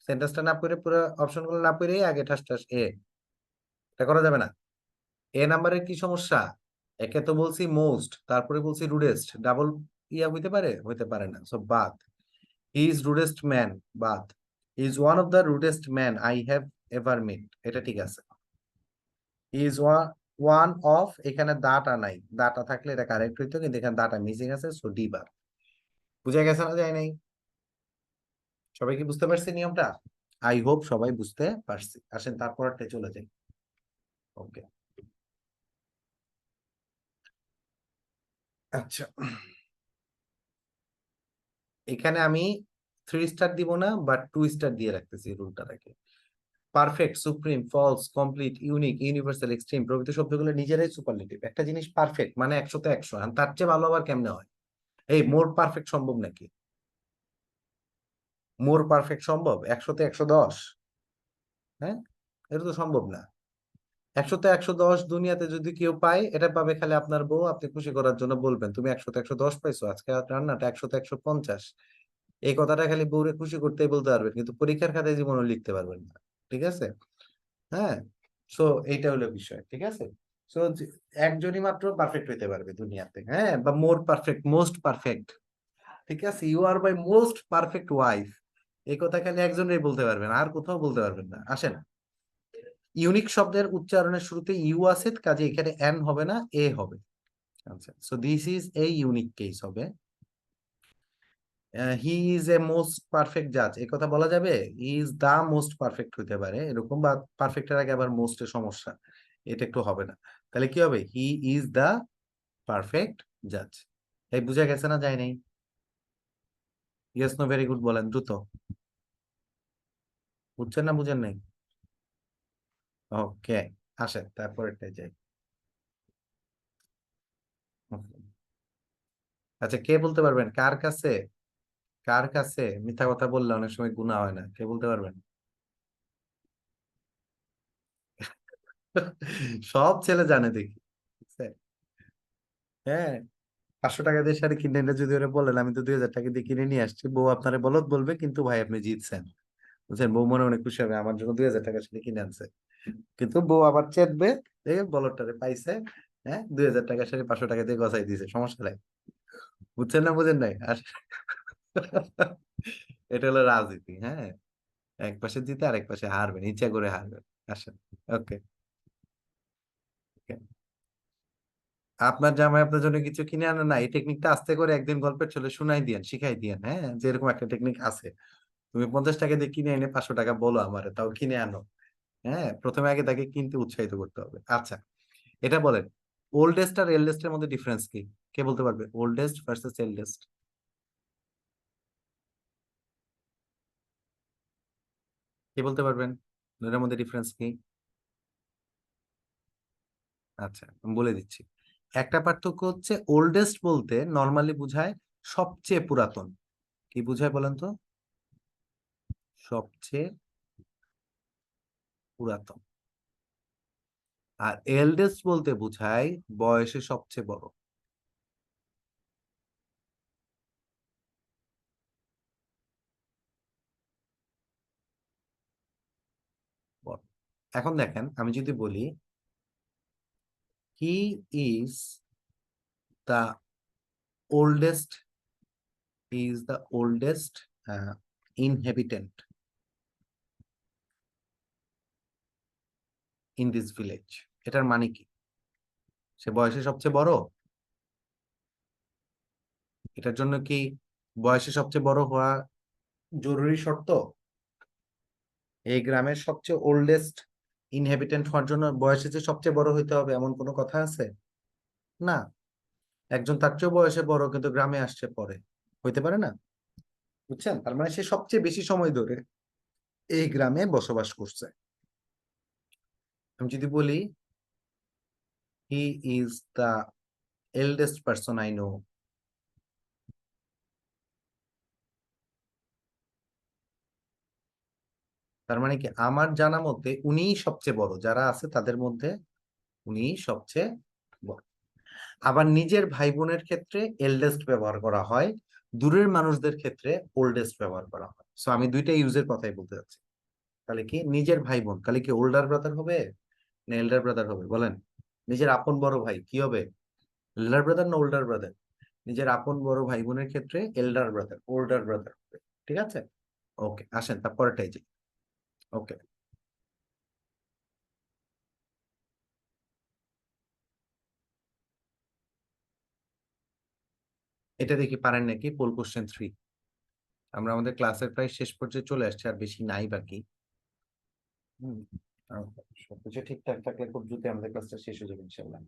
সেন্টেন্সটা না পড়ে, পুরো অপশনগুলো না পড়েই আগে ঠাস ঠাস এ, এটা করা যাবে না। এ নাম্বারের কি সমস্যা? একে তো বলছি মোস্ট, তারপরে বলছি রুডেস্ট, ডাবল ইয়া হইতে পারে? হইতে পারে না, সো বাদ। হি ইজ রুডেস্ট ম্যান, বাদ। He is one of the rudest man I have ever meet, এটা ঠিক আছে। He is one, one of, এখানে দাটা নাই, দাটা থাকলে এটা কারেক্ট হইতো, কিন্তু এখানে দাটা মিসিং আছে, সো ডি বার। বুঝা গেছে না যায় নাই? সবাই কি বুঝতে পারছে নিয়মটা? আই হোপ সবাই বুঝতে পারছি। আসেন তারপরটা চলে যাই। ওকে, আচ্ছা, এখানে আমি 3 স্টার দিব না, বাট 2 স্টার দিয়ে রাখতেছি রুলটাকে। Perfect, supreme, false, complete, unique, universal, extreme প্রভৃতি শব্দগুলো নিজেরাই সুপারলেটিভ। একটা জিনিস পারফেক্ট মানে 100-তে 100, আর তার চেয়ে ভালো আবার কেমনে হয়? এই মোর পারফেক্ট সম্ভব নাকি? মোর পারফেক্ট সম্ভব 100-তে 110? হ্যাঁ, এটা তো সম্ভব না। 100-তে 110 দুনিয়াতে যদি কেউ পায়, এটা পাবে খালি আপনার বউ। আপনি খুশি করার জন্য বলবেন তুমি 100-তে 110 পাইছো, আজকে রান্নাটা 100-তে 150। এই কথাটা খালি বউরে খুশি করতেই বলতে পারবেন, কিন্তু পরীক্ষার খাতায় জীবনও লিখতে পারবেন না। ঠিক আছে? হ্যাঁ, সো এইটা হলো বিষয়। ঠিক আছে? সো একজনই মাত্র পারফেক্ট হইতে পারবে দুনিয়াতে, হ্যাঁ, বা মোর পারফেক্ট, মোস্ট পারফেক্ট। ঠিক আছে? You are my most perfect wife, এই কথা খালি একজনই বলতে পারবেন, আর কোথাও বলতে পারবেন না। আসেন, ইউনিক শব্দের উচ্চারণের শুরুতে ইউ আছে, কাজে এখানে এন হবে না, এ হবে। আচ্ছা, so this is a unique case হবে। He is a most perfect জাজ, এই কথা বলা যাবে? He is the most perfect হইতে পারে এরকম, বা পারফেক্টের আগে আবার মোস্ট এর সমস্যা, এটা একটু হবে না। তাহলে কি হবে? হি ইজ দা পারফেক্ট জাজ। এই বুঝা গেছে না যায় নাই? ইয়েস নো ভেরি গুড বলেন দ্রুত। বুঝছেন না বুঝেন নাই? ওকে, আসেন তারপরেরটাই যাই। আচ্ছা, কে বলতে পারবেন কার কাছে, কার কাছে মিথ্যা কথা বললে অনেক সময় গুনাহ হয় না? কে বলতে পারবেন? সব ছেলে জানে দেখি। ঠিক আছে? হ্যাঁ, 500 টাকা দিয়ে শাড়ি কিনে এনে যদি ওরা বলেন আমি তো 2000 টাকা দিয়ে কিনে নিয়ে আসছি, বউ আপনারে বলদ বলবে, কিন্তু ভাই আপনি জিতছেন। বুঝছেন? বউ মনে অনেক খুশি হবে আমার জন্য 2000 টাকা শাড়ি কিনে আনছে, কিন্তু বউ আবার চেতবে, দেখে বলদটারে পাইছে। হ্যাঁ, 2000 টাকা শাড়ি 500 টাকা দিয়ে গছাই দিয়েছে, সমস্যা নাই। বুঝছেন না বুঝেন নাই? আর এটা হলো রাজনীতি। হ্যাঁ, এক পাশে জিতে আরেক পাশে হারবেন, ইচ্ছা করে হারবেন। আসেন। ওকে, আপনার জামাই আপনার জন্য কিছু কিনে আনে না, এই টেকনিকটা আস্তে করে একদিন গল্পের ছলে শুনাই দিয়েন, শিখাই দিয়েন, হ্যাঁ, যে এরকম একটা টেকনিক আছে। তুমি 50 টাকা দিয়ে কিনে এনে 500 টাকা বলো আমারে, তাও কিনে আনো। হ্যাঁ, প্রথমে আগে তাকে কিনতে উৎসাহিত করতে হবে। আচ্ছা, এটা বলেন, ওল্ডেস্ট আর এল্ডেস্ট এর মধ্যে ডিফারেন্স কি? কে বলতে পারবে? ওল্ডেস্ট ভার্সেস এল্ডেস্ট, কে বলতে পারবেন? এর মধ্যে ডিফারেন্স কি? আচ্ছা, আমি বলে দিচ্ছি। একটা পার্থক্য হচ্ছে, ওল্ডেস্ট বলতে নর্মালি বোঝায় সবচেয়ে পুরাতন। কি বোঝায় বলেন তো? সবচেয়ে পুরাতন। আর এল্ডেস্ট বলতে বোঝায় বয়সে সবচেয়ে বড়। বড়। এখন দেখেন, আমি যদি বলি হি is the oldest is the oldest inhabitant in this village. এটার মানে কি? সে বয়সে সবচেয়ে বড়? এটার জন্য কি বয়সে সবচেয়ে বড় হওয়া জরুরি শর্ত? এই গ্রামের সবচেয়ে ওল্ডেস্ট ইনহেবিটেন্ট হওয়ার জন্য বয়সে যে সবচেয়ে বড় হইতে হবে এমন কোনো কথা আছে? না। একজন তার চেয়েও বয়সে বড় কিন্তু গ্রামে আসছে পরে, হইতে পারে না? বুঝছেন? তার মানে সে সবচেয়ে বেশি সময় ধরে এই গ্রামে বসবাস করছে। আমি যদি বলি হি is the eldest person I know, তার মানে কি আমার জানা মতে উনিই সবচেয়ে বড়, যারা আছে তাদের মধ্যে উনিই সবচেয়ে বড়। আবার নিজের ভাই বোনের ক্ষেত্রে এল্ডেস্ট ব্যবহার করা হয়, দূরের মানুষদের ক্ষেত্রে ওল্ডেস্ট ব্যবহার করা হয়। সো আমি দুইটা ইউজের কথাই বলতে যাচ্ছি। তাহলে কি নিজের ভাই বোন তাহলে কি ওল্ডার ব্রাদার হবে না এল্ডার ব্রাদার হবে বলেন? নিজের আপন বড় ভাই কি হবে, এল্ডার ব্রাদার না ওল্ডার ব্রাদার? নিজের আপন বড় ভাই বোনের ক্ষেত্রে এল্ডার ব্রাদার, ওল্ডার ব্রাদার হবে। ঠিক আছে, ওকে আসেন তারপরটাই যে ওকে। এটা দেখি পারেন নাকি, পোল কোশ্চেন 3। আমরা আমাদের ক্লাসের প্রায় শেষ পর্যায়ে চলে আসছে, আর বেশি নাই বাকি। হুম, সবকিছু ঠিকঠাক থাকলে খুব দ্রুত আমাদের ক্লাসটা শেষ হয়ে যাবে ইনশাল্লাহ।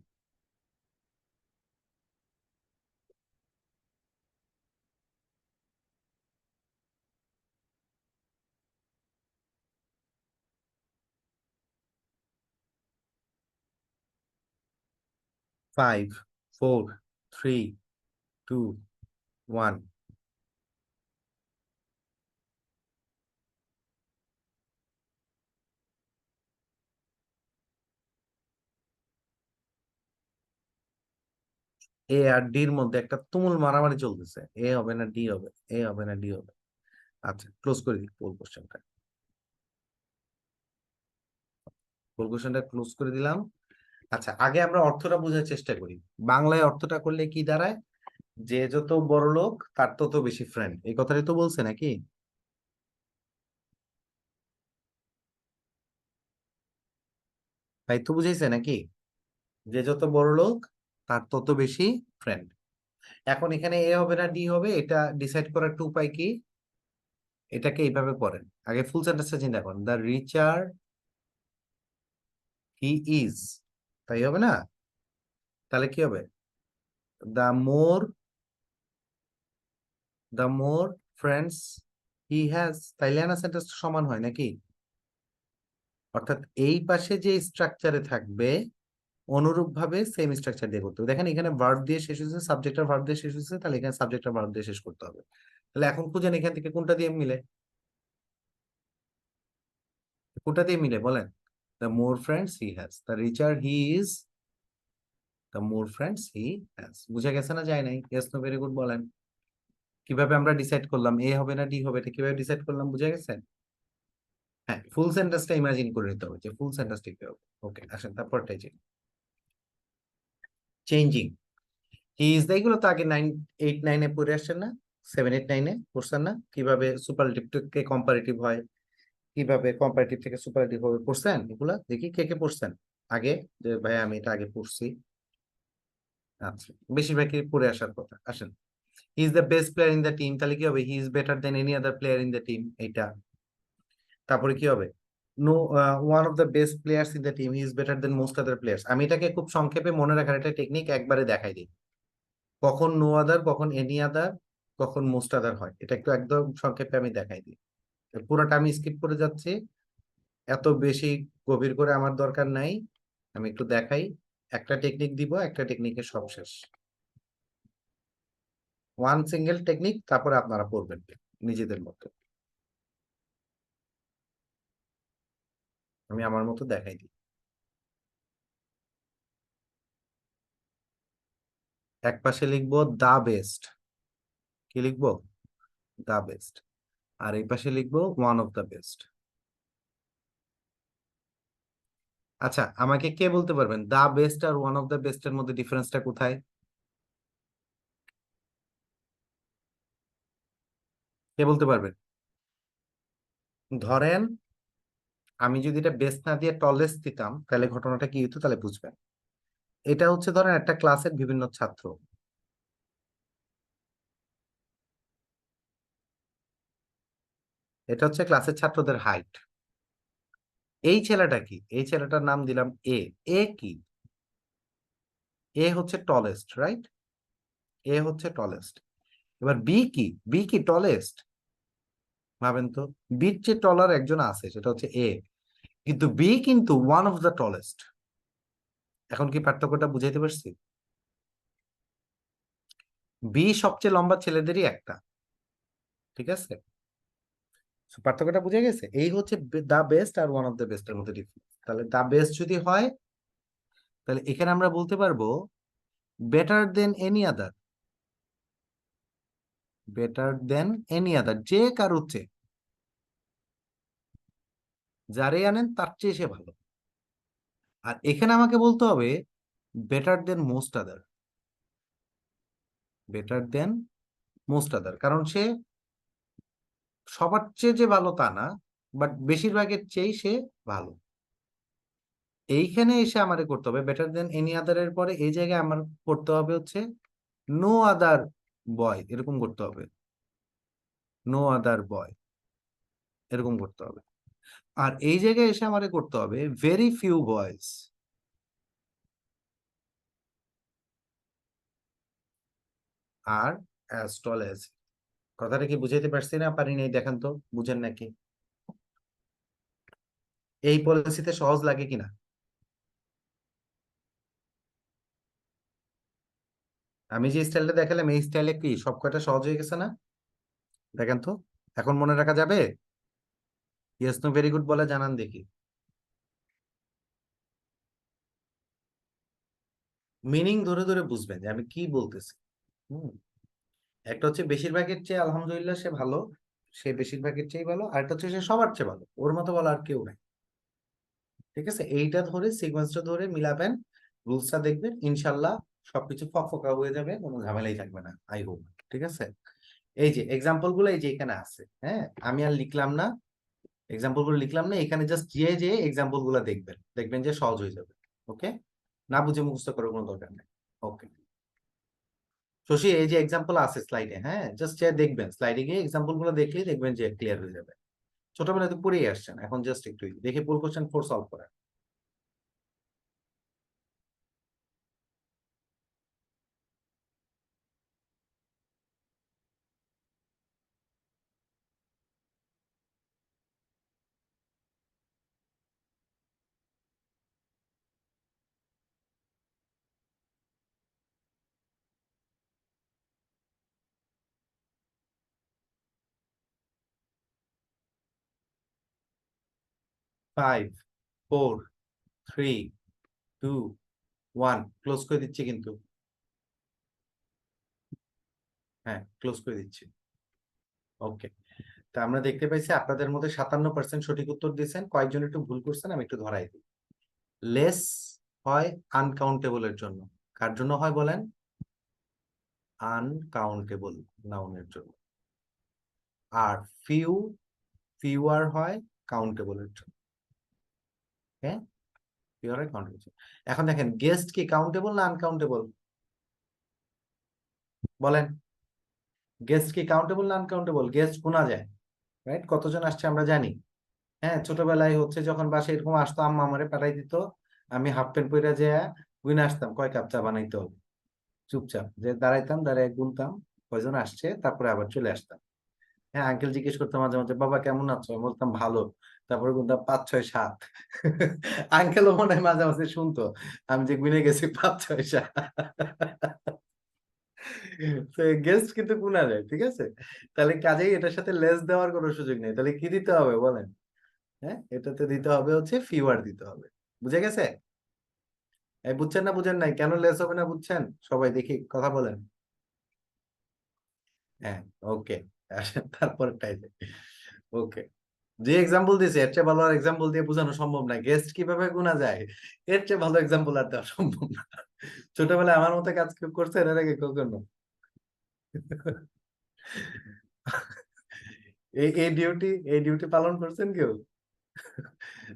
5 4 3 2 1। এ আর ডির মধ্যে একটা তুমুল মারামারি চলতেছে, এ হবে না ডি হবে, এ হবে না ডি হবে। আচ্ছা ক্লোজ করে দিই পোল কোশ্চেনটা, পোল কোশ্চেনটা ক্লোজ করে দিলাম। আচ্ছা আগে আমরা অর্থটা বোঝার চেষ্টা করি। বাংলায় অর্থটা করলে কি দাঁড়ায়, যে যত বড় লোক তার তত বেশি ফ্রেন্ড, এই কথাটাই তো বলছে নাকি? তাই তো বুঝাইছে নাকি? যে যত বড় লোক তার তত বেশি ফ্রেন্ড। এখন এখানে এ হবে না ডি হবে, এটা ডিসাইড করার টু উপায় কি? এটাকে এইভাবে পড়েন, আগে ফুল সেন্টেন্সটা চিন্তা করেন, দ্য রিচার হি ইজ, তাই হবে না? তাহলে কি হবে, the more, the more friends he has, তাইলে না সেন্টেন্সটা সমান হয় নাকি? অর্থাৎ এই পাশে যে স্ট্রাকচারে থাকবে অনুরূপ ভাবে সেম স্ট্রাকচার দিয়ে করতে হবে। দেখেন এখানে ভার্ব দিয়ে শেষ হয়েছে, সাবজেক্ট আর ভার্ব দিয়ে শেষ হয়েছে, তাহলে এখানে সাবজেক্ট আর ভার্ব দিয়ে শেষ করতে হবে। তাহলে এখন খুঁজেন এখান থেকে কোনটা দিয়ে মিলে, কোনটা দিয়ে মিলে বলেন? The more friends he has, the richer he is, the more friends he has. বুঝা গেছে না যায় নাই? ইয়েস নো ভেরি গুড বলেন। কিভাবে আমরা ডিসাইড করলাম এ হবে না ডি হবে, এটা কিভাবে ডিসাইড করলাম বুঝা গেছে? হ্যাঁ ফুল সেন্টেন্সটা ইমাজিন করে নিতে হবে যে ফুল সেন্টেন্সটা কি হবে। ওকে আসেন তারপরটাই যে চেঞ্জিং। হি ইজ দা, এগুলো তো আগে 9 8 9-এ পড়ে আসছেন না? 7 8 9-এ পড়ছেন না কিভাবে সুপারলেটিভ থেকে কম্পারেটিভ হয়, কিভাবে কম্পারেটিভ থেকে সুপারলেটিভ হবে, পড়ছেন এগুলা? দেখি কে কে পড়ছেন আগে, যে ভাই আমি এটা আগে পড়ছি। আচ্ছা বেশিরভাগই পড়ে আসার কথা। আসেন, he is the best player in the team, তাহলে কি হবে, he is better than any other player in the team, এইটা। তারপরে কি হবে, no, one of the best players in the team he is better than most other players. আমি এটাকে খুব সংক্ষেপে মনে রাখার একটা টেকনিক একবারে দেখাই দিই, কখন নো আদার, কখন এনি আদার, কখন মোস্ট আদার হয়, এটা একটু একদম সংক্ষেপে আমি দেখাই দিই। পুরোটা আমি স্কিপ করে যাচ্ছি, এত বেশি গভীর করে আমার দরকার নাই, আমি একটু দেখাই। একটা টেকনিক দিব, একটা টেকনিকের সব শেষ, ওয়ান সিঙ্গেল টেকনিক, তারপরে আপনারা পড়বেন নিজেদের মতো। আমি আমার মতো দেখাই দিই। এক পাশে লিখবো দা বেস্ট, কি লিখবো, দা বেস্ট। আর এই পাশে লিখবো ওয়ান অফ দা বেস্ট। আচ্ছা আমাকে কে বলতে পারবেন দা বেস্ট আর ওয়ান অফ দা বেস্ট এর মধ্যে ডিফারেন্সটা কোথায়? কে বলতে পারবেন? ধরেন আমি যদি এটা বেস না দিয়ে টলেস্ট দিতাম তাহলে ঘটনাটা কি হতো, তাহলে বুঝবেন। এটা হচ্ছে ধরেন একটা ক্লাসের বিভিন্ন ছাত্র, এটা হচ্ছে ক্লাসের ছাত্রদের হাইট। এই ছেলেটা কি, এই ছেলেটার নাম দিলাম এ। এ কি? এ হচ্ছে টলেস্ট, রাইট? এ হচ্ছে টলেস্ট। এবার বি কি? বি কি টলেস্ট? ভাবেন তো, বির যে টলার একজন আছে সেটা হচ্ছে এ, কিন্তু বি কিন্তু ওয়ান অফ দ্য টলেস্ট। এখন কি পার্থক্যটা বুঝাইতে পারছি? বি সবচেয়ে লম্বা ছেলেদেরই একটা, ঠিক আছে? So, পার্থক্যটা বুঝে গেছে? এই হচ্ছে দা বেস্ট আর ওয়ান অফ দ্য বেস্ট এর মধ্যে ডিফারেন্স। তাহলে দা বেস্ট যদি হয় তাহলে এখানে আমরা বলতে পারবো বেটার দেন এনি আদার। বেটার দেন এনি আদার, যে কারোর চেয়ে, যারে আনেন তার চেয়ে সে ভালো। আর এখানে আমাকে বলতে হবে বেটার দেন মোস্ট আদার। বেটার দেন মোস্ট আদার, কারণ সে সবার চেয়ে যে ভালো তা না, বাট বেশিরভাগের চেয়ে সে ভালো। এইখানে এসে আমারে করতে হবে বেটার দেন এনি আদার এর পরে এই জায়গায় আমার করতে হবে হচ্ছে নো আদার বয়, এরকম করতে হবে। নো আদার বয়, এরকম করতে হবে। আর এই জায়গায় এসে আমারে করতে হবে ভেরি ফিউ বয়েজ আর অ্যাজ টল অ্যাজ। কথাটা কি বুঝাইতে পারছি না পারি নাই? দেখেন তো বুঝেন নাকি? এই পলিসিতে সহজ লাগে কিনা? আমি যে স্টাইলটা দেখালাম এই স্টাইলে কি সব কয়টা সহজ হয়ে গেছে না? দেখেন তো, এখন মনে রাখা যাবে? ইয়েস নো ভেরি গুড বলে জানান দেখি। মিনিং ধরে ধরে বুঝবেন যে আমি কি বলতেছি। হুম। একটা হচ্ছে বেশিরভাগের চেয়ে আলহামদুলিল্লাহ সে ভালো, সে বেশিরভাগের চেয়ে ভালো। আর একটা হচ্ছে সে সবার চেয়ে ভালো, ওর মতো ভালো আর কেউ নাই। ঠিক আছে, এইটা ধরে সিকোয়েন্সটা ধরে মিলাবেন, রুলসটা দেখবেন, ইনশাল্লাহ সবকিছু ফকফকা হয়ে যাবে, কোনো ঝামেলাই থাকবে না, আই হোপ। ঠিক আছে, এই যে এক্সাম্পল গুলো এই যে এখানে আছে, হ্যাঁ আমি আর লিখলাম না, এক্সাম্পল গুলো লিখলাম না, এখানে জাস্ট যে যে এক্সাম্পল গুলো দেখবেন, দেখবেন যে সহজ হয়ে যাবে। ওকে, না বুঝে মুখস্থ করার কোনো দরকার নেই। ওকে, শশী এই যে এক্সাম্পল আছে স্লাইডে, হ্যাঁ জাস্ট দেখবেন, স্লাইডে গিয়ে এক্সাম্পল গুলো দেখলেই দেখবেন যে ক্লিয়ার হয়ে যাবে। ছোটবেলায় তো পড়েই আসছেন, এখন জাস্ট একটু দেখে পুল কোশ্চেন ফোর সলভ করা। 5 4 3 2 1 ক্লোজ করে দিচ্ছি কিন্তু। হ্যাঁ ক্লোজ করে দিচ্ছি। ওকে, তা আমরা দেখতে পাইছি আপনাদের মধ্যে 57% সঠিক উত্তর দিয়েছেন, কয়েকজন একটু ভুল করছেন, আমি একটু ধরাই দিই। লেস হয় আনকাউন্টেবলের জন্য। কার জন্য হয় বলেন? আনকাউন্টেবল নাউনের জন্য। আর ফিউ, ফিউয়ার হয় কাউন্টেবলের জন্য। হ্যাঁ, ফিউয়ার হয় কাউন্টেবল। এখন দেখেন গেস্ট কি কাউন্টেবল না আনকাউন্টেবল? বলেন, গেস্ট কি কাউন্টেবল না আনকাউন্টেবল? গেস্ট গোনা যায়, রাইট? কতজন আসছে আমরা জানি। হ্যাঁ, ছোটবেলায় হচ্ছে যখন বাসায় এরকম আসতো, আম্মা আমারে পাঠাই দিত, আমি হাফ প্যান্ট পরে যে গুনে আসতাম কয় কাপ চা বানাইতে হবে। চুপচাপ যে দাঁড়াইতাম, দাঁড়ায় গুনতাম কয়জন আসছে, তারপরে আবার চলে আসতাম। হ্যাঁ, আঙ্কেল জিজ্ঞেস করতাম মাঝে মাঝে, বাবা কেমন আছো? আমি বলতাম ভালো। তারপরে গুনতাম 5 6 7। আঙ্কেলও মনে হয় মাঝে মাঝে শুনতো আমি যে গুনে গেছি 5 6 7। গেস্ট কিন্তু গুনা যায়, ঠিক আছে? তাহলে কাজেই এটার সাথে লেস দেওয়ার কোনো সুযোগ নেই, তাহলে কি দিতে হবে বলেন? হ্যাঁ, এটাতে দিতে হবে হচ্ছে ফিওয়ার দিতে হবে। বুঝে গেছে? এই বুঝছেন না বুঝেন নাই, কেন লেস হবে না বুঝছেন? সবাই দেখি কথা বলেন। হ্যাঁ, ওকে, তারপরটাই। ওকে, যে এক্সাম্পল দিয়েছে এর চেয়ে ভালো আর এক্সাম্পল দিয়ে বোঝানো সম্ভব না গেস্ট কিভাবে গোনা যায়, এর চেয়ে ভালো এক্সাম্পল আর দেওয়া সম্ভব না। ছোটবেলায় আমার মতো কাজ কেউ করছে এর আগে কখনো? এই ডিউটি পালন করছেন কেউ?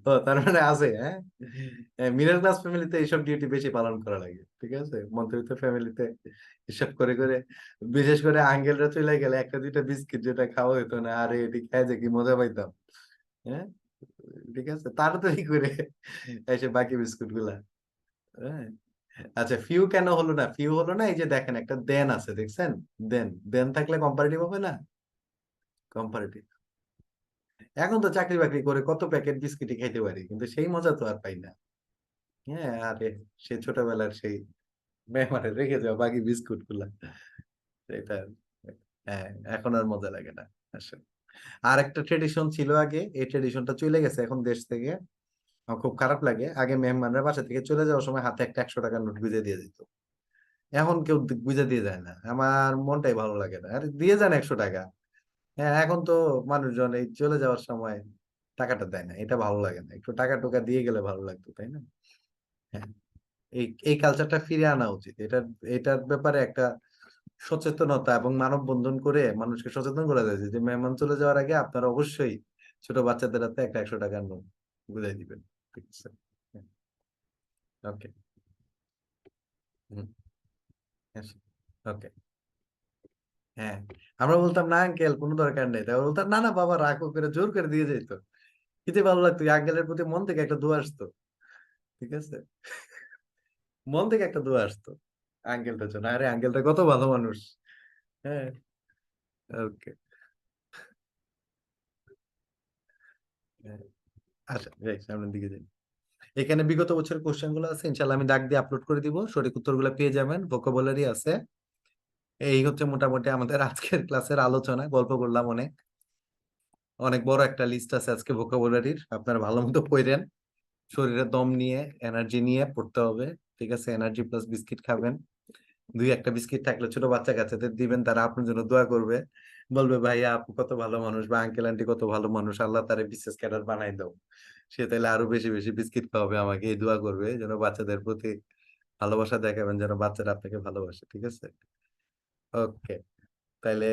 ও তার মানে আছে, হ্যাঁ। মিডল ক্লাস ফ্যামিলিতে এইসব ডিউটি বেশি পালন করা লাগে, ঠিক আছে। মধ্যবিত্ত ফ্যামিলিতে হিসাব করে করে, বিশেষ করে আঙ্কেলরা চলে গেলে একটা দুইটা বিস্কিট যেটা খাওয়া হতো না, আরে এটি খাই যে কি মজা পাইতাম, হ্যাঁ। ঠিক আছে, তাড়াতাড়ি করে এসে বাকি বিস্কুট গুলা, হ্যাঁ। আচ্ছা, ফিউ কেন হলো না? ফিউ হলো না, এই যে দেখেন একটা দেন আছে, দেখছেন? দেন দেন থাকলে কম্পারেটিভ হবে না? কম্পারেটিভ। এখন তো চাকরি বাকরি করে কত প্যাকেট বিস্কিটই খাইতে পারি, কিন্তু সেই মজা তো আর পাই না। হ্যাঁ, আরে সে ছোটবেলার সেই মেহমানে রেখে যাওয়া বাকি বিস্কুট গুলা, এটা, হ্যাঁ, এখন আর মজা লাগে না আসলে। আর একটা ট্রেডিশন ছিল আগে, এই ট্রেডিশনটা চলে গেছে এখন দেশ থেকে। আমার খুব খারাপ লাগে, আগে মেহমানরা বাসা থেকে চলে যাওয়ার সময় হাতে একটা 100 টাকার নোট গুঁজে দিয়ে দিত। এখন কেউ গুঁজে দিয়ে যায় না, আমার মনটাই ভালো লাগে না, আরে দিয়ে যান 100 টাকা। হ্যাঁ, এখন তো মানুষজন এই চলে যাওয়ার সময় টাকাটা দেয় না, এটা ভালো লাগে না, একটু টাকা টুকা দিয়ে গেলে ভালো লাগতো, তাই না? হ্যাঁ, এই এই কালচারটা ফিরে আনা উচিত, এটার ব্যাপারে একটা সচেতনতা এবং মানববন্ধন করে মানুষকে সচেতন করা যায় যে মেহমান চলে যাওয়ার আগে আপনারা অবশ্যই ছোট বাচ্চাদের হাতে একটা 100 টাকার নোট বুঝাই দিবেন, ঠিক আছে? ওকে। হুম। ওকে। হ্যাঁ, আমরা বলতাম না আঙ্কেল কোনো দরকার নেই, তাই ওরা বলতাম না না বাবা রাখো, করে জোর করে দিয়ে যেত। খেতে ভালো লাগতো, আঙ্কেলের প্রতি মন থেকে একটা দোয়া আসতো, ঠিক আছে। মন থেকে একটা দোয়া আসতো আঙ্কেলটার জন্য, আরে আঙ্কেলটা কত ভালো মানুষ। হ্যাঁ। ওকে। আচ্ছা, যাই সামনের দিকে যাই। এখানে বিগত বছরের কোশ্চেন গুলো আছে, ইনশাল্লাহ আমি দাগ দিয়ে আপলোড করে দিব, সঠিক উত্তরগুলো পেয়ে যাবেন, ভোকাবুলারি আছে। এই হচ্ছে মোটামুটি আমাদের আজকের ক্লাসের আলোচনা, গল্প করলাম অনেক, অনেক বড় একটা লিস্ট আছে আজকে ভোকাবুলারির, আপনারা ভালো মতো পড়েন, শরীরে দম নিয়ে এনার্জি নিয়ে পড়তে হবে, ঠিক আছে। এনার্জি প্লাস বিস্কিট খাবেন, দুই একটা বিস্কিট থাকলে ছোট বাচ্চা কাচ্চাদের দিবেন, তারা আপনার জন্য দোয়া করবে, বলবে ভাইয়া আপু কত ভালো মানুষ, বা আঙ্কেল আন্টি কত ভালো মানুষ, আল্লাহ তারে বিশেষ ক্যাডার বানাই দাও। সে তাহলে আরো বেশি বেশি বিস্কিট খাওয়াবে আমাকে, এই দোয়া করবে যেন বাচ্চাদের প্রতি ভালোবাসা দেখাবেন, যেন বাচ্চারা আপনাকে ভালোবাসে, ঠিক আছে। ওকে, তাইলে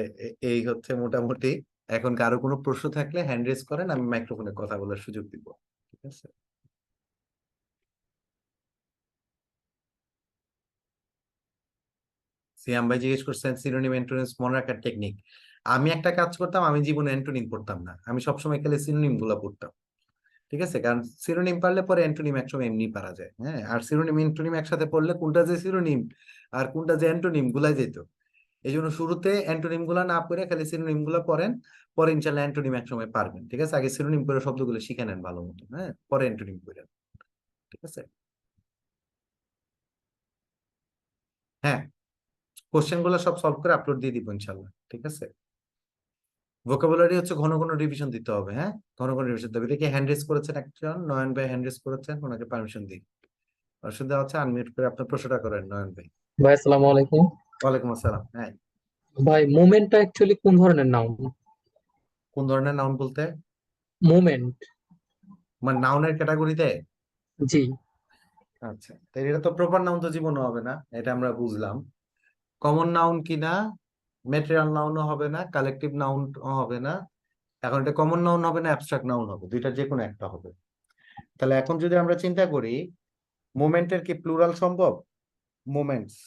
এই হচ্ছে মোটামুটি। এখন কারো কোনো প্রশ্ন থাকলে হ্যান্ড রেজ করেন, আমি মাইক্রোফোনে কথা বলার সুযোগ দিব, ঠিক আছে। সিয়াম ভাই জিজ্ঞেস করছেন সিনোনিম অ্যান্টোনিমস মনে রাখার টেকনিক। আমি একটা কাজ করতাম, আমি জীবনে অ্যান্টোনিম পড়তাম না, আমি সবসময় খালি সিনোনিম গুলা পড়তাম, ঠিক আছে। কারণ সিনোনিম পারলে পরে অ্যান্টোনিম একসময় এমনি পারা যায়, হ্যাঁ। আর সিনোনিম অ্যান্টোনিম একসাথে পড়লে কোনটা যে সিনোনিম আর কোনটা যে অ্যান্টোনিম গুলাই যেত। এই জন্য শুরুতে অ্যান্টোনিম গুলা না পড়ে খালি সিনোনিম গুলা পড়েন, পরে ইনশাল্লাহ অ্যান্টোনিম একসময় পারবেন, ঠিক আছে। আগে সিনোনিম করে শব্দগুলো শিখে নেন ভালো মতো, হ্যাঁ, পরে অ্যান্টোনিম করেন, ঠিক আছে। হ্যাঁ, কোশ্চেন গুলো সব সলভ করে আপলোড দিয়ে দিব ইনশাল্লাহ, ঠিক আছে। ভোকাবুলারি হচ্ছে ঘন ঘন রিভিশন দিতে হবে, হ্যাঁ, ঘন ঘন রিভিশন দিতে হবে। দেখি হ্যান্ড রেজ করেছেন একজন, নয়ন ভাই হ্যান্ড রেজ করেছেন, ওনাকে পারমিশন দিই। পারমিশন দেওয়া হচ্ছে, আনমিউট করে আপনার প্রশ্নটা করেন নয়ন ভাই। ভাই আসসালামু আলাইকুম। ওয়ালাইকুম আসসালাম। হ্যাঁ, ভাই মোমেন্টটা অ্যাকচুয়ালি কোন ধরনের নাউন? কোন ধরনের নাউন বলতে? মোমেন্ট। মানে নাউনের ক্যাটাগরিতে? জি। আচ্ছা, তাই এটা তো প্রপার নাউন তো জীবনে হবে না, এটা আমরা বুঝলাম। কমন নাউন কিনা, ম্যাটেরিয়াল নাউনও হবে না, কালেকটিভ নাউন হবে না। এখন এটা কমন নাউন হবে না, অ্যাবস্ট্রাক্ট নাউন হবে, দুইটার যে কোনো একটা হবে। তাহলে এখন যদি আমরা চিন্তা করি, মোমেন্টের কি প্লুরাল সম্ভব? মোমেন্টস,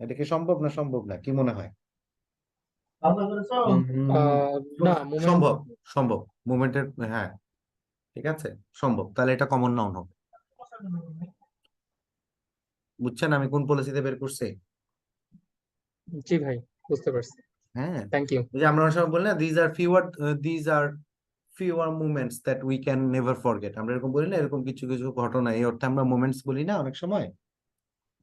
এটা কি সম্ভব না সম্ভব না, কি মনে হয়? না, মোমেন্ট। সম্ভব, সম্ভব। মুভমেন্টের, হ্যাঁ, ঠিক আছে, সম্ভব। তাহলে এটা কমন নাউন হবে। বুঝছেন আমি কোন পলিসিতে বের করছি? জি ভাই, বুঝতে পারছি। হ্যাঁ, থ্যাংক ইউ। এই যে আমরা অনেক সময় বলি না, these are fewer movements that we can never forget, আমরা এরকম বলি না, এরকম কিছু কিছু ঘটনা, এই অর্থে আমরা মোমেন্টস বলি না অনেক সময়।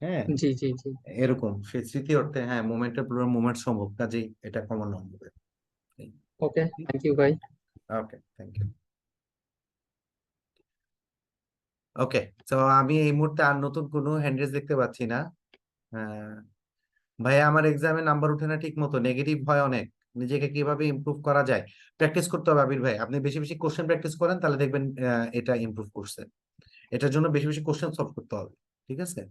হ্যাঁ, জি জি জি। এরকম সেই স্মৃতি অর্থে, হ্যাঁ, মোমেন্টের পুরো মুভমেন্ট সম্ভব, কাজেই এটা কমন নাউন হবে। ওকে, থ্যাংক ইউ ভাই। ওকে, থ্যাংক ইউ। ওকে, তো আমি এই মুহূর্তে আর নতুন কোনো হ্যান্ডরেজ দেখতে পাচ্ছি না। ভাইয়া আমার এক্সামে নাম্বার উঠে না ঠিক মতো, নেগেটিভ হয় অনেক, নিজেকে কিভাবে ইমপ্রুভ করা যায়? প্র্যাকটিস করতে হবে আবির ভাই, আপনি বেশি বেশি কোশ্চেন প্র্যাকটিস করেন, তাহলে দেখবেন এটা ইমপ্রুভ করছে। এটার জন্য বেশি বেশি কোশ্চেন সলভ করতে হবে, ঠিক আছে।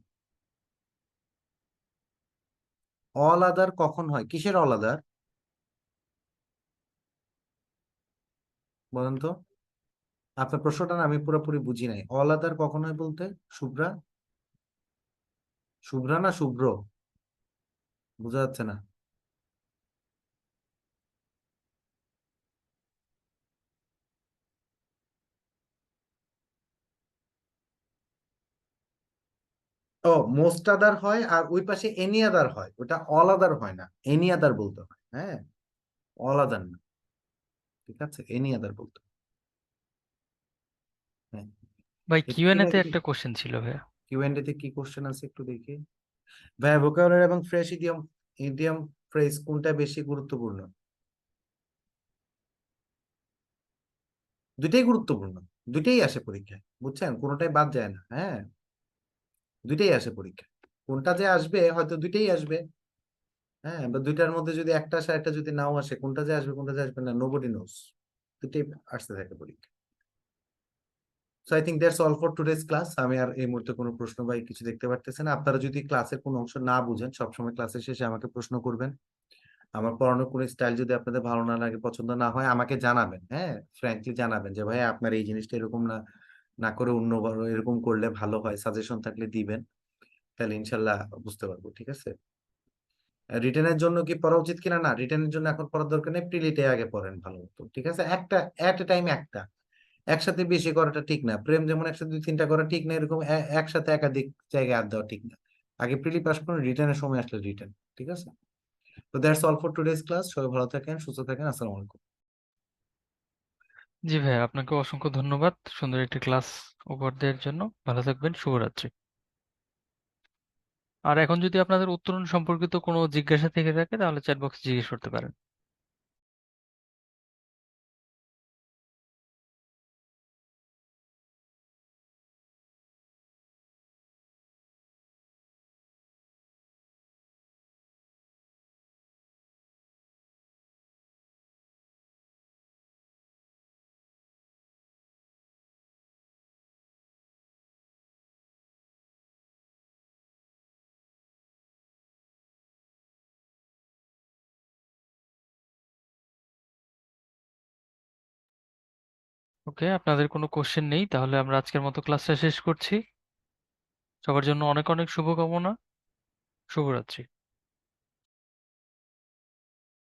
অল আদার কখন হয়, কিসের অল আদার? বলেন তো আপনার প্রশ্নটা না আমি পুরোপুরি বুঝি নাই। অল আদার কখন হয় বলতে? শুভ্রা, শুভ্রা না শুভ্র? বোঝা যাচ্ছে না। ও, মোস্ট আদার হয় আর ওই পাশে এনি আদার হয়, ওটা অল আদার হয় না, এনি আদার বলতে হয়। হ্যাঁ, অল আদার না, ঠিক আছে, এনি আদার বলতে হয়। হ্যাঁ, ভাই কিউএনএ তে কিউএনএ একটা কোশ্চেন ছিল ভাইয়া। কিউএনডি তে কি কোশ্চেন আছে একটু দেখি। ভাইয়া ভোকাবুলারি এবং ফ্রেশ ইডিয়ম, ইডিয়ম ফ্রেজ কোনটা বেশি গুরুত্বপূর্ণ? দুইটাই গুরুত্বপূর্ণ, দুইটাই আসে পরীক্ষায়, বুঝছেন, কোনোটাই বাদ যায় না। হ্যাঁ, দুইটাই আসে পরীক্ষায়। কোনটা যে আসবে হয়তো দুইটাই আসবে। হ্যাঁ, বা দুইটার মধ্যে যদি একটা আসে একটা যদি নাও আসে, কোনটা যে আসবে কোনটা যে আসবে না, নোবডি নোস। দুইটাই আসতে থাকে পরীক্ষা। So I think that's all for today's class. আমি আর এই মুহূর্তে কোনো প্রশ্ন বা কিছু দেখতে পারতেছি না। আপনারা যদি ক্লাসের কোনো অংশ না বুঝেন, সবসময় ক্লাসের শেষে আমাকে প্রশ্ন করবেন। আমার পড়ানোর কোনো স্টাইল যদি আপনাদের ভালো না লাগে, পছন্দ না হয়, আমাকে জানাবেন। হ্যাঁ, ফ্র্যাঙ্কলি জানাবেন যে ভাই আপনার এই জিনিসটা এরকম না, না করে অন্য এরকম করলে ভালো হয়, সাজেশন থাকলে দিবেন। তাহলে ইনশাল্লাহ বুঝতে পারবো, ঠিক আছে। রিটেনের জন্য কি পড়া উচিত কিনা, না রিটেনের জন্য এখন পড়ার দরকার নেই, প্রিলিটে আগে পড়েন ভালো মতো, ঠিক আছে। একটা এট এ টাইম একটা, একসাথে বেশি করাটা ঠিক না। প্রেম যেমন একসাথে দুই তিনটা করা ঠিক না, এরকম একসাথে একাধিক জায়গায় হাত দেওয়া ঠিক না। আগে প্রিলি পাস করুন, রিটেনের সময় আসলে রিটেন, ঠিক আছে। তো that's all for today's class. সবাই ভালো থাকেন, সুস্থ থাকেন, আসসালামু আলাইকুম। জি ভাইয়া, আপনাকে অসংখ্য ধন্যবাদ সুন্দর একটি ক্লাস উপহার দেওয়ার জন্য। ভালো থাকবেন, শুভরাত্রি। আর এখন যদি আপনাদের উত্তরণ সম্পর্কিত কোনো জিজ্ঞাসা থেকে থাকে তাহলে চ্যাট বক্সে জিজ্ঞেস করতে পারেন। ওকে, আপনাদের কোনো কোশ্চেন নেই, তাহলে আমরা আজকের মতো ক্লাসটা শেষ করছি। সবার জন্য অনেক অনেক শুভকামনা। শুভরাত্রি।